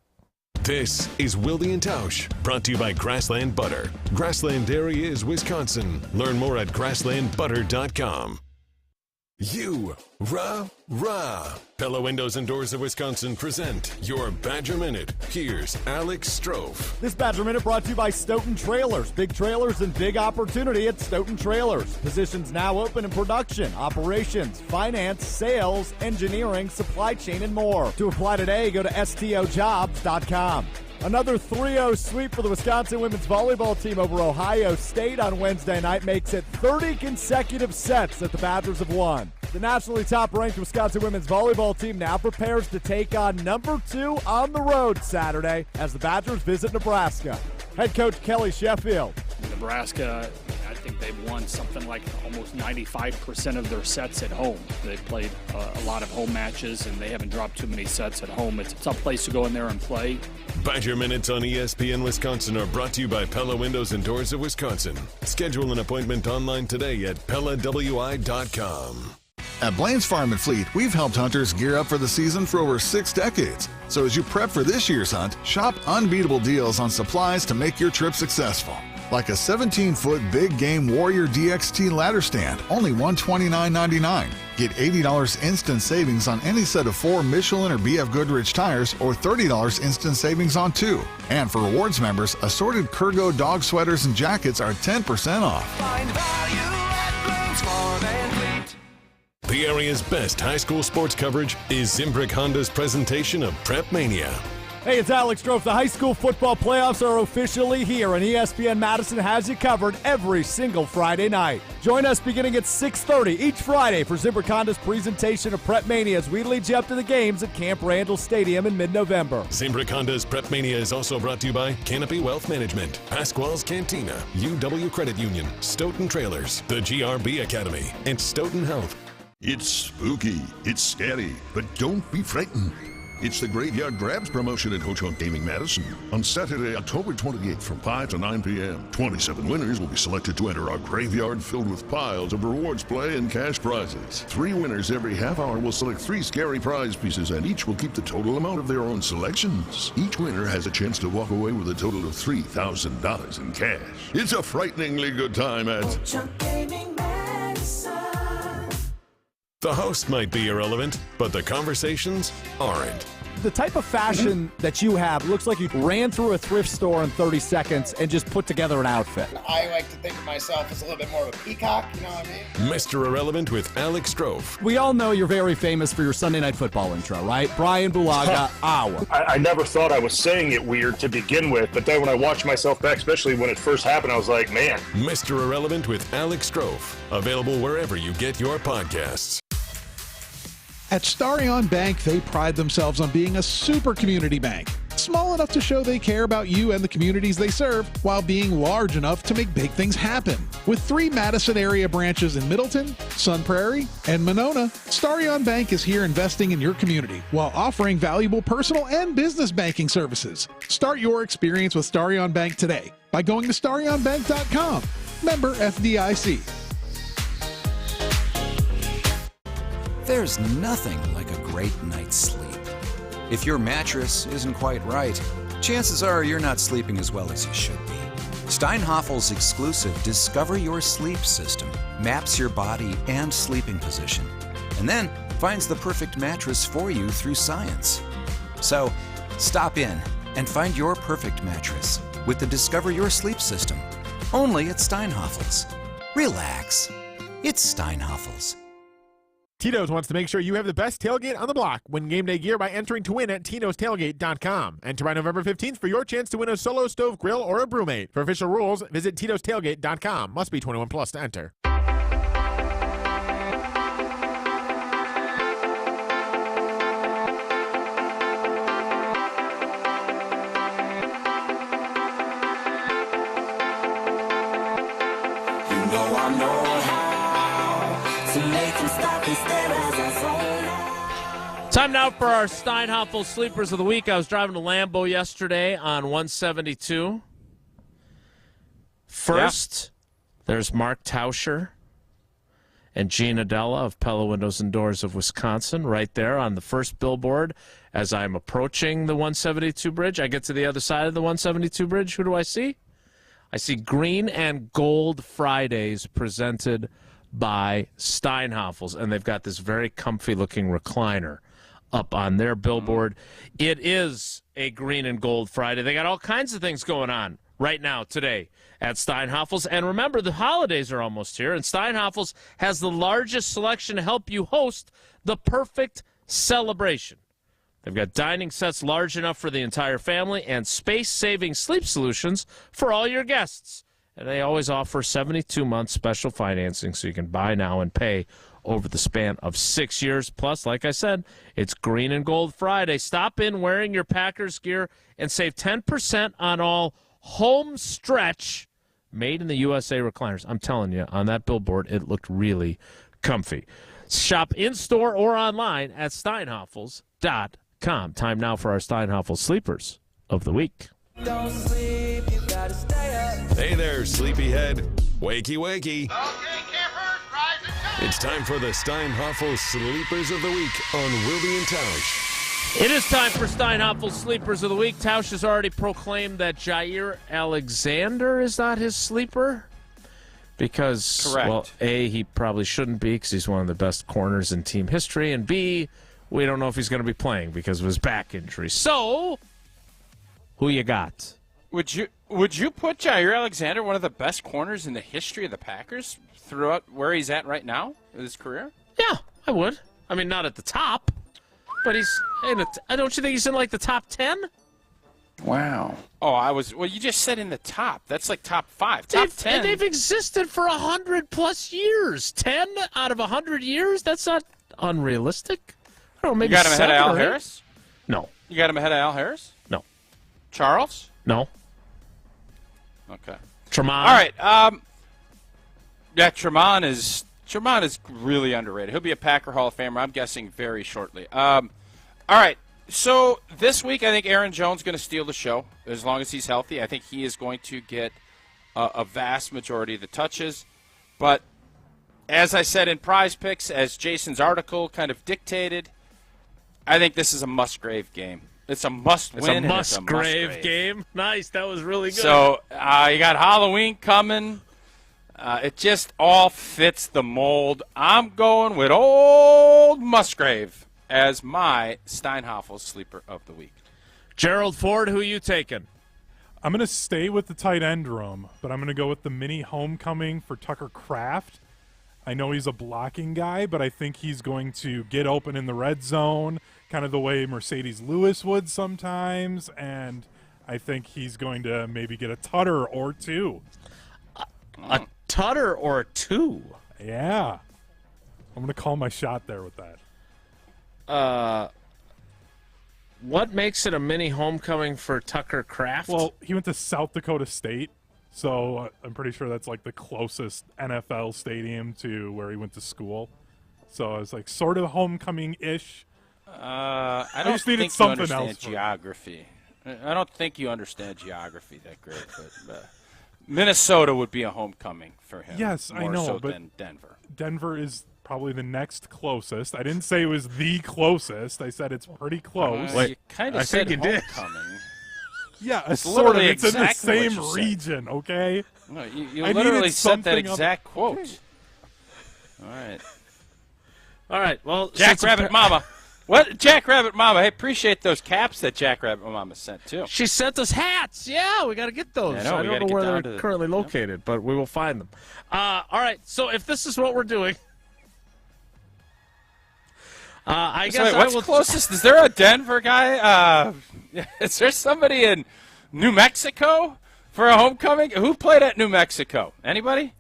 This is Wilde and Tausch, brought to you by Grassland Butter. Grassland Dairy is Wisconsin. Learn more at grasslandbutter.com. Rah. Pella Windows and Doors of Wisconsin present your Badger Minute. Here's Alex Strofe. This Badger Minute brought to you by Stoughton Trailers. Big trailers and big opportunity at Stoughton Trailers. Positions now open in production, operations, finance, sales, engineering, supply chain, and more. To apply today, go to stojobs.com. Another 3-0 sweep for the Wisconsin women's volleyball team over Ohio State on Wednesday night makes it 30 consecutive sets that the Badgers have won. The nationally top-ranked Wisconsin women's volleyball team now prepares to take on number 2 on the road Saturday as the Badgers visit Nebraska. Head coach Kelly Sheffield. Nebraska, I think they've won something like almost 95% of their sets at home. They've played a lot of home matches, and they haven't dropped too many sets at home. It's a tough place to go in there and play. Badger Minutes on ESPN Wisconsin are brought to you by Pella Windows and Doors of Wisconsin. Schedule an appointment online today at PellaWI.com. At Blaine's Farm and Fleet, we've helped hunters gear up for the season for over 6 decades. So as you prep for this year's hunt, shop unbeatable deals on supplies to make your trip successful. Like a 17-foot Big Game Warrior DXT ladder stand, only $129.99. Get $80 instant savings on any set of 4 Michelin or BF Goodrich tires or $30 instant savings on 2. And for rewards members, assorted Kurgo dog sweaters and jackets are 10% off. Find value at Blaine's Farm and Fleet. The area's best high school sports coverage is Zimbrick Honda's presentation of Prep Mania. Hey, it's Alex Strofe. The high school football playoffs are officially here, and ESPN Madison has you covered every single Friday night. Join us beginning at 6:30 each Friday for Zimbrick Honda's presentation of Prep Mania as we lead you up to the games at Camp Randall Stadium in mid-November. Zimbrick Honda's Prep Mania is also brought to you by Canopy Wealth Management, Pasquale's Cantina, UW Credit Union, Stoughton Trailers, the GRB Academy, and Stoughton Health. It's spooky, it's scary, but don't be frightenned. It's the Graveyard Grabs promotion at Ho-Chunk Gaming Madison on Saturday, October 28th from 5 to 9 p.m. 27 winners will be selected to enter our graveyard filled with piles of rewards play and cash prizes. 3 winners every half hour will select 3 scary prize pieces, and each will keep the total amount of their own selections. Each winner has a chance to walk away with a total of $3,000 in cash. It's a frighteningly good time at Ho-Chunk Gaming Madison. The host might be irrelevant, but the conversations aren't. The type of fashion that you have looks like you ran through a thrift store in 30 seconds and just put together an outfit. I like to think of myself as a little bit more of a peacock, you know what I mean? Mr. Irrelevant with Alex Strofe. We all know you're very famous for your Sunday Night Football intro, right? Brian Bulaga, Ow. I never thought I was saying it weird to begin with, but then when I watched myself back, especially when it first happened, I was like, man. Mr. Irrelevant with Alex Strofe. Available wherever you get your podcasts. At Starion Bank, they pride themselves on being a super community bank. Small enough to show they care about you and the communities they serve, while being large enough to make big things happen. With 3 Madison area branches in Middleton, Sun Prairie, and Monona, Starion Bank is here investing in your community while offering valuable personal and business banking services. Start your experience with Starion Bank today by going to starionbank.com. Member FDIC. There's nothing like a great night's sleep. If your mattress isn't quite right, chances are you're not sleeping as well as you should be. Steinhaffel's exclusive Discover Your Sleep system maps your body and sleeping position, and then finds the perfect mattress for you through science. So, stop in and find your perfect mattress with the Discover Your Sleep system, only at Steinhaffel's. Relax. It's Steinhaffel's. Tito's wants to make sure you have the best tailgate on the block. Win game day gear by entering to win at titostailgate.com. Enter by November 15th for your chance to win a Solo Stove Grill or a Brewmate. For official rules, visit titostailgate.com. Must be 21 plus to enter. Time now for our Steinhaffel Sleepers of the Week. I was driving to Lambeau yesterday on 172. First, there's Mark Tauscher and Gene Adela of Pella Windows and Doors of Wisconsin right there on the first billboard as I'm approaching the 172 bridge. I get to the other side of the 172 bridge. Who do I see? I see Green and Gold Fridays presented by Steinhaffel's, and they've got this very comfy-looking recliner up on their billboard. It is a Green and Gold Friday. They got all kinds of things going on right now today at Steinhaffel's. And remember, the holidays are almost here, and Steinhaffel's has the largest selection to help you host the perfect celebration. They've got dining sets large enough for the entire family and space-saving sleep solutions for all your guests. And they always offer 72-month special financing so you can buy now and pay over the span of 6 years. Plus, like I said, it's Green and Gold Friday. Stop in wearing your Packers gear and save 10% on all home stretch made in the USA recliners. I'm telling you, on that billboard, it looked really comfy. Shop in-store or online at steinhaffels.com. Time now for our Steinhaffel Sleepers of the Week. Don't sleep, you gotta stay up. Hey there, sleepyhead. Wakey, wakey. It's time for the Steinhaffel Sleepers of the Week on Wilde and Tausch. It is time for Steinhaffel Sleepers of the Week. Tausch has already proclaimed that Jair Alexander is not his sleeper because, Correct. well, A, he probably shouldn't be because he's one of the best corners in team history, and B, we don't know if he's going to be playing because of his back injury. So, who you got? Would you put Jair Alexander one of the best corners in the history of the Packers throughout where he's at right now in his career? Yeah, I would. I mean, not at the top, but he's in don't you think he's in like the top 10? Wow. Oh, well, you just said in the top. That's like top 5. Top 10. They've existed for 100+ years. 10 out of 100 years? That's not unrealistic. I don't know, maybe you got him ahead of Al 7 or 8? Harris? No. You got him ahead of Al Harris? No. Charles? No. Okay. Tremont. All right. Yeah, Tremont is really underrated. He'll be a Packer Hall of Famer, I'm guessing, very shortly. All right. So this week, I think Aaron Jones is going to steal the show as long as he's healthy. I think he is going to get a vast majority of the touches. But as I said in Prize Picks, as Jason's article kind of dictated, I think this is a Musgrave game. It's a must-win. It's a Musgrave game. Nice. That was really good. So you got Halloween coming. It just all fits the mold. I'm going with old Musgrave as my Steinhaffel Sleeper of the Week. Gerald Ford, who are you taking? I'm going to stay with the tight end room, but I'm going to go with the mini homecoming for Tucker Kraft. I know he's a blocking guy, but I think he's going to get open in the red zone, kind of the way Mercedes Lewis would sometimes, and I think he's going to maybe get a tutter or two. A tutter or two? Yeah. I'm going to call my shot there with that. What makes it a mini homecoming for Tucker Kraft? Well, he went to South Dakota State, so I'm pretty sure that's like the closest NFL stadium to where he went to school. So it's like sort of homecoming-ish. I don't just needed think you something understand else for it. geography. I don't think you understand geography that great, but Minnesota would be a homecoming for him. Yes, more I know, so but than Denver. Denver is probably the next closest. I didn't say it was the closest. I said it's pretty close. You kind of said homecoming. Yeah, It's sort of. literally It's in the exactly what same you said. region, okay? No, you I literally needed said that something exact quote. All right. All right. Well, Jackrabbit Mama. What? Jackrabbit Mama. Hey, appreciate those caps that Jackrabbit Mama sent, too. She sent us hats. Yeah, we got to get those. I know, I we don't gotta know get where down they're to the- currently located, but we will find them. All right. So if this is what we're doing, I guess what's I will. closest? Is there a Denver guy? Is there somebody in New Mexico for a homecoming? Who played at New Mexico? Anybody?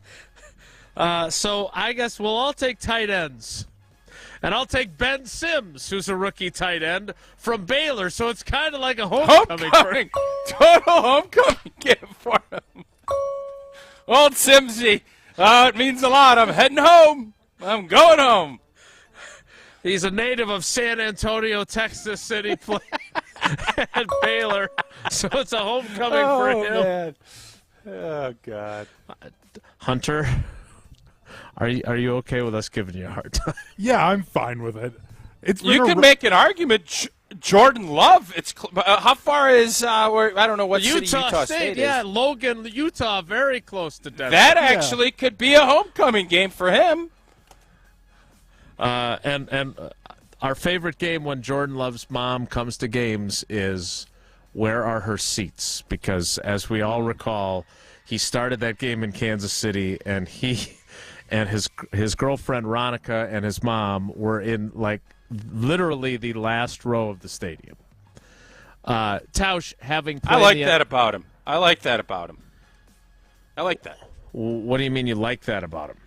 So I guess we'll all take tight ends. And I'll take Ben Sims, who's a rookie tight end from Baylor. So it's kind of like a homecoming. Total homecoming game for him. Old Simsy. It means a lot. I'm heading home. I'm going home. He's a native of San Antonio, Texas City, at Baylor. So it's a homecoming for him. Man. Oh, God. Hunter, are you okay with us giving you a hard time? Yeah, I'm fine with it. You can make an argument. Jordan Love. It's how far is where? I don't know what city Utah State is. Yeah, Logan, Utah, very close to Denver. That actually could be a homecoming game for him. And our favorite game when Jordan Love's mom comes to games is where are her seats? Because as we all recall, he started that game in Kansas City, and he and his girlfriend Ronica and his mom were in like literally the last row of the stadium. Tausch, having played I like that about him. I like that. What do you mean you like that about him?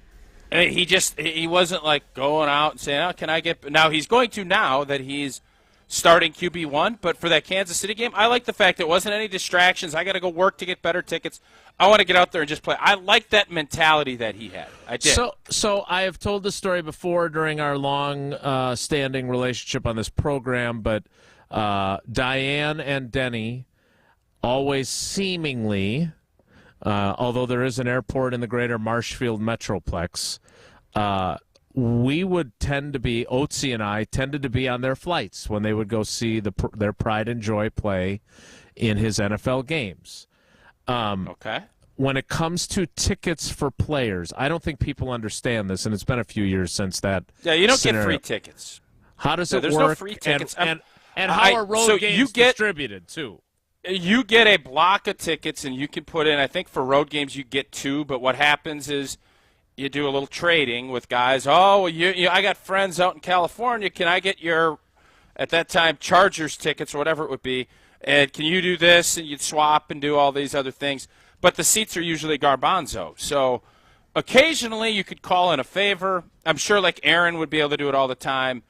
And he wasn't like going out and saying, "Oh, can I get?" Now he's going to now that he's starting QB1. But for that Kansas City game, I like the fact there wasn't any distractions. I got to go work to get better tickets. I want to get out there and just play. I like that mentality that he had. I did. So I have told this story before during our long-standing relationship on this program, but Diane and Denny always seemingly. Although there is an airport in the greater Marshfield Metroplex, we would tend to be, Otzi and I, tended to be on their flights when they would go see their Pride and Joy play in his NFL games. Okay. When it comes to tickets for players, I don't think people understand this, and it's been a few years since that. Yeah, you don't scenario. get free tickets. How does it there's work? No free tickets. And how are road games distributed, too? You get a block of tickets, and you can put in, I think for road games you get 2, but what happens is you do a little trading with guys. Oh, I got friends out in California. Can I get your, at that time, Chargers tickets or whatever it would be, and can you do this? And you'd swap and do all these other things. But the seats are usually garbanzo. So occasionally you could call in a favor. I'm sure like Aaron would be able to do it all the time.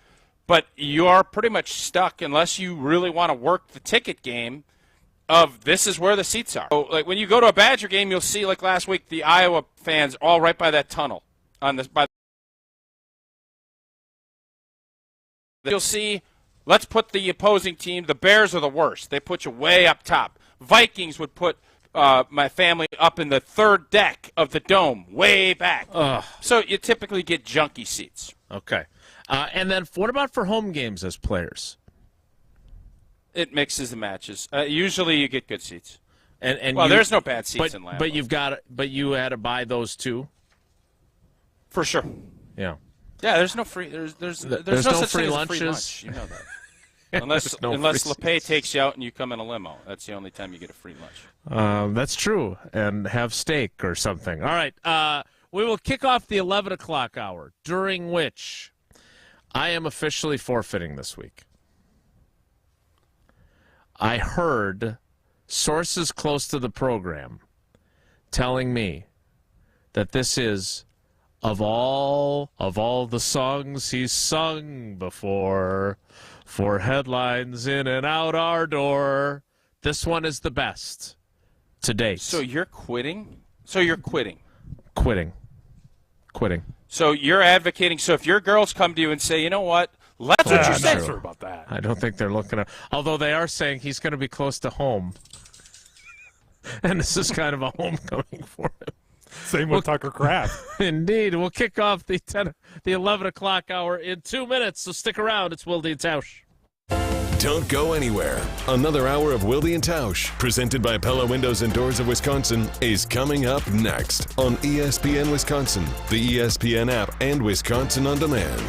But you're pretty much stuck unless you really want to work the ticket game of this is where the seats are. So, like when you go to a Badger game, you'll see like last week the Iowa fans all right by that tunnel on this. You'll see. Let's put the opposing team. The Bears are the worst. They put you way up top. Vikings would put my family up in the third deck of the dome, way back. So you typically get junky seats. Okay. And then what about for home games as players? It mixes the matches. Usually you get good seats. And there's no bad seats in Lambeau. But you had to buy those too? For sure. Yeah. Yeah, there's no free. There's no such free thing lunches. as a free lunch. You know that. Unless LePay takes you out and you come in a limo. That's the only time you get a free lunch. That's true. And have steak or something. All right. We will kick off the 11 o'clock hour, during which I am officially forfeiting this week. I heard sources close to the program telling me that this is of all the songs he's sung before, for headlines in and out our door, this one is the best to date. So you're quitting? Quitting. So you're advocating. So if your girls come to you and say, you know what, let's what you I'm say. not sure about that. I don't think they're looking at. Although they are saying he's going to be close to home, and this is kind of a homecoming for him. Same with Tucker Kraft. Indeed. We'll kick off the 11 o'clock hour in 2 minutes, so stick around. It's Wilde and Tausch. Don't go anywhere. Another hour of Wilde and Tausch, presented by Pella Windows and Doors of Wisconsin, is coming up next on ESPN Wisconsin, the ESPN app, and Wisconsin On Demand.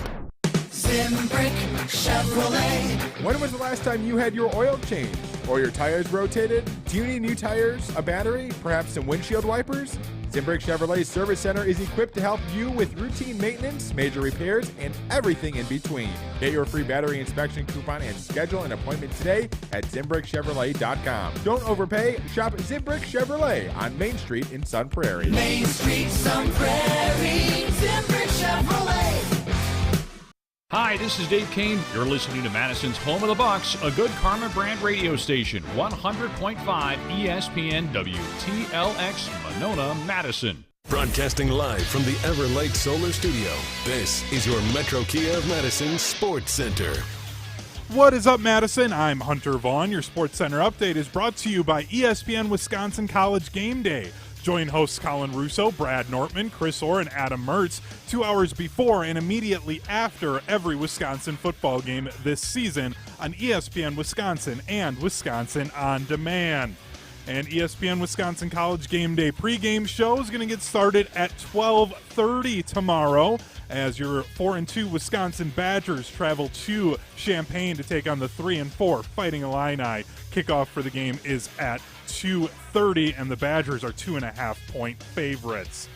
Zimbrick Chevrolet. When was the last time you had your oil changed or your tires rotated? Do you need new tires, a battery, perhaps some windshield wipers? Zimbrick Chevrolet Service Center is equipped to help you with routine maintenance, major repairs, and everything in between. Get your free battery inspection coupon and schedule an appointment today at ZimbrickChevrolet.com. Don't overpay. Shop Zimbrick Chevrolet on Main Street in Sun Prairie. Main Street, Sun Prairie. Zimbrick Chevrolet. Hi, this is Dave Kane. You're listening to Madison's Home of the Bucks, a good Karma brand radio station, 100.5 ESPN WTLX Monona, Madison. Broadcasting live from the Everlight Solar Studio, this is your Metro Kia of Madison Sports Center. What is up, Madison? I'm Hunter Vaughn. Your Sports Center update is brought to you by ESPN Wisconsin College Game Day. Join hosts Colin Russo, Brad Nortman, Chris Orr, and Adam Mertz 2 hours before and immediately after every Wisconsin football game this season on ESPN Wisconsin and Wisconsin On Demand. And ESPN Wisconsin College Game Day pregame show is going to get started at 12:30 tomorrow as your 4-2 Wisconsin Badgers travel to Champaign to take on the 3-4 Fighting Illini. Kickoff for the game is at 2:30, and the Badgers are 2.5-point favorites.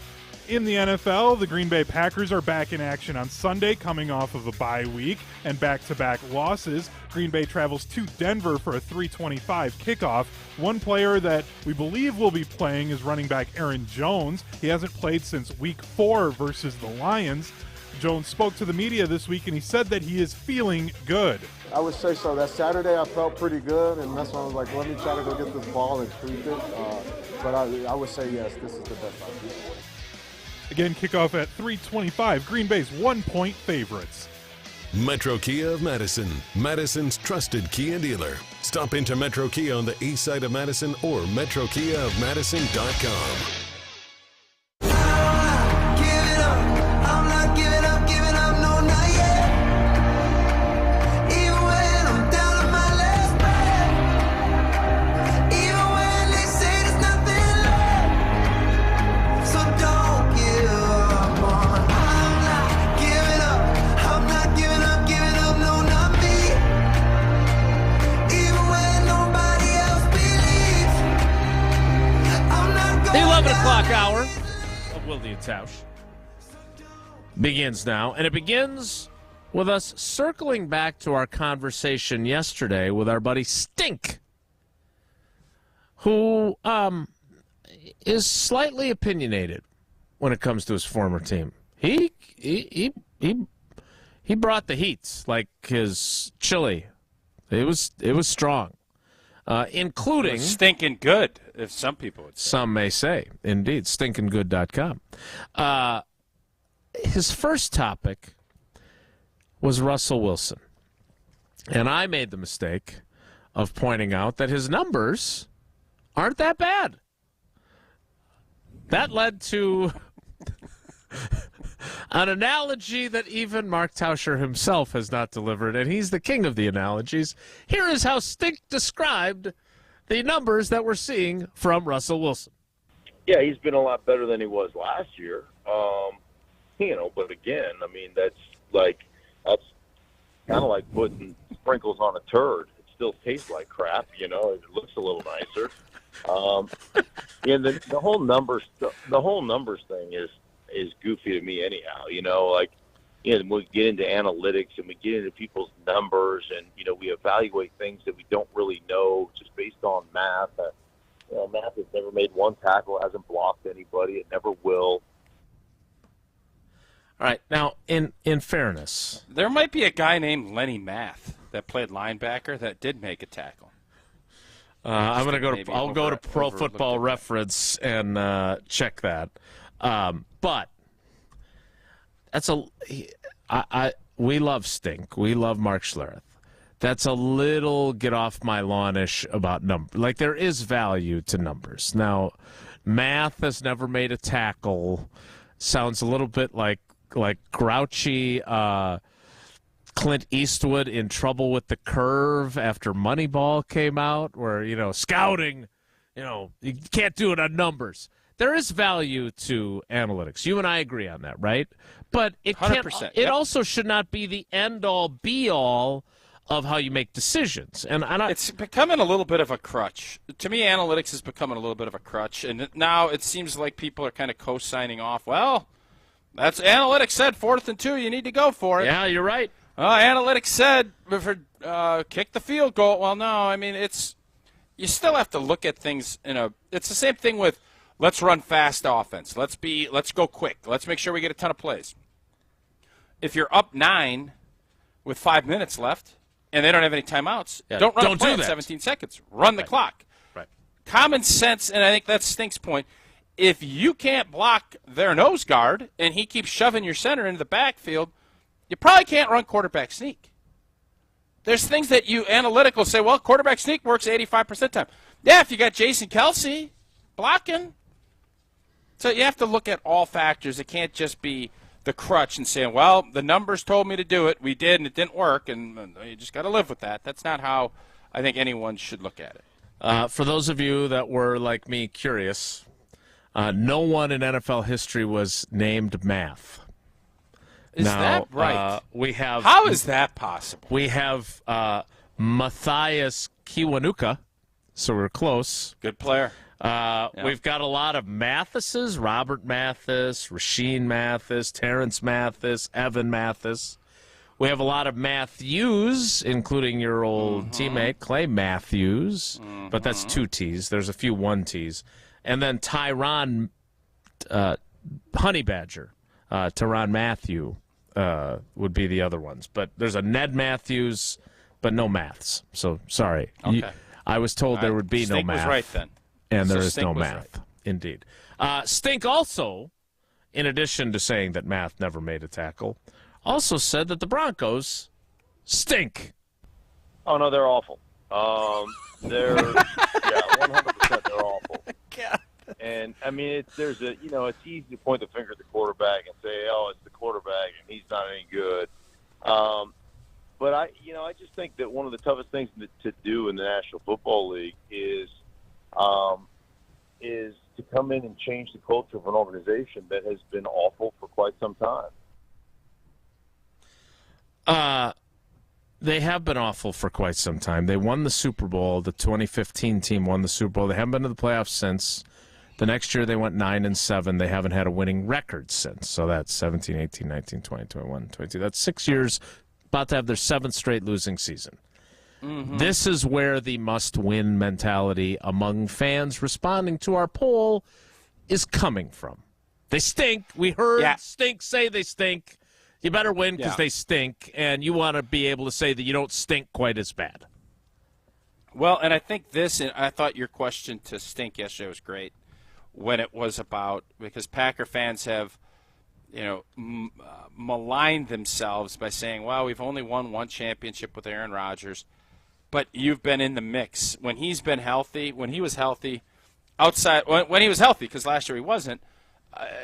In the NFL, the Green Bay Packers are back in action on Sunday, coming off of a bye week and back-to-back losses. Green Bay travels to Denver for a 3:25 kickoff. One player that we believe will be playing is running back Aaron Jones. He hasn't played since Week 4 versus the Lions. Jones spoke to the media this week, and he said that he is feeling good. I would say so. That Saturday I felt pretty good, and that's when I was like, let me try to go get this ball and treat it. But I would say, yes, this is the best I can do. Again, kickoff at 3:25. Green Bay's 1-point favorites. Metro Kia of Madison, Madison's trusted Kia dealer. Stop into Metro Kia on the east side of Madison or MetroKiaofMadison.com. The 11 o'clock hour of Wilde and Tausch begins now, and it begins with us circling back to our conversation yesterday with our buddy Stink, who is slightly opinionated when it comes to his former team. He brought the heats like his chili. It was strong. Including stinking good, if some people would say. Some may say, indeed, stinkinggood.com. His first topic was Russell Wilson. And I made the mistake of pointing out that his numbers aren't that bad. That led to an analogy that even Mark Tauscher himself has not delivered, and he's the king of the analogies. Here is how Stink described the numbers that we're seeing from Russell Wilson. Yeah, he's been a lot better than he was last year. But again, I mean, that's kind of like putting sprinkles on a turd. It still tastes like crap, It looks a little nicer. The whole numbers thing is goofy to me anyhow. We get into analytics and we get into people's numbers, and we evaluate things that we don't really know just based on math. Math has never made one tackle, hasn't blocked anybody, it never will. All right, now in fairness, there might be a guy named Lenny Math that played linebacker that did make a tackle. I'm going to go to. I'll go to Pro Football Reference and check that. But that's we love Stink. We love Mark Schlereth. That's a little get off my lawn-ish about numbers. Like, there is value to numbers. Now, Math has never made a tackle. Sounds a little bit like grouchy Clint Eastwood in trouble with the curve after Moneyball came out, where, scouting, you can't do it on numbers. There is value to analytics. You and I agree on that, right? But it 100%. It also should not be the end-all, be-all of how you make decisions. And it's becoming a little bit of a crutch. To me, analytics is becoming a little bit of a crutch. And now it seems like people are kind of co-signing off. Well, that's analytics said 4th and 2. You need to go for it. Yeah, you're right. Analytics said kick the field goal. Well, no. I mean, you still have to look at things it's the same thing with let's run fast offense. Let's go quick. Let's make sure we get a ton of plays. If you're up 9 with 5 minutes left and they don't have any timeouts, don't run a play in 17 seconds. Run the clock. Right. Common sense, and I think that's Stink's point. If you can't block their nose guard and he keeps shoving your center into the backfield, you probably can't run quarterback sneak. There's things that you analytical say, well, quarterback sneak works 85% of the time. Yeah, if you got Jason Kelsey blocking. So you have to look at all factors. It can't just be the crutch and saying, well, the numbers told me to do it. We did, and it didn't work, and you just got to live with that. That's not how I think anyone should look at it. For those of you that were, like me, curious, no one in NFL history was named Math. Is that right? We have. How is that possible? We have Matthias Kiwanuka, so we're close. Good player. We've got a lot of Mathises, Robert Mathis, Rashean Mathis, Terrence Mathis, Evan Mathis. We have a lot of Matthews, including your old teammate, Clay Matthews, but that's 2 T's. There's a few 1 T's. And then Tyrann Honey Badger, Tyrann Matthew would be the other ones. But there's a Ned Matthews, but no maths. So, sorry. Okay. I was told there would be no Stink math. was right then. And there is Stink no was math. right. Indeed. Stink also, in addition to saying that Math never made a tackle, also said that the Broncos stink. Oh, no, they're awful. They're 100% they're awful. God. And I mean, it's easy to point the finger at the quarterback and say, "Oh, it's the quarterback, and he's not any good." But I just think that one of the toughest things to do in the National Football League is to come in and change the culture of an organization that has been awful for quite some time. They have been awful for quite some time. They won the Super Bowl. The 2015 team won the Super Bowl. They haven't been to the playoffs since. The next year they went 9-7. They haven't had a winning record since. So that's 17, 18, 19, 20, 21, 22. That's 6 years, about to have their 7th straight losing season. Mm-hmm. This is where the must-win mentality among fans responding to our poll is coming from. They stink. We heard Stink say they stink. You better win because they stink, and you want to be able to say that you don't stink quite as bad. Well, and I think and I thought your question to Stink yesterday was great when it was about, because Packer fans have, maligned themselves by saying, well, we've only won 1 championship with Aaron Rodgers, but you've been in the mix. When he's been healthy, when he was healthy, when he was healthy, because last year he wasn't,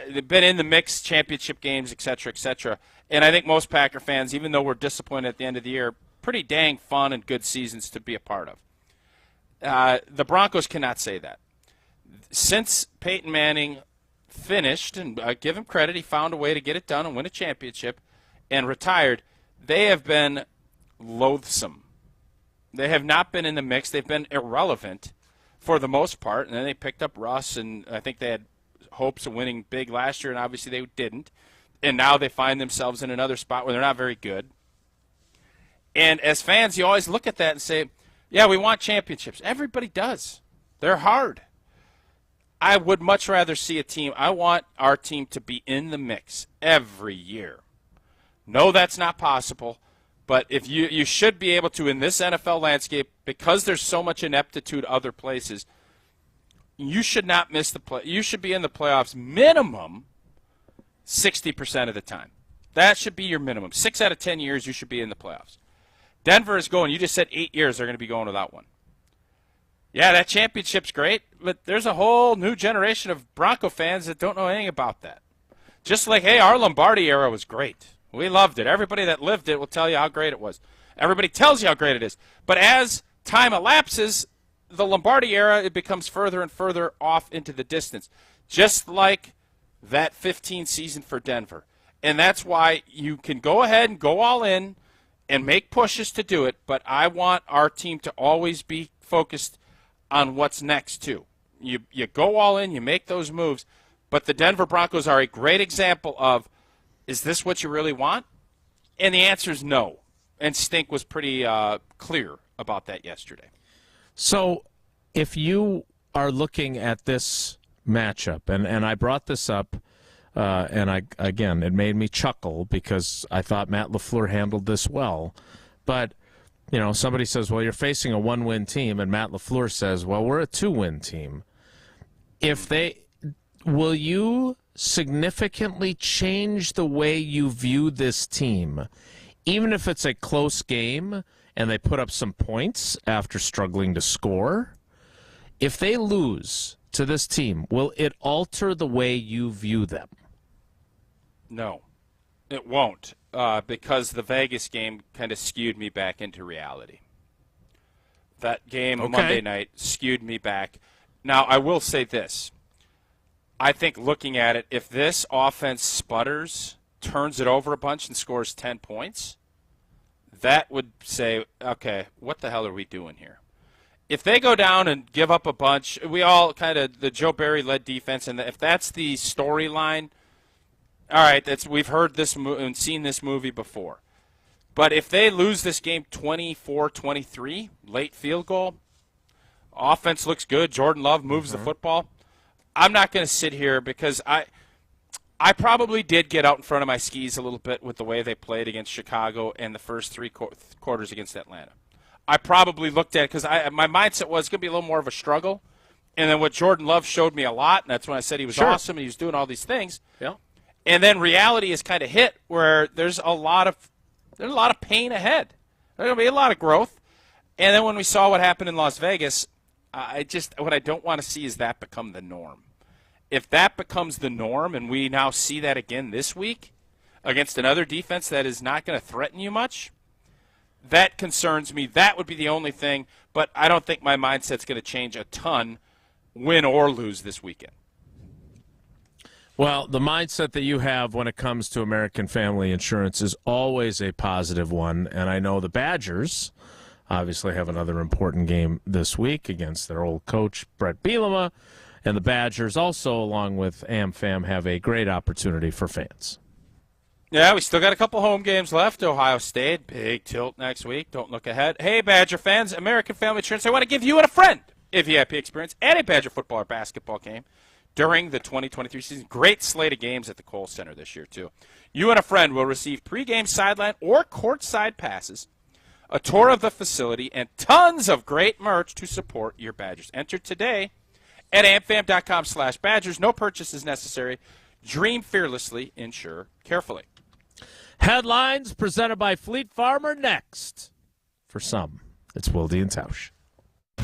they've been in the mix, championship games, et cetera, and I think most Packer fans, even though we're disappointed at the end of the year, pretty dang fun and good seasons to be a part of. The Broncos cannot say that. Since Peyton Manning finished, and I give him credit, he found a way to get it done and win a championship and retired, they have been loathsome. They have not been in the mix. They've been irrelevant for the most part, and then they picked up Russ, and I think they had hopes of winning big last year, and obviously they didn't. And now they find themselves in another spot where they're not very good. And as fans, you always look at that and say, yeah, we want championships. Everybody does. They're hard. I would much rather see a team. I want our team to be in the mix every year. No, that's not possible. But if you should be able to, in this NFL landscape, because there's so much ineptitude other places, you should not miss the play. You should be in the playoffs minimum 60% of the time. That should be your minimum. 6 out of 10 years, you should be in the playoffs. Denver is going. You just said 8 years they're going to be going without one. Yeah, that championship's great, but there's a whole new generation of Bronco fans that don't know anything about that. Just like, hey, our Lombardi era was great. We loved it. Everybody that lived it will tell you how great it was. Everybody tells you how great it is. But as time elapses, the Lombardi era, it becomes further and further off into the distance, just like that 15 season for Denver. And that's why you can go ahead and go all in and make pushes to do it, but I want our team to always be focused on what's next, too. You go all in, you make those moves, but the Denver Broncos are a great example of, is this what you really want? And the answer is no. And Stink was pretty clear about that yesterday. So if you are looking at this matchup, and I brought this up, again, it made me chuckle because I thought Matt LaFleur handled this well. But, somebody says, well, you're facing a one-win team, and Matt LaFleur says, well, we're a two-win team. Will you significantly change the way you view this team, even if it's a close game and they put up some points after struggling to score? If they lose to this team, will it alter the way you view them? No, it won't, because the Vegas game kind of skewed me back into reality. That game Monday night skewed me back. Now, I will say this. I think looking at it, if this offense sputters, turns it over a bunch, and scores 10 points, that would say, okay, what the hell are we doing here? If they go down and give up a bunch, we all kind of, the Joe Barry-led defense, and if that's the storyline, all right, we've heard this and seen this movie before. But if they lose this game 24-23, late field goal, offense looks good, Jordan Love moves the football, I'm not going to sit here because I probably did get out in front of my skis a little bit with the way they played against Chicago and the first three quarters against Atlanta. I probably looked at it because my mindset was going to be a little more of a struggle. And then what Jordan Love showed me a lot, and that's when I said he was awesome and he was doing all these things. Yeah. And then reality is kind of hit where there's a lot of pain ahead. There's going to be a lot of growth. And then when we saw what happened in Las Vegas, what I don't want to see is that become the norm. If that becomes the norm and we now see that again this week against another defense that is not going to threaten you much, that concerns me. That would be the only thing, but I don't think my mindset's going to change a ton, win or lose this weekend. Well, the mindset that you have when it comes to American Family Insurance is always a positive one, and I know the Badgers obviously have another important game this week against their old coach, Brett Bielema, and the Badgers also, along with AmFam, have a great opportunity for fans. Yeah, we still got a couple home games left. Ohio State, big tilt next week. Don't look ahead. Hey, Badger fans, American Family Insurance, I want to give you and a friend a VIP experience at a Badger football or basketball game during the 2023 season. Great slate of games at the Kohl Center this year, too. You and a friend will receive pregame sideline or courtside passes, a tour of the facility, and tons of great merch to support your Badgers. Enter today at amfam.com/Badgers. No purchase is necessary. Dream fearlessly. Insure carefully. Headlines presented by Fleet Farmer next. For some, it's Wilde and Tausch.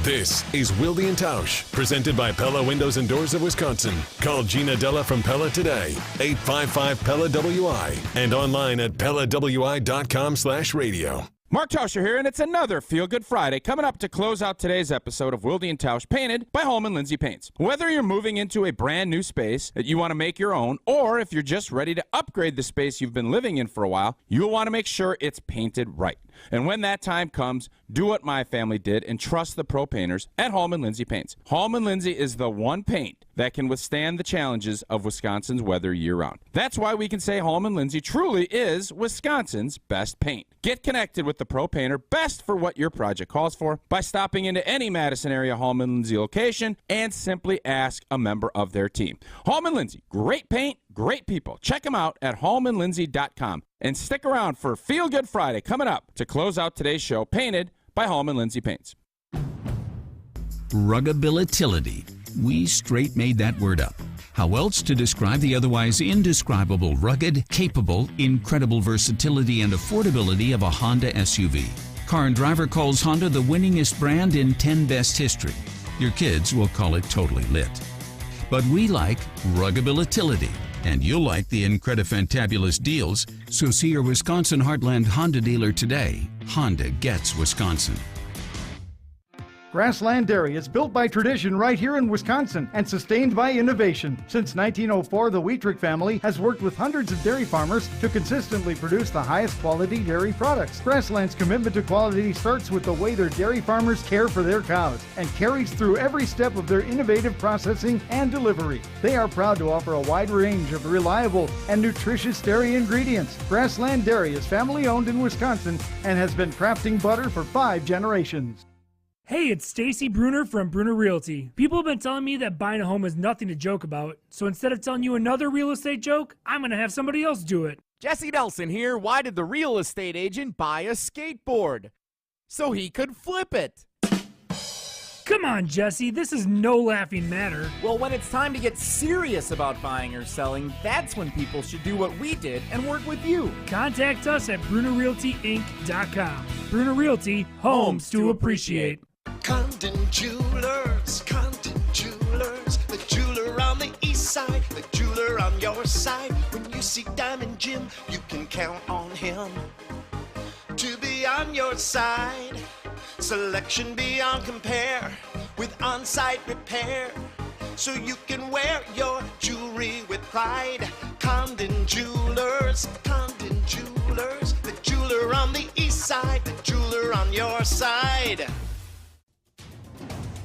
This is Wilde and Tausch, presented by Pella Windows and Doors of Wisconsin. Call Gina Della from Pella today, 855-PELLA-WI, and online at PellaWI.com/radio. Mark Tauscher here, and it's another Feel Good Friday coming up to close out today's episode of Wilde and Tausch, painted by Holman Lindsay Paints. Whether you're moving into a brand new space that you want to make your own, or if you're just ready to upgrade the space you've been living in for a while, you'll want to make sure it's painted right. And when that time comes, do what my family did and trust the pro painters at Holman Lindsay Paints. Holman Lindsay is the one paint that can withstand the challenges of Wisconsin's weather year-round. That's why we can say Holman Lindsay truly is Wisconsin's best paint. Get connected with the pro painter best for what your project calls for by stopping into any Madison area Holman Lindsay location and simply ask a member of their team. Holman Lindsay, great paint, great people. Check them out at hallmanlindsay.com. And stick around for Feel Good Friday coming up to close out today's show, painted by Holman Lindsay Paints. Ruggability. We straight made that word up. How else to describe the otherwise indescribable rugged, capable, incredible versatility and affordability of a Honda SUV? Car and Driver calls Honda the winningest brand in 10 Best history. Your kids will call it totally lit. But we like ruggability. And you'll like the Incredifantabulous deals, so see your Wisconsin Heartland Honda dealer today. Honda gets Wisconsin. Grassland Dairy is built by tradition right here in Wisconsin and sustained by innovation. Since 1904, the Wheatrick family has worked with hundreds of dairy farmers to consistently produce the highest quality dairy products. Grassland's commitment to quality starts with the way their dairy farmers care for their cows and carries through every step of their innovative processing and delivery. They are proud to offer a wide range of reliable and nutritious dairy ingredients. Grassland Dairy is family owned in Wisconsin and has been crafting butter for 5 generations. Hey, it's Stacy Bruner from Bruner Realty. People have been telling me that buying a home is nothing to joke about, so instead of telling you another real estate joke, I'm going to have somebody else do it. Jesse Nelson here. Why did the real estate agent buy a skateboard? So he could flip it. Come on, Jesse, this is no laughing matter. Well, when it's time to get serious about buying or selling, that's when people should do what we did and work with you. Contact us at BrunerRealtyInc.com. Bruner Realty, homes to appreciate. Condon Jewelers, the jeweler on the east side, the jeweler on your side. When you see Diamond Jim, you can count on him to be on your side. Selection beyond compare with on-site repair, so you can wear your jewelry with pride. Condon Jewelers, the jeweler on the east side, the jeweler on your side.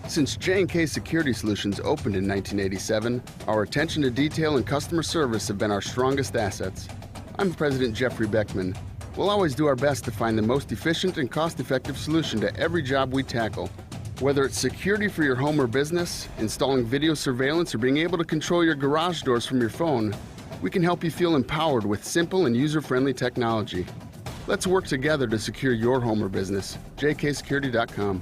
Since J&K Security Solutions opened in 1987, our attention to detail and customer service have been our strongest assets. I'm President Jeffrey Beckman. We'll always do our best to find the most efficient and cost-effective solution to every job we tackle. Whether it's security for your home or business, installing video surveillance, or being able to control your garage doors from your phone, we can help you feel empowered with simple and user-friendly technology. Let's work together to secure your home or business. jksecurity.com.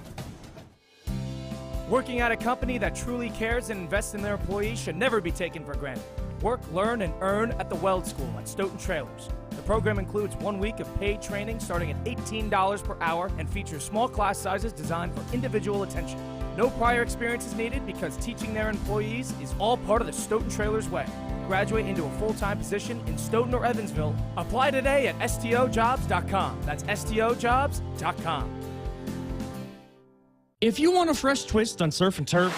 Working at a company that truly cares and invests in their employees should never be taken for granted. Work, learn, and earn at the Weld School at Stoughton Trailers. The program includes 1 week of paid training starting at $18 per hour and features small class sizes designed for individual attention. No prior experience is needed because teaching their employees is all part of the Stoughton Trailers way. Graduate into a full-time position in Stoughton or Evansville. Apply today at stojobs.com. That's stojobs.com. If you want a fresh twist on surf and turf,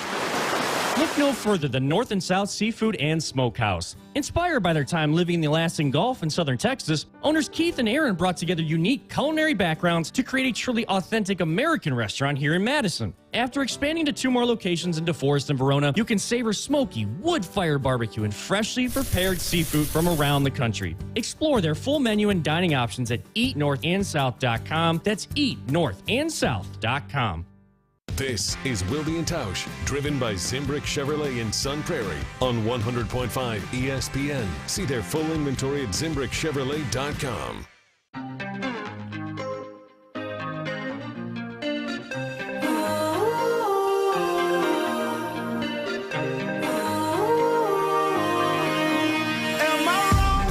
look no further than North and South Seafood and Smokehouse. Inspired by their time living in the Alaskan Gulf in southern Texas, owners Keith and Aaron brought together unique culinary backgrounds to create a truly authentic American restaurant here in Madison. After expanding to 2 more locations in DeForest and Verona, you can savor smoky, wood-fired barbecue and freshly prepared seafood from around the country. Explore their full menu and dining options at eatnorthandsouth.com. That's eatnorthandsouth.com. This is Wilde and Tausch, driven by Zimbrick Chevrolet in Sun Prairie on 100.5 ESPN. See their full inventory at ZimbrickChevrolet.com. Am I wrong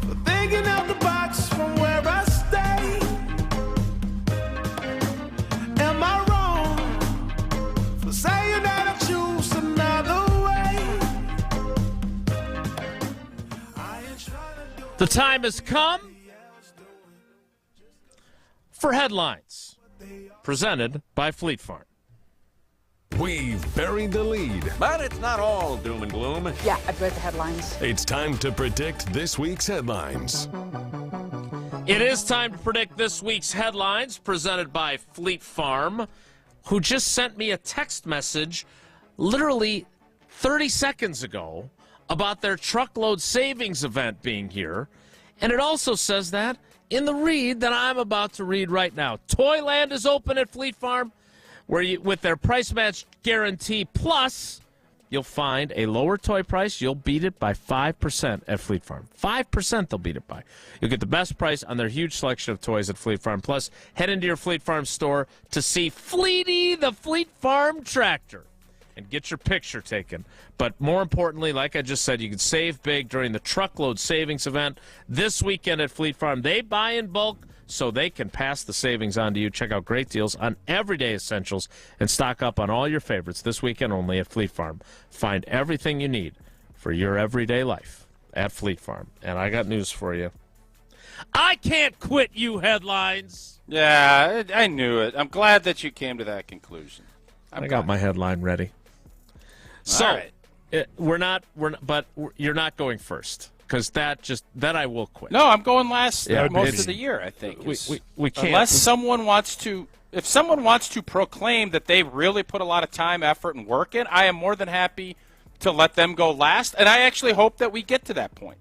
for thinking out the box from where I stay? Am I wrong for saying that I choose another way? The time has come for headlines, presented by Fleet Farm. We've buried the lead. But it's not all doom and gloom. Yeah, I've read the headlines. It's time to predict this week's headlines. It is time to predict this week's headlines, presented by Fleet Farm, who just sent me a text message literally 30 seconds ago about their truckload savings event being here. And it also says that in the read that I'm about to read right now. Toyland is open at Fleet Farm, where you, with their price match guarantee plus, you'll find a lower toy price. You'll beat it by 5% at Fleet Farm. 5% they'll beat it by. You'll get the best price on their huge selection of toys at Fleet Farm. Plus, head into your Fleet Farm store to see Fleety, the Fleet Farm tractor, and get your picture taken. But more importantly, like I just said, you can save big during the truckload savings event this weekend at Fleet Farm. They buy in bulk, so they can pass the savings on to you. Check out great deals on everyday essentials and stock up on all your favorites this weekend only at Fleet Farm. Find everything you need for your everyday life at Fleet Farm. And I got news for you. I can't quit you headlines. Yeah, I knew it. I'm glad that you came to that conclusion. I got my headline ready. So, All right. but you're not going first because that I will quit. No, I'm going last Yeah, most of the year, I think. We can't. Unless someone wants to, if someone wants to proclaim that they really put a lot of time, effort, and work in, I am more than happy to let them go last. And I actually hope that we get to that point.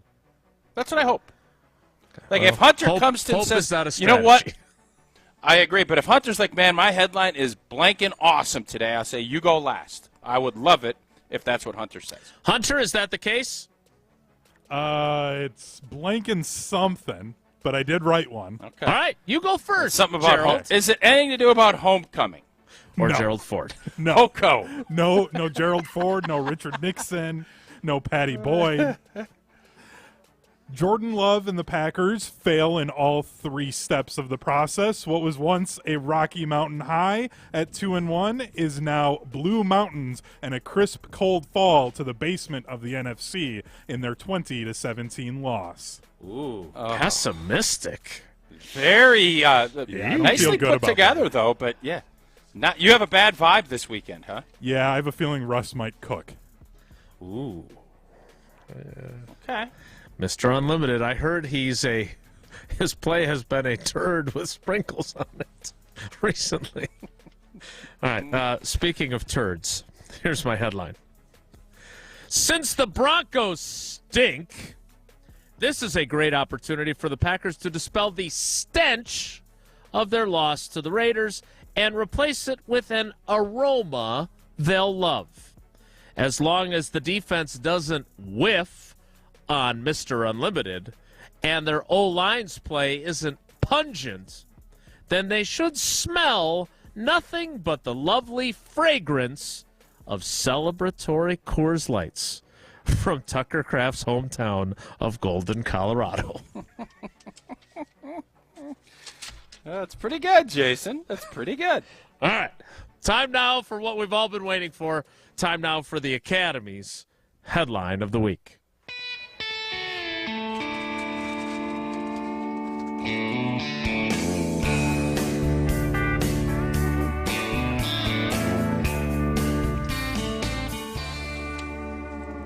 That's what I hope. Like, if Hunter comes to and says, you know what? I agree, but if Hunter's like, man, my headline is blanking awesome today, I'll say, you go last. I would love it if that's what Hunter says. Hunter, is that the case? It's blanking something, but I did write one. Okay. All right, you go first. Something about home. Is it anything to do about homecoming? Or No. Gerald Ford? No. Coco. No Gerald Ford, no Richard Nixon, no Patty Boyd. Jordan Love and the Packers fail in all 3 steps of the process. What was once a Rocky Mountain high at 2-1 is now Blue Mountains and a crisp cold fall to the basement of the NFC in their 20-17 loss. Ooh, pessimistic. Very I don't feel nicely good put about together, that. though. But yeah, you have a bad vibe this weekend, huh? Yeah, I have a feeling Russ might cook. Ooh. Okay. Mr. Unlimited, I heard his play has been a turd with sprinkles on it recently. All right, speaking of turds, here's my headline. Since the Broncos stink, this is a great opportunity for the Packers to dispel the stench of their loss to the Raiders and replace it with an aroma they'll love. As long as the defense doesn't whiff on Mr. Unlimited and their O-line's play isn't pungent, then they should smell nothing but the lovely fragrance of celebratory Coors Lights from Tucker Kraft's hometown of Golden, Colorado. That's pretty good, Jason. That's pretty good. All right. Time now for what we've all been waiting for. Time now for the Academy's headline of the week.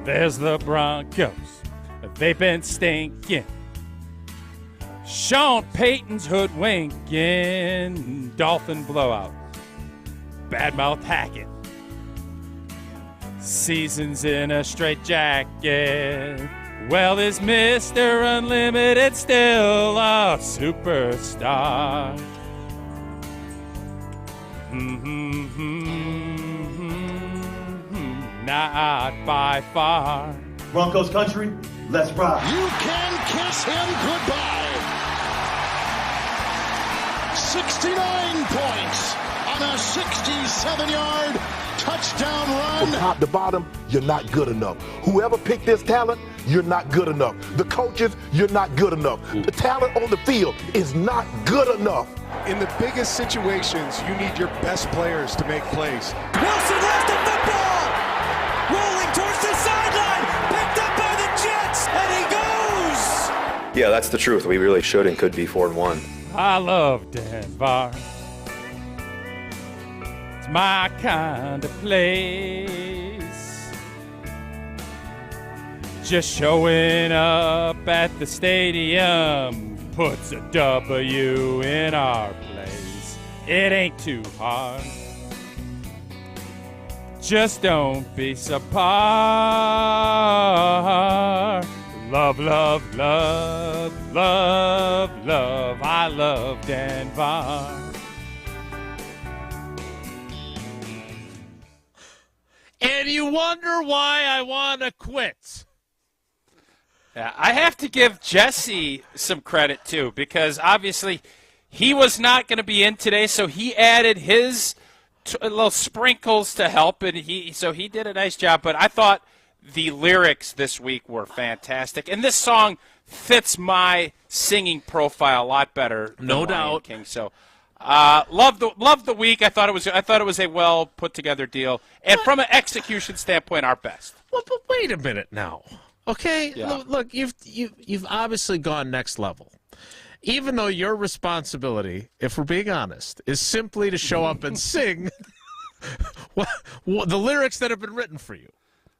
There's the Broncos. They've been stinking. Sean Payton's hoodwinking. Dolphin blowout. Badmouth Hackett. Season's in a straitjacket. Well, is Mr. Unlimited still a superstar? Not by far. Broncos country, let's rock. You can kiss him goodbye. 69 points on a 67-yard touchdown run. From top to bottom, you're not good enough. Whoever picked this talent, you're not good enough. The coaches, you're not good enough. The talent on the field is not good enough. In the biggest situations, you need your best players to make plays. Wilson lost the football. Rolling towards the sideline. Picked up by the Jets. And he goes. Yeah, that's the truth. We really should and could be 4-1. I love Denver. It's my kind of place. Just showing up at the stadium puts a W in our place. It ain't too hard. Just don't be subpar. Love, love, love, love, love. I love Denver. And you wonder why I want to quit. Yeah, I have to give Jesse some credit, too, because obviously he was not going to be in today, so he added his little sprinkles to help, and he did a nice job. But I thought the lyrics this week were fantastic, and this song fits my singing profile a lot better than No Lion doubt. King. So Love the week. I thought it was a well put together deal, and from an execution standpoint, our best. Well, but wait a minute now. Okay, Yeah. look, you've obviously gone next level. Even though your responsibility, if we're being honest, is simply to show up and sing the lyrics that have been written for you,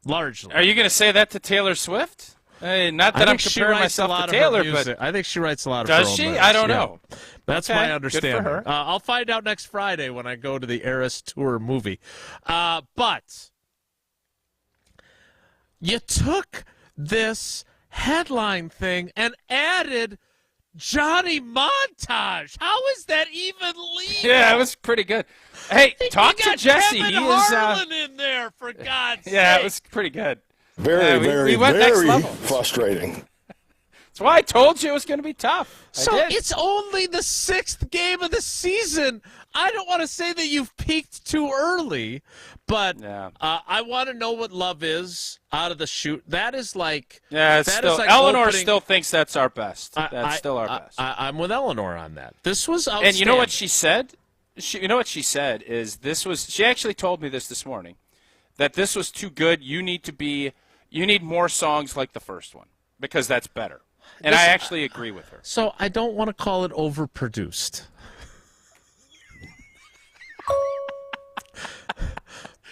largely. Are you going to say that to Taylor Swift? Not that I'm comparing myself to Taylor, but I think she writes a lot of does her own she? lyrics. I don't know. That's Okay, my good understanding. for her. I'll find out next Friday when I go to the Eras Tour movie. But you took this headline thing and added Johnny Montage. How is that even legal? Yeah, it was pretty good. Hey, talk You to got Jesse. Kevin He is. Harlan in there, for God's Yeah, sake. it was pretty good. Very, we went next very level. frustrating. That's why I told you it was going to be tough. So it's only the 6th game of the season. I don't want to say that you've peaked too early, but I want to know what love is out of the chute. That is like Eleanor opening, still thinks that's our best. That's still our best. I'm with Eleanor on that. This was outstanding. And you know what she said? You know what she said is this was. She actually told me this morning that this was too good. You need more songs like the first one because that's better. And I actually agree with her. So I don't want to call it overproduced.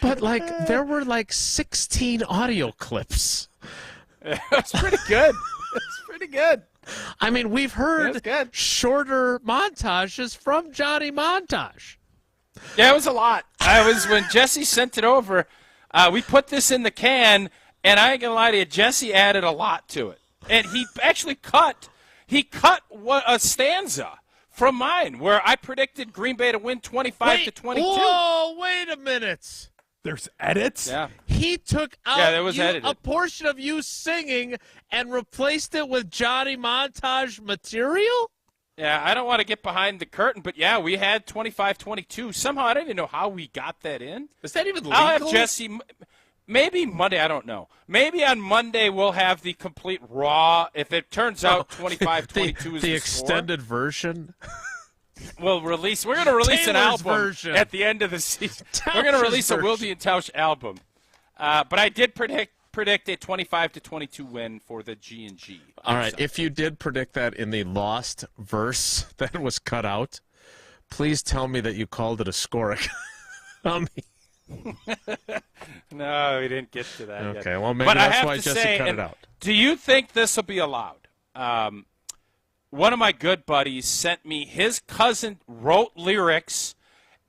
But, there were, 16 audio clips. That's pretty good. That's pretty good. I mean, we've heard shorter montages from Johnny Montage. Yeah, it was a lot. When Jesse sent it over, we put this in the can, and I ain't going to lie to you, Jesse added a lot to it. And he actually cut a stanza from mine where I predicted Green Bay to win 25-22. Whoa, wait a minute. There's edits? Yeah. He took out there was edited. a portion of you singing and replaced it with Johnny Montage material? Yeah, I don't want to get behind the curtain, but yeah, we had 25-22. Somehow, I don't even know how we got that in. Is that even legal? I'll have Jesse. Maybe Monday, I don't know. Maybe on Monday we'll have the complete raw. If it turns out 25-22 is the extended version. We're going to release an Taylor's album version. at the end of the season. We're going to release a Wilde and Tausch album. But I did predict a 25-22 win for the G&G. All right, if you did predict that in the lost verse that was cut out, please tell me that you called it a score. No, we didn't get to that yet. Okay, well, maybe but that's why Jesse cut it out. Do you think this will be allowed? One of my good buddies sent me his cousin wrote lyrics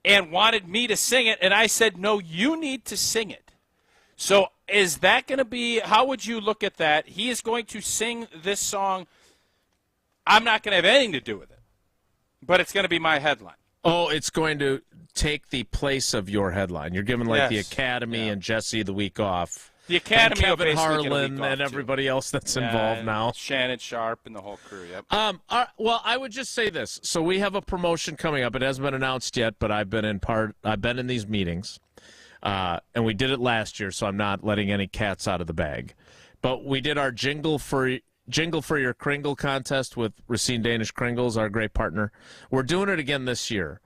and wanted me to sing it, and I said, no, you need to sing it. So is that going to be – how would you look at that? He is going to sing this song. I'm not going to have anything to do with it, but it's going to be my headline. Oh, it's going to take the place of your headline. You're giving the Academy and Jesse the week off. The Academy, and Kevin will Harlan and everybody else that's involved now. Shannon Sharp and the whole crew. Yep. Well, I would just say this. So we have a promotion coming up. It hasn't been announced yet, but I've been in these meetings, and we did it last year. So I'm not letting any cats out of the bag. But we did our jingle for your Kringle contest with Racine Danish Kringles, our great partner. We're doing it again this year,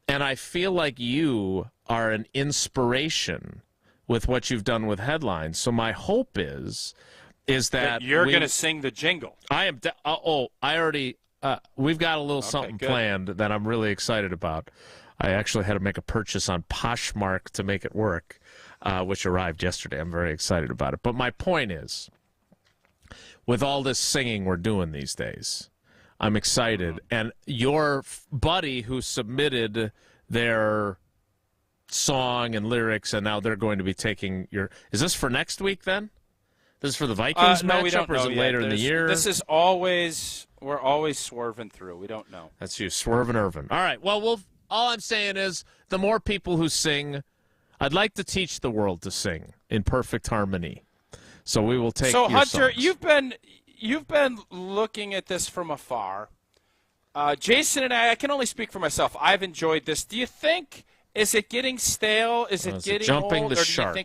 and I feel like you are an inspiration with what you've done with headlines. So my hope is that you're going to sing the jingle. I am. I already. We've got a little something planned that I'm really excited about. I actually had to make a purchase on Poshmark to make it work, which arrived yesterday. I'm very excited about it. But my point is, with all this singing we're doing these days, I'm excited. And your buddy who submitted their song and lyrics, and now they're going to be taking your. Is this for next week then? This is for the Vikings no, we matchup, don't or is know it yet. later in the year? This is always we're always swerving through. We don't know. That's you, Swervin' Irvin. All right. Well, all I'm saying is the more people who sing, I'd like to teach the world to sing in perfect harmony. So we will take. So your Hunter, songs. you've been looking at this from afar. Jason and I can only speak for myself. I've enjoyed this. Do you think? Is it getting stale? Is it getting jumping old? the Or shark? do you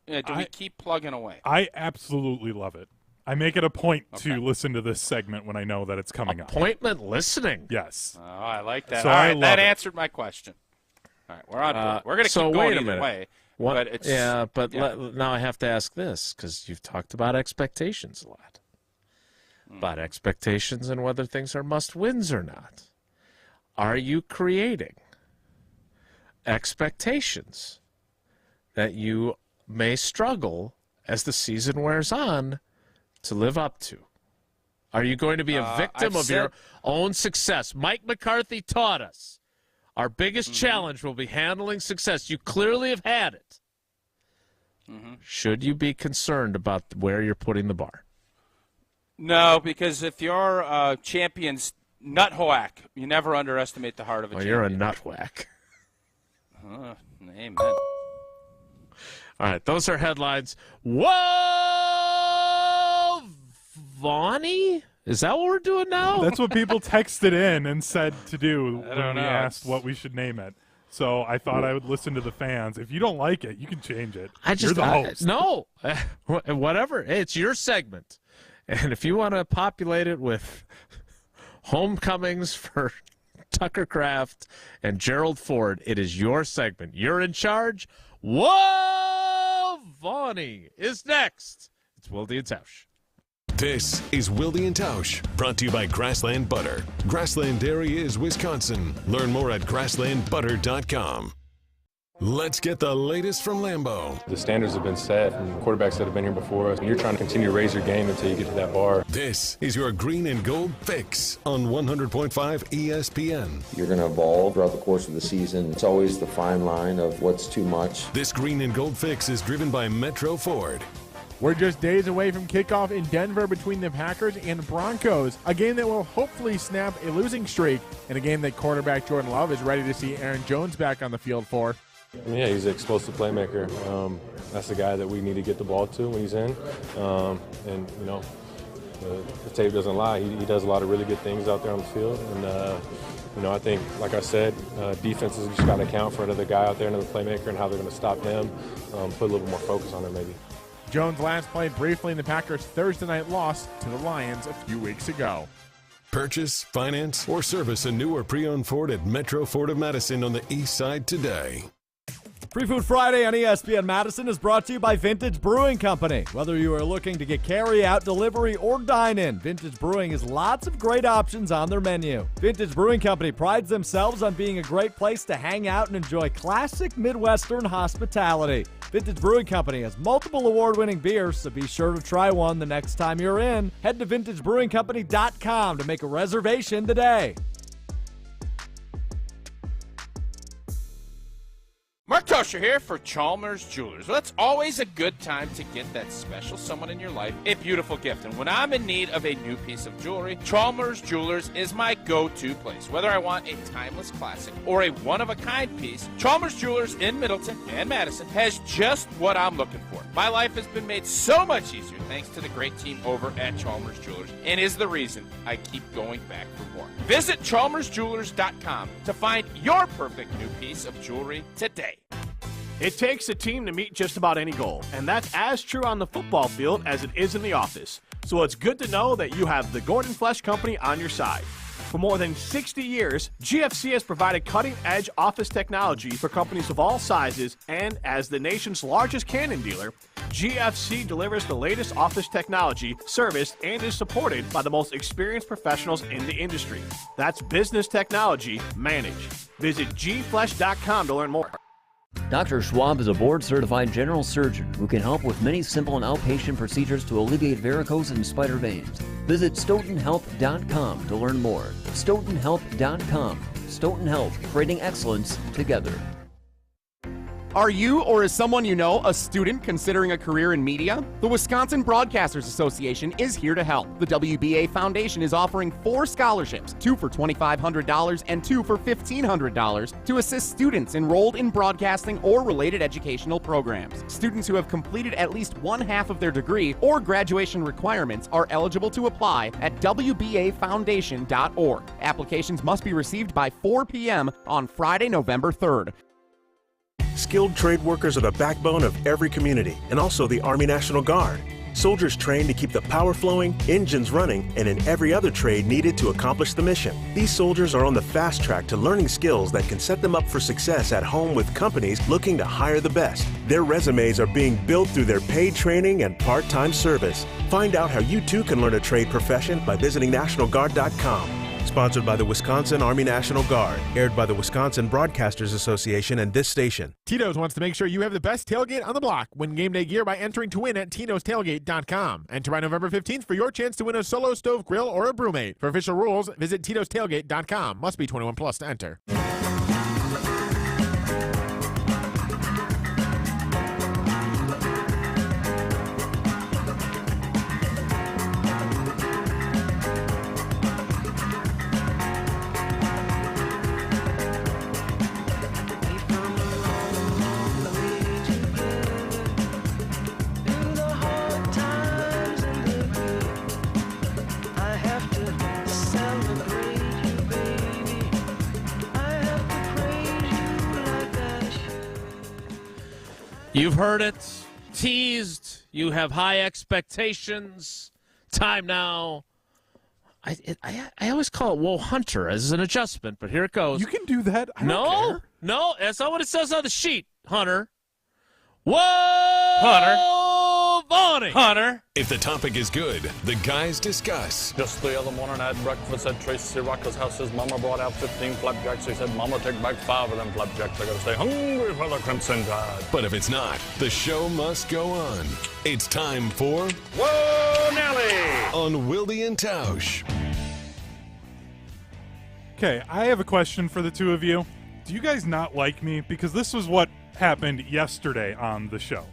think we keep plugging away? I absolutely love it. I make it a point to listen to this segment when I know that it's coming up. Appointment listening. Yes. Oh, I like that. So All I right, love that it. answered my question. All right, we're on board. We're going to so keep going wait a either minute. way. What? But it's, now I have to ask this because you've talked about expectations a lot. About expectations and whether things are must-wins or not. Are you creating expectations that you may struggle as the season wears on to live up to? Are you going to be a victim of your own success? Mike McCarthy taught us our biggest challenge will be handling success. You clearly have had it. Should you be concerned about where you're putting the bar? No, because if you're champion's nut-hoack, you never underestimate the heart of a champion. You're a nut-whack. Amen. All right, those are headlines. Whoa, Vaughnie? Is that what we're doing now? That's what people texted in and said to do when don't we know. asked what we should name it. So I thought I would listen to the fans. If you don't like it, you can change it. You're the host. No, whatever. Hey, it's your segment. And if you want to populate it with homecomings for Tucker Kraft and Gerald Ford, it is your segment. You're in charge. Whoa, Vaughnie is next. It's Wilde and Tausch. This is Wilde and Tausch, brought to you by Grassland Butter. Grassland Dairy is Wisconsin. Learn more at grasslandbutter.com. Let's get the latest from Lambeau. The standards have been set from quarterbacks that have been here before us, and you're trying to continue to raise your game until you get to that bar. This is your green and gold fix on 100.5 ESPN. You're going to evolve throughout the course of the season. It's always the fine line of what's too much. This green and gold fix is driven by Metro Ford. We're just days away from kickoff in Denver between the Packers and Broncos, a game that will hopefully snap a losing streak, and a game that quarterback Jordan Love is ready to see Aaron Jones back on the field for. Yeah, he's an explosive playmaker. That's the guy that we need to get the ball to when he's in. And, you know, the tape doesn't lie. He does a lot of really good things out there on the field. And, you know, I think, like I said, defenses just got to account for another guy out there, another playmaker, and how they're going to stop him, put a little more focus on him maybe. Jones last played briefly in the Packers' Thursday night loss to the Lions a few weeks ago. Purchase, finance, or service a new or pre-owned Ford at Metro Ford of Madison on the east side today. Free Food Friday on ESPN Madison is brought to you by Vintage Brewing Company. Whether you are looking to get carry-out, delivery, or dine-in, Vintage Brewing has lots of great options on their menu. Vintage Brewing Company prides themselves on being a great place to hang out and enjoy classic Midwestern hospitality. Vintage Brewing Company has multiple award-winning beers, so be sure to try one the next time you're in. Head to vintagebrewingcompany.com to make a reservation today. Mark Tosher here for Chalmers Jewelers. Well, it's always a good time to get that special someone in your life a beautiful gift. And when I'm in need of a new piece of jewelry, Chalmers Jewelers is my go-to place. Whether I want a timeless classic or a one-of-a-kind piece, Chalmers Jewelers in Middleton and Madison has just what I'm looking for. My life has been made so much easier thanks to the great team over at Chalmers Jewelers, and is the reason I keep going back for more. Visit chalmersjewelers.com to find your perfect new piece of jewelry today. It takes a team to meet just about any goal, and that's as true on the football field as it is in the office. So it's good to know that you have the Gordon Flesch Company on your side. For more than 60 years, GFC has provided cutting-edge office technology for companies of all sizes, and as the nation's largest Canon dealer, GFC delivers the latest office technology, serviced, and is supported by the most experienced professionals in the industry. That's business technology managed. Visit gflesh.com to learn more. Dr. Schwab is a board-certified general surgeon who can help with many simple and outpatient procedures to alleviate varicose and spider veins. Visit StoughtonHealth.com to learn more. StoughtonHealth.com. Stoughton Health, creating excellence together. Are you or is someone you know a student considering a career in media? The Wisconsin Broadcasters Association is here to help. The WBA Foundation is offering 4 scholarships, 2 for $2,500 and 2 for $1,500, to assist students enrolled in broadcasting or related educational programs. Students who have completed at least one half of their degree or graduation requirements are eligible to apply at WBAFoundation.org. Applications must be received by 4 p.m. on Friday, November 3rd. Skilled trade workers are the backbone of every community and also the Army National Guard. Soldiers train to keep the power flowing, engines running, and in every other trade needed to accomplish the mission. These soldiers are on the fast track to learning skills that can set them up for success at home with companies looking to hire the best. Their resumes are being built through their paid training and part-time service. Find out how you too can learn a trade profession by visiting NationalGuard.com. Sponsored by the Wisconsin Army National Guard. Aired by the Wisconsin Broadcasters Association and this station. Tito's wants to make sure you have the best tailgate on the block. Win game day gear by entering to win at Tito'sTailgate.com. Enter by November 15th for your chance to win a Solo Stove Grill or a Brewmate. For official rules, visit Tito'sTailgate.com. Must be 21 plus to enter. You've heard it, teased. You have high expectations. Time now. I always call it Whoa Hunter as an adjustment, but here it goes. You can do that. I don't care. No, that's not what it says on the sheet, Hunter. Whoa, Hunter. Bonnie. Hunter. If the topic is good, the guys discuss. Just the other morning I had breakfast at Tracy Rocker's house. His mama brought out 15 flapjacks. He said, Mama, take back 5 of them flapjacks. I gotta stay hungry for the Crimson Tide. But if it's not, the show must go on. It's time for Whoa, Nelly! On Wilde and Tausch. Okay, I have a question for the two of you. Do you guys not like me? Because this was what happened yesterday on the show.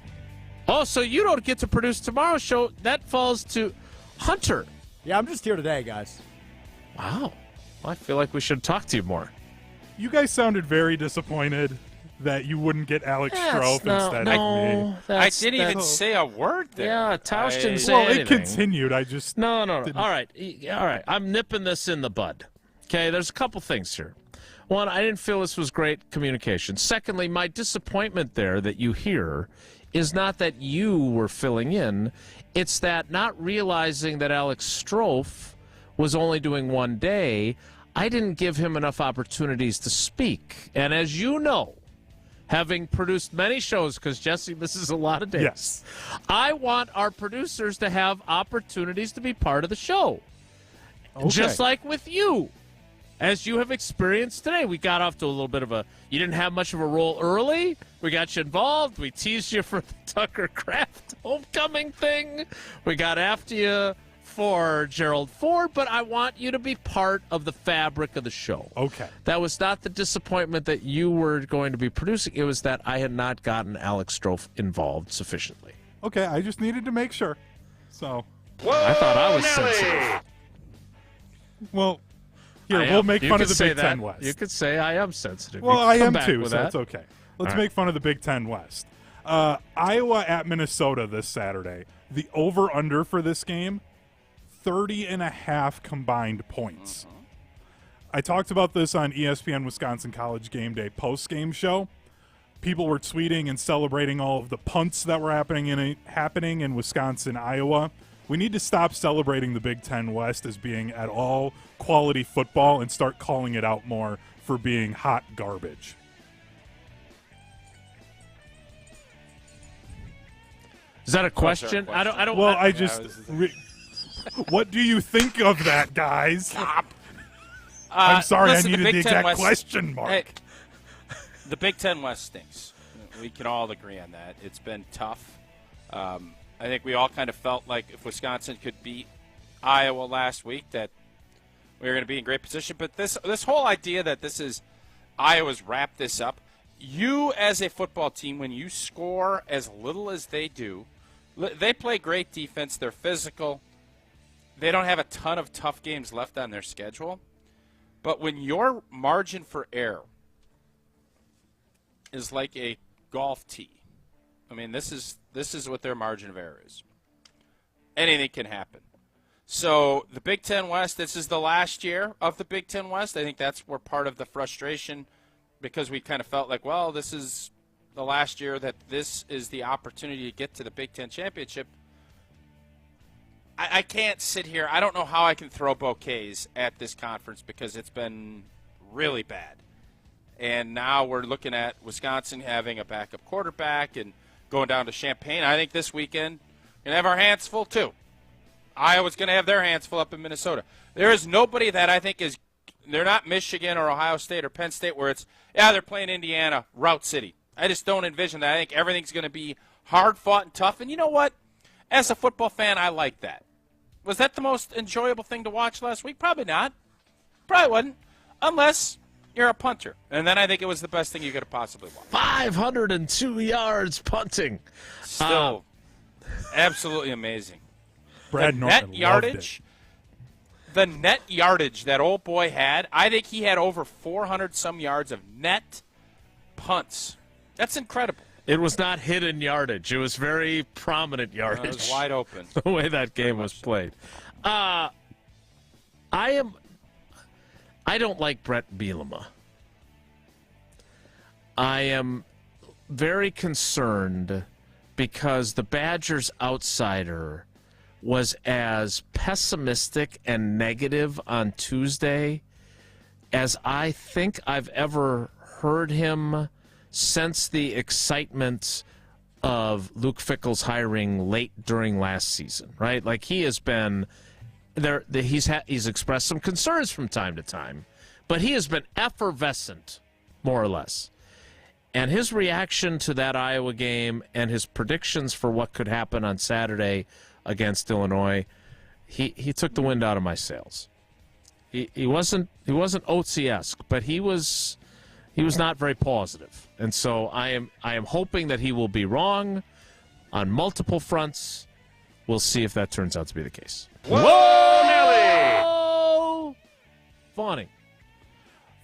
Oh, so you don't get to produce tomorrow's show. That falls to Hunter. Yeah, I'm just here today, guys. Wow. Well, I feel like we should talk to you more. You guys sounded very disappointed that you wouldn't get Alex Strofe instead of me. I didn't even say a word there. Yeah, Tausch didn't say anything. Well, it continued. I just... No. All right. I'm nipping this in the bud. Okay, there's a couple things here. One, I didn't feel this was great communication. Secondly, my disappointment there that you hear is not that you were filling in. It's that not realizing that Alex Strofe was only doing one day, I didn't give him enough opportunities to speak. And as you know, having produced many shows, because Jesse misses a lot of days, yes, I want our producers to have opportunities to be part of the show. Okay. Just like with you. As you have experienced today, we got off to a little bit of you didn't have much of a role early. We got you involved. We teased you for the Tucker Kraft homecoming thing. We got after you for Gerald Ford, but I want you to be part of the fabric of the show. Okay. That was not the disappointment that you were going to be producing. It was that I had not gotten Alex Strofe involved sufficiently. Okay, I just needed to make sure. So. I thought I was sensitive. Well, here, we'll make fun of the Big Ten West. You could say I am sensitive. Well, I am too, so that's okay. Let's make fun of the Big Ten West. Iowa at Minnesota this Saturday. The over-under for this game, 30.5 combined points. I talked about this on ESPN Wisconsin College Game Day post-game show. People were tweeting and celebrating all of the punts that were happening in Wisconsin, Iowa. We need to stop celebrating the Big Ten West as being at all quality football and start calling it out more for being hot garbage. Is that a question? I don't. Well, what do you think of that, guys? I'm sorry, listen, I needed the exact West, question mark. Hey, the Big Ten West stinks. We can all agree on that. It's been tough. I think we all kind of felt like if Wisconsin could beat Iowa last week that we were going to be in great position. But this whole idea that this is Iowa's wrapped this up, you as a football team, when you score as little as they do, they play great defense. They're physical. They don't have a ton of tough games left on their schedule. But when your margin for error is like a golf tee, I mean, this is what their margin of error is. Anything can happen. So the Big Ten West, this is the last year of the Big Ten West. I think that's where part of the frustration, because we kind of felt like, well, this is the last year that this is the opportunity to get to the Big Ten championship. I can't sit here. I don't know how I can throw bouquets at this conference because it's been really bad. And now we're looking at Wisconsin having a backup quarterback and going down to Champaign. I think this weekend we're going to have our hands full too. Iowa's going to have their hands full up in Minnesota. There is nobody that I think is – they're not Michigan or Ohio State or Penn State where it's, they're playing Indiana, route city. I just don't envision that. I think everything's going to be hard-fought and tough. And you know what? As a football fan, I like that. Was that the most enjoyable thing to watch last week? Probably not. Probably wasn't, unless you're a punter. And then I think it was the best thing you could have possibly watched. 502 yards punting. Still absolutely amazing. Brad Norton loved it. The net yardage that old boy had, I think he had over 400-some yards of net punts. That's incredible. It was not hidden yardage. It was very prominent yardage. It was wide open. The way that game was played. I don't like Brett Bielema. I am very concerned because the Badgers outsider was as pessimistic and negative on Tuesday as I think I've ever heard him since the excitement of Luke Fickell's hiring late during last season, right? Like he has been there. He's expressed some concerns from time to time, but he has been effervescent, more or less. And his reaction to that Iowa game and his predictions for what could happen on Saturday against Illinois, he took the wind out of my sails. He wasn't Oatsy-esque, but he was not very positive. And so I am hoping that he will be wrong on multiple fronts. We'll see if that turns out to be the case. Whoa, Nelly! Funny.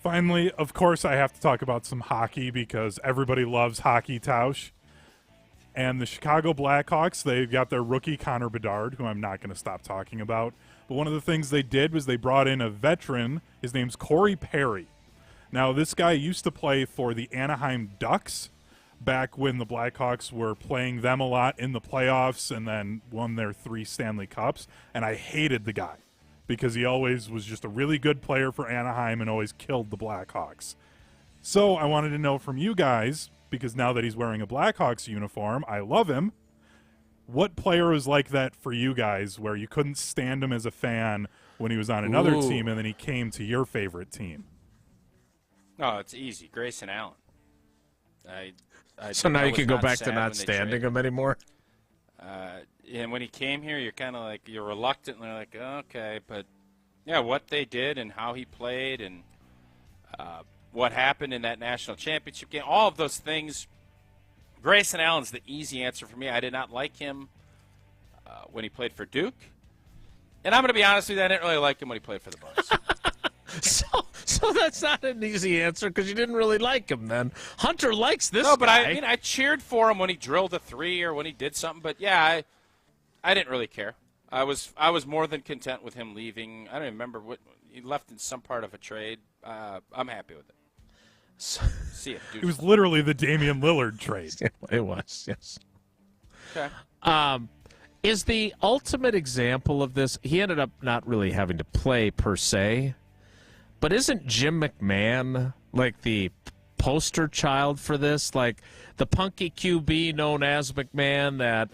Finally, of course, I have to talk about some hockey because everybody loves hockey, Tausch. And the Chicago Blackhawks, they've got their rookie Connor Bedard, who I'm not going to stop talking about. But one of the things they did was they brought in a veteran. His name's Corey Perry. Now, this guy used to play for the Anaheim Ducks back when the Blackhawks were playing them a lot in the playoffs and then won their 3 Stanley Cups. And I hated the guy because he always was just a really good player for Anaheim and always killed the Blackhawks. So I wanted to know from you guys, because now that he's wearing a Blackhawks uniform, I love him. What player was like that for you guys where you couldn't stand him as a fan when he was on another team and then he came to your favorite team? Oh, it's easy. Grayson Allen. So now you can go back to not standing him anymore? And when he came here, you're reluctantly like, okay. But, yeah, what they did and how he played and what happened in that national championship game, all of those things, Grayson Allen's the easy answer for me. I did not like him when he played for Duke. And I'm going to be honest with you, I didn't really like him when he played for the Bucks. So that's not an easy answer because you didn't really like him then. Hunter likes this guy. No, but guy. I cheered for him when he drilled a 3 or when he did something. But, yeah, I didn't really care. I was more than content with him leaving. I don't even remember what he left in some part of a trade. I'm happy with it. See it. It was literally the Damian Lillard trade. It was, yes. Okay. Is the ultimate example of this, he ended up not really having to play per se, but isn't Jim McMahon like the poster child for this? Like the punky QB known as McMahon that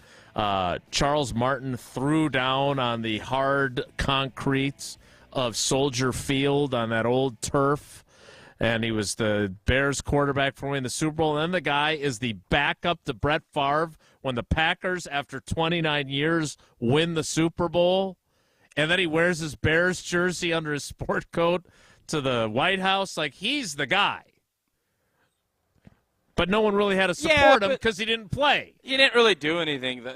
Charles Martin threw down on the hard concrete of Soldier Field on that old turf. And he was the Bears quarterback for winning the Super Bowl. And then the guy is the backup to Brett Favre when the Packers, after 29 years, win the Super Bowl. And then he wears his Bears jersey under his sport coat to the White House. Like, he's the guy. But no one really had to support him because he didn't play. He didn't really do anything.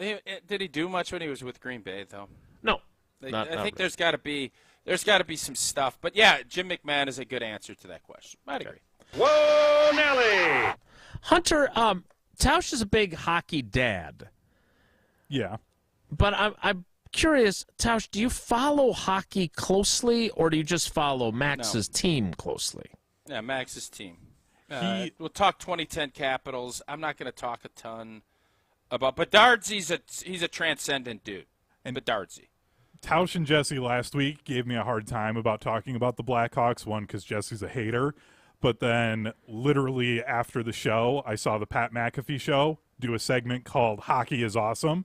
Did he do much when he was with Green Bay, though? No. I think there's got to be some stuff. But, yeah, Jim McMahon is a good answer to that question. I'd agree. Whoa, Nelly! Hunter, Tausch is a big hockey dad. Yeah. But I'm curious, Tausch, do you follow hockey closely or do you just follow Max's team closely? Yeah, Max's team. We'll talk 2010 Capitals. I'm not going to talk a ton about Bedardsey's. He's a transcendent dude. And Bedardsey. Tausch and Jesse last week gave me a hard time about talking about the Blackhawks, one, because Jesse's a hater, but then literally after the show, I saw the Pat McAfee show do a segment called Hockey is Awesome.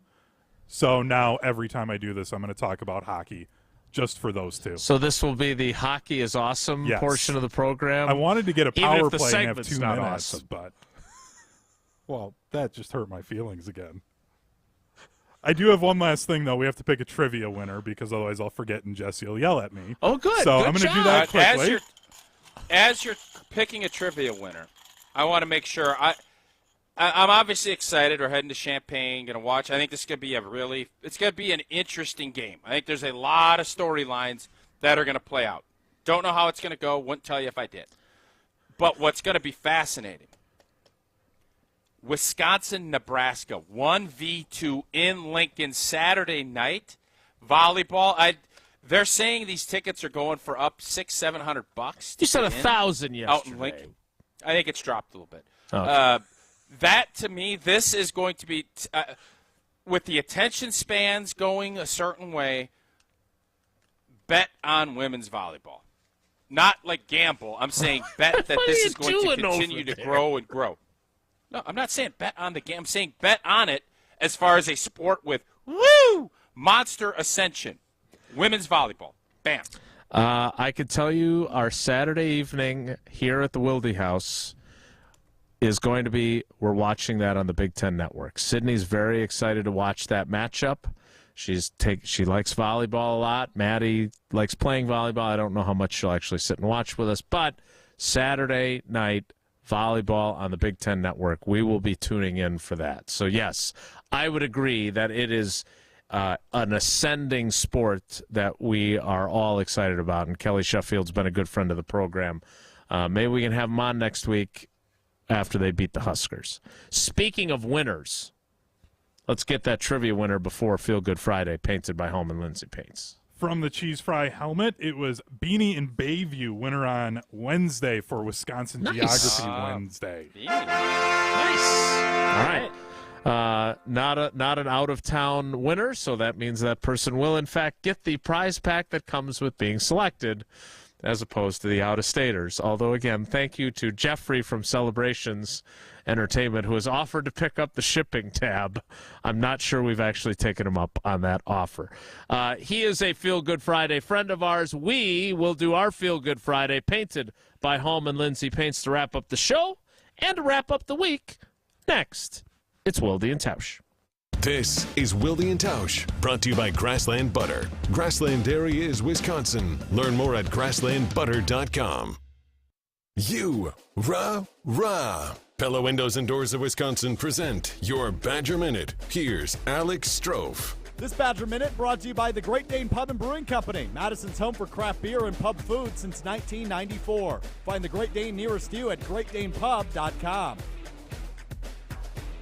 So now every time I do this, I'm going to talk about hockey just for those two. So this will be the Hockey is Awesome portion of the program? I wanted to get a power play and have segment's 2 not minutes, awesome. but, well, that just hurt my feelings again. I do have one last thing, though. We have to pick a trivia winner because otherwise I'll forget and Jesse will yell at me. Oh, good. So good I'm going to job. do that quickly. As you're picking a trivia winner, I want to make sure I'm obviously excited. We're heading to Champaign, going to watch. I think this is going to be it's going to be an interesting game. I think there's a lot of storylines that are going to play out. Don't know how it's going to go. Wouldn't tell you if I did. But what's going to be fascinating, Wisconsin, Nebraska, 1v2 in Lincoln Saturday night. Volleyball. They're saying these tickets are going for up $600-700. You said 1,000 yesterday. Out in Lincoln. I think it's dropped a little bit. Okay. That, to me, this is going to be, with the attention spans going a certain way, bet on women's volleyball. Not like gamble. I'm saying bet that this is going to continue to grow and grow. No, I'm not saying bet on the game. I'm saying bet on it as far as a sport with, monster ascension. Women's volleyball. Bam. I could tell you our Saturday evening here at the Wilde House is going to be, we're watching that on the Big Ten Network. Sydney's very excited to watch that matchup. She likes volleyball a lot. Maddie likes playing volleyball. I don't know how much she'll actually sit and watch with us, but Saturday night, volleyball on the Big Ten Network. We will be tuning in for that. So, yes, I would agree that it is an ascending sport that we are all excited about, and Kelly Sheffield's been a good friend of the program. Maybe we can have him on next week after they beat the Huskers. Speaking of winners, let's get that trivia winner before Feel Good Friday, painted by Home and Lindsay Paints. From the Cheese Fry helmet, it was Beanie and Bayview, winner on Wednesday for Wisconsin Geography Wednesday. Nice. All right. Not an out-of-town winner, so that means that person will, in fact, get the prize pack that comes with being selected, as opposed to the out-of-staters. Although, again, thank you to Jeffrey from Celebrations Entertainment, who has offered to pick up the shipping tab. I'm not sure we've actually taken him up on that offer. He is a Feel Good Friday friend of ours. We will do our Feel Good Friday, painted by Home and Lindsay Paints, to wrap up the show and to wrap up the week. Next, it's Wilde and Tausch. This is Wilde and Tausch, brought to you by Grassland Butter. Grassland Dairy is Wisconsin. Learn more at grasslandbutter.com. Rah. Pella Windows and Doors of Wisconsin present your Badger Minute. Here's Alex Strofe. This Badger Minute brought to you by the Great Dane Pub and Brewing Company, Madison's home for craft beer and pub food since 1994. Find the Great Dane nearest you at greatdanepub.com.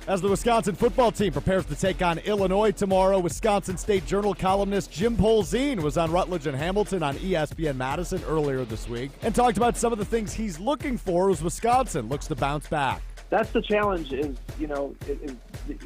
As the Wisconsin football team prepares to take on Illinois tomorrow, Wisconsin State Journal columnist Jim Polzin was on Rutledge and Hamilton on ESPN Madison earlier this week and talked about some of the things he's looking for as Wisconsin looks to bounce back. That's the challenge is,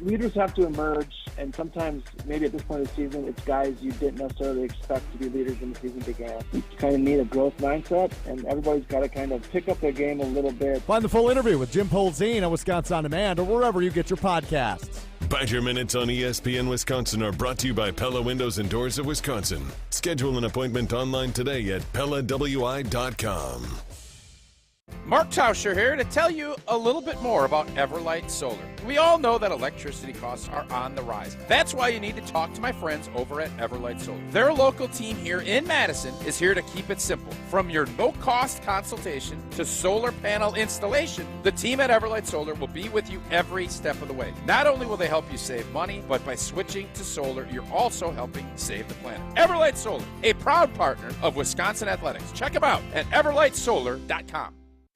leaders have to emerge, and sometimes maybe at this point of the season, it's guys you didn't necessarily expect to be leaders when the season began. You kind of need a growth mindset, and everybody's got to kind of pick up their game a little bit. Find the full interview with Jim Polzin on Wisconsin On Demand or wherever you get your podcasts. Badger Minutes on ESPN Wisconsin are brought to you by Pella Windows and Doors of Wisconsin. Schedule an appointment online today at PellaWI.com. Mark Tauscher here to tell you a little bit more about Everlight Solar. We all know that electricity costs are on the rise. That's why you need to talk to my friends over at Everlight Solar. Their local team here in Madison is here to keep it simple. From your no-cost consultation to solar panel installation, the team at Everlight Solar will be with you every step of the way. Not only will they help you save money, but by switching to solar, you're also helping save the planet. Everlight Solar, a proud partner of Wisconsin Athletics. Check them out at everlightsolar.com.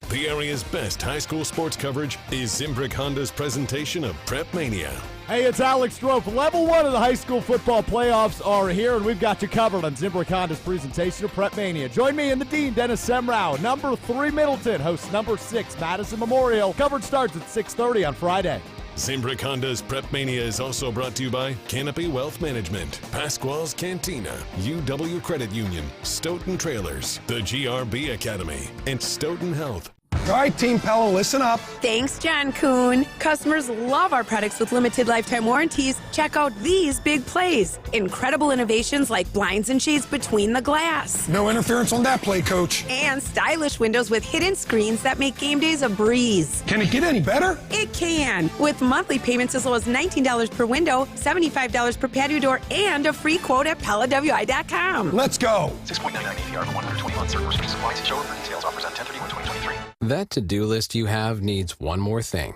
The area's best high school sports coverage is Zimbrick Honda's presentation of Prep Mania. Hey, it's Alex Strofe. Level 1 of the high school football playoffs are here, and we've got you covered on Zimbrick Honda's presentation of Prep Mania. Join me and the Dean, Dennis Semrau. Number 3 Middleton hosts number 6 Madison Memorial. Coverage starts at 6:30 on Friday. Zimbrick Honda's Prep Mania is also brought to you by Canopy Wealth Management, Pasquale's Cantina, UW Credit Union, Stoughton Trailers, the GRB Academy, and Stoughton Health. All right, Team Pella, listen up. Thanks, John Kuhn. Customers love our products with limited lifetime warranties. Check out these big plays. Incredible innovations like blinds and shades between the glass. No interference on that play, Coach. And stylish windows with hidden screens that make game days a breeze. Can it get any better? It can. With monthly payments as low as $19 per window, $75 per patio door, and a free quote at PellaWI.com. Let's go. 6.99 APR for 120 months. Certain restrictions apply. See showroom for details. Offers at 10/31/2023. That to-do list you have needs one more thing.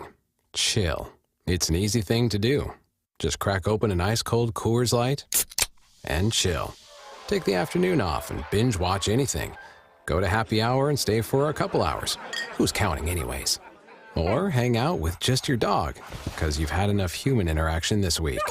Chill. It's an easy thing to do. Just crack open an ice-cold Coors Light and chill. Take the afternoon off and binge watch anything. Go to happy hour and stay for a couple hours. Who's counting anyways? Or hang out with just your dog, because you've had enough human interaction this week.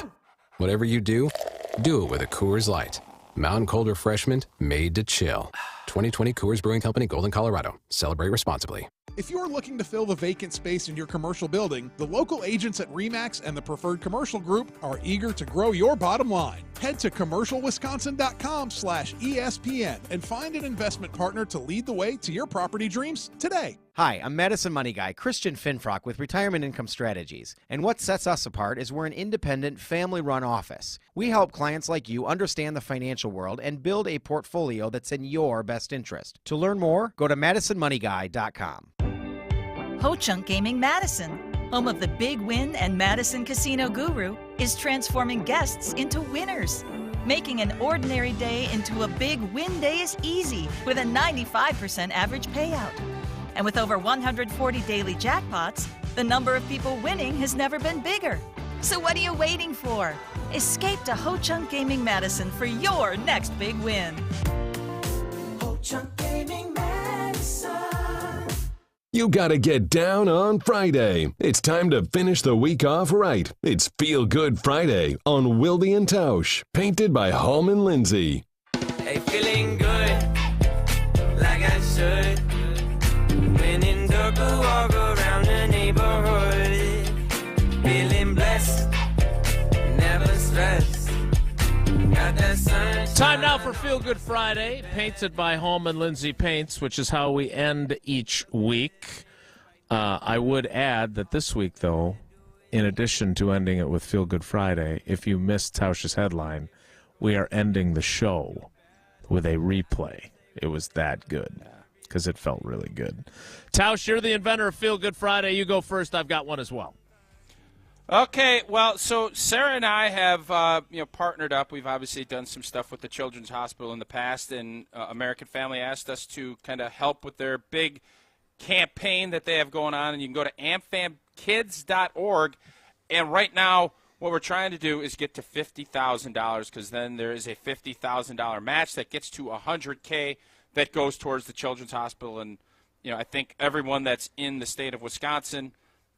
Whatever you do it with a Coors Light. Mountain Cold Refreshment made to chill. 2020 Coors Brewing Company, Golden, Colorado. Celebrate responsibly. If you're looking to fill the vacant space in your commercial building, the local agents at RE/MAX and the Preferred Commercial Group are eager to grow your bottom line. Head to commercialwisconsin.com/ESPN and find an investment partner to lead the way to your property dreams today. Hi, I'm Madison Money Guy, Christian Finfrock with Retirement Income Strategies. And what sets us apart is we're an independent, family-run office. We help clients like you understand the financial world and build a portfolio that's in your best interest. To learn more, go to MadisonMoneyGuy.com. Ho-Chunk Gaming Madison, home of the Big Win and Madison Casino Guru, is transforming guests into winners. Making an ordinary day into a big win day is easy with a 95% average payout. And with over 140 daily jackpots, the number of people winning has never been bigger. So what are you waiting for? Escape to Ho-Chunk Gaming Madison for your next big win. Ho-Chunk Gaming Madison. You gotta get down on Friday. It's time to finish the week off right. It's Feel Good Friday on Wilde and Tausch, painted by Hallman Lindsay. Hey, feeling good, like I should. When in dark, walk around the neighborhood. Feeling blessed, never stressed. Got that sun. Time now for Feel Good Friday, painted by Hallman Lindsay Paints, which is how we end each week. I would add that this week, though, in addition to ending it with Feel Good Friday, if you missed Tausch's headline, we are ending the show with a replay. It was that good because it felt really good. Tausch, you're the inventor of Feel Good Friday. You go first. I've got one as well. Okay, well, so Sarah and I have partnered up. We've obviously done some stuff with the Children's Hospital in the past, and American Family asked us to kind of help with their big campaign that they have going on. And you can go to amfamkids.org, and right now what we're trying to do is get to $50,000, because then there is a $50,000 match that gets to $100K that goes towards the Children's Hospital. And I think everyone that's in the state of Wisconsin,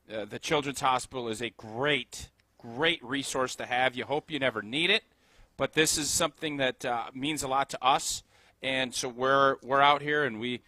the Children's Hospital is a great resource to have. You hope you never need it, but this is something that means a lot to us. And so we're out here, and we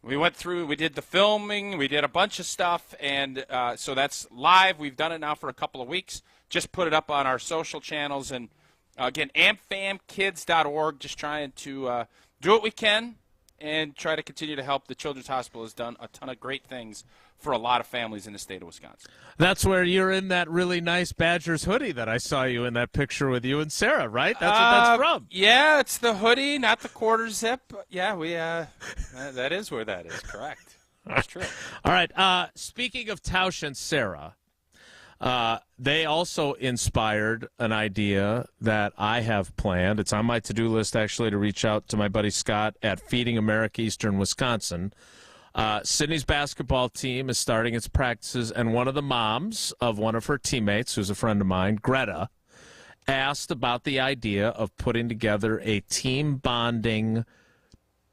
went through, we did the filming, we did a bunch of stuff, and so that's live. We've done it now for a couple of weeks. Just put it up on our social channels. And again, amfamkids.org, just trying to do what we can and try to continue to help. The Children's Hospital has done a ton of great things for a lot of families in the state of Wisconsin. That's where you're in that really nice Badgers hoodie that I saw you in that picture with you and Sarah, right? That's what that's from. Yeah, it's the hoodie, not the quarter zip. Yeah, we that is where that is. Correct. That's true. All right. Speaking of Tausch and Sarah, they also inspired an idea that I have planned. It's on my to-do list, actually, to reach out to my buddy Scott at Feeding America Eastern Wisconsin. Sydney's basketball team is starting its practices, and one of the moms of one of her teammates, who's a friend of mine, Greta, asked about the idea of putting together a team bonding,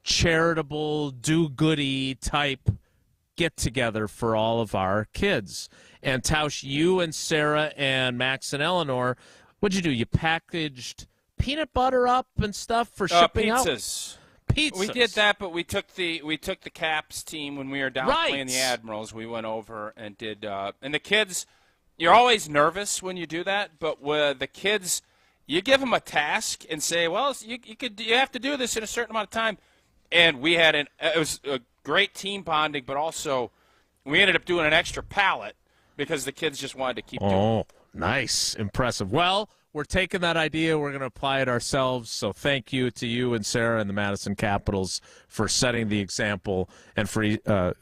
charitable, do-goody type get-together for all of our kids. And Tausch, you and Sarah and Max and Eleanor, what'd you do? You packaged peanut butter up and stuff for shipping out? Pizzas. Pizzas. We did that, but we took the Caps team when we were down playing the Admirals. We went over and did, and the kids you're always nervous when you do that, but with the kids, you give them a task and say, well, you have to do this in a certain amount of time. And we had it was a great team bonding, but also we ended up doing an extra pallet because the kids just wanted to keep doing it. Oh, nice. Impressive. Well, we're taking that idea. We're going to apply it ourselves. So thank you to you and Sarah and the Madison Capitals for setting the example and for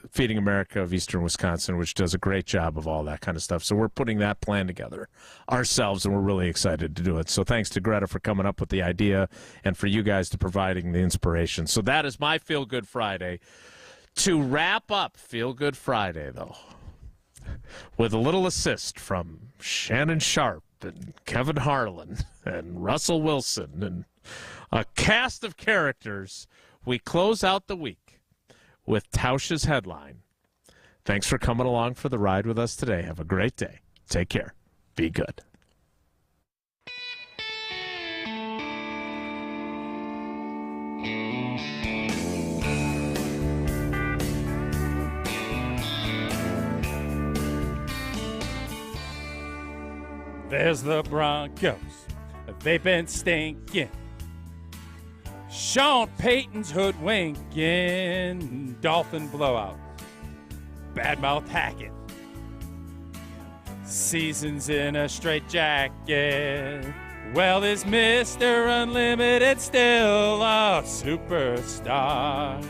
Feeding America of Eastern Wisconsin, which does a great job of all that kind of stuff. So we're putting that plan together ourselves, and we're really excited to do it. So thanks to Greta for coming up with the idea and for you guys to providing the inspiration. So that is my Feel Good Friday. To wrap up Feel Good Friday, though, with a little assist from Shannon Sharp and Kevin Harlan and Russell Wilson and a cast of characters, we close out the week with Tausch's headline. Thanks for coming along for the ride with us today. Have a great day. Take care. Be good. There's the Broncos. They've been stinking. Sean Payton's hoodwinking. Dolphin blowout. Badmouth Hackett. Season's in a straitjacket. Well, is Mr. Unlimited still a superstar?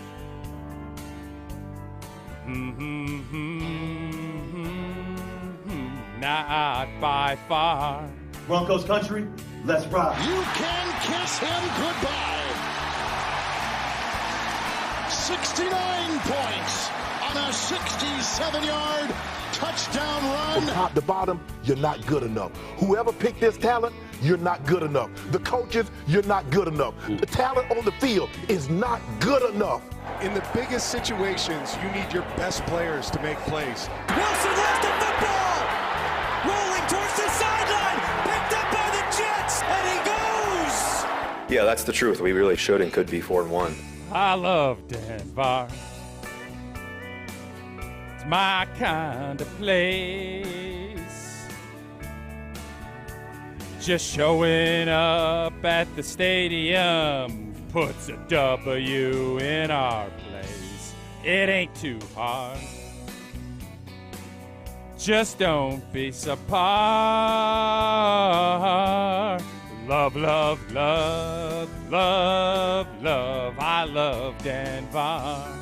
Not by far. Broncos country, let's ride. You can kiss him goodbye. 69 points on a 67-yard touchdown run. From top to bottom, you're not good enough. Whoever picked this talent, you're not good enough. The coaches, you're not good enough. The talent on the field is not good enough. In the biggest situations, you need your best players to make plays. Wilson lost the football. Rolling towards the sideline, picked up by the Jets, and he goes! Yeah, that's the truth. We really should and could be 4-1. I love Denver. It's my kind of place. Just showing up at the stadium puts a W in our place. It ain't too hard. Just don't be so apart. Love, love, love, love, love. I love Denver.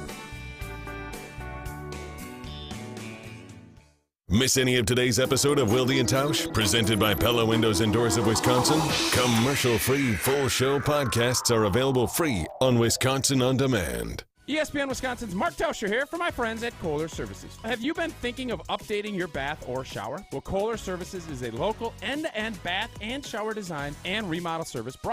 Miss any of today's episode of Wilde and Tausch? Presented by Pella Windows and Doors of Wisconsin? Commercial-free full show podcasts are available free on Wisconsin On Demand. ESPN Wisconsin's Mark Tauscher here for my friends at Kohler Services. Have you been thinking of updating your bath or shower? Well, Kohler Services is a local end-to-end bath and shower design and remodel service brought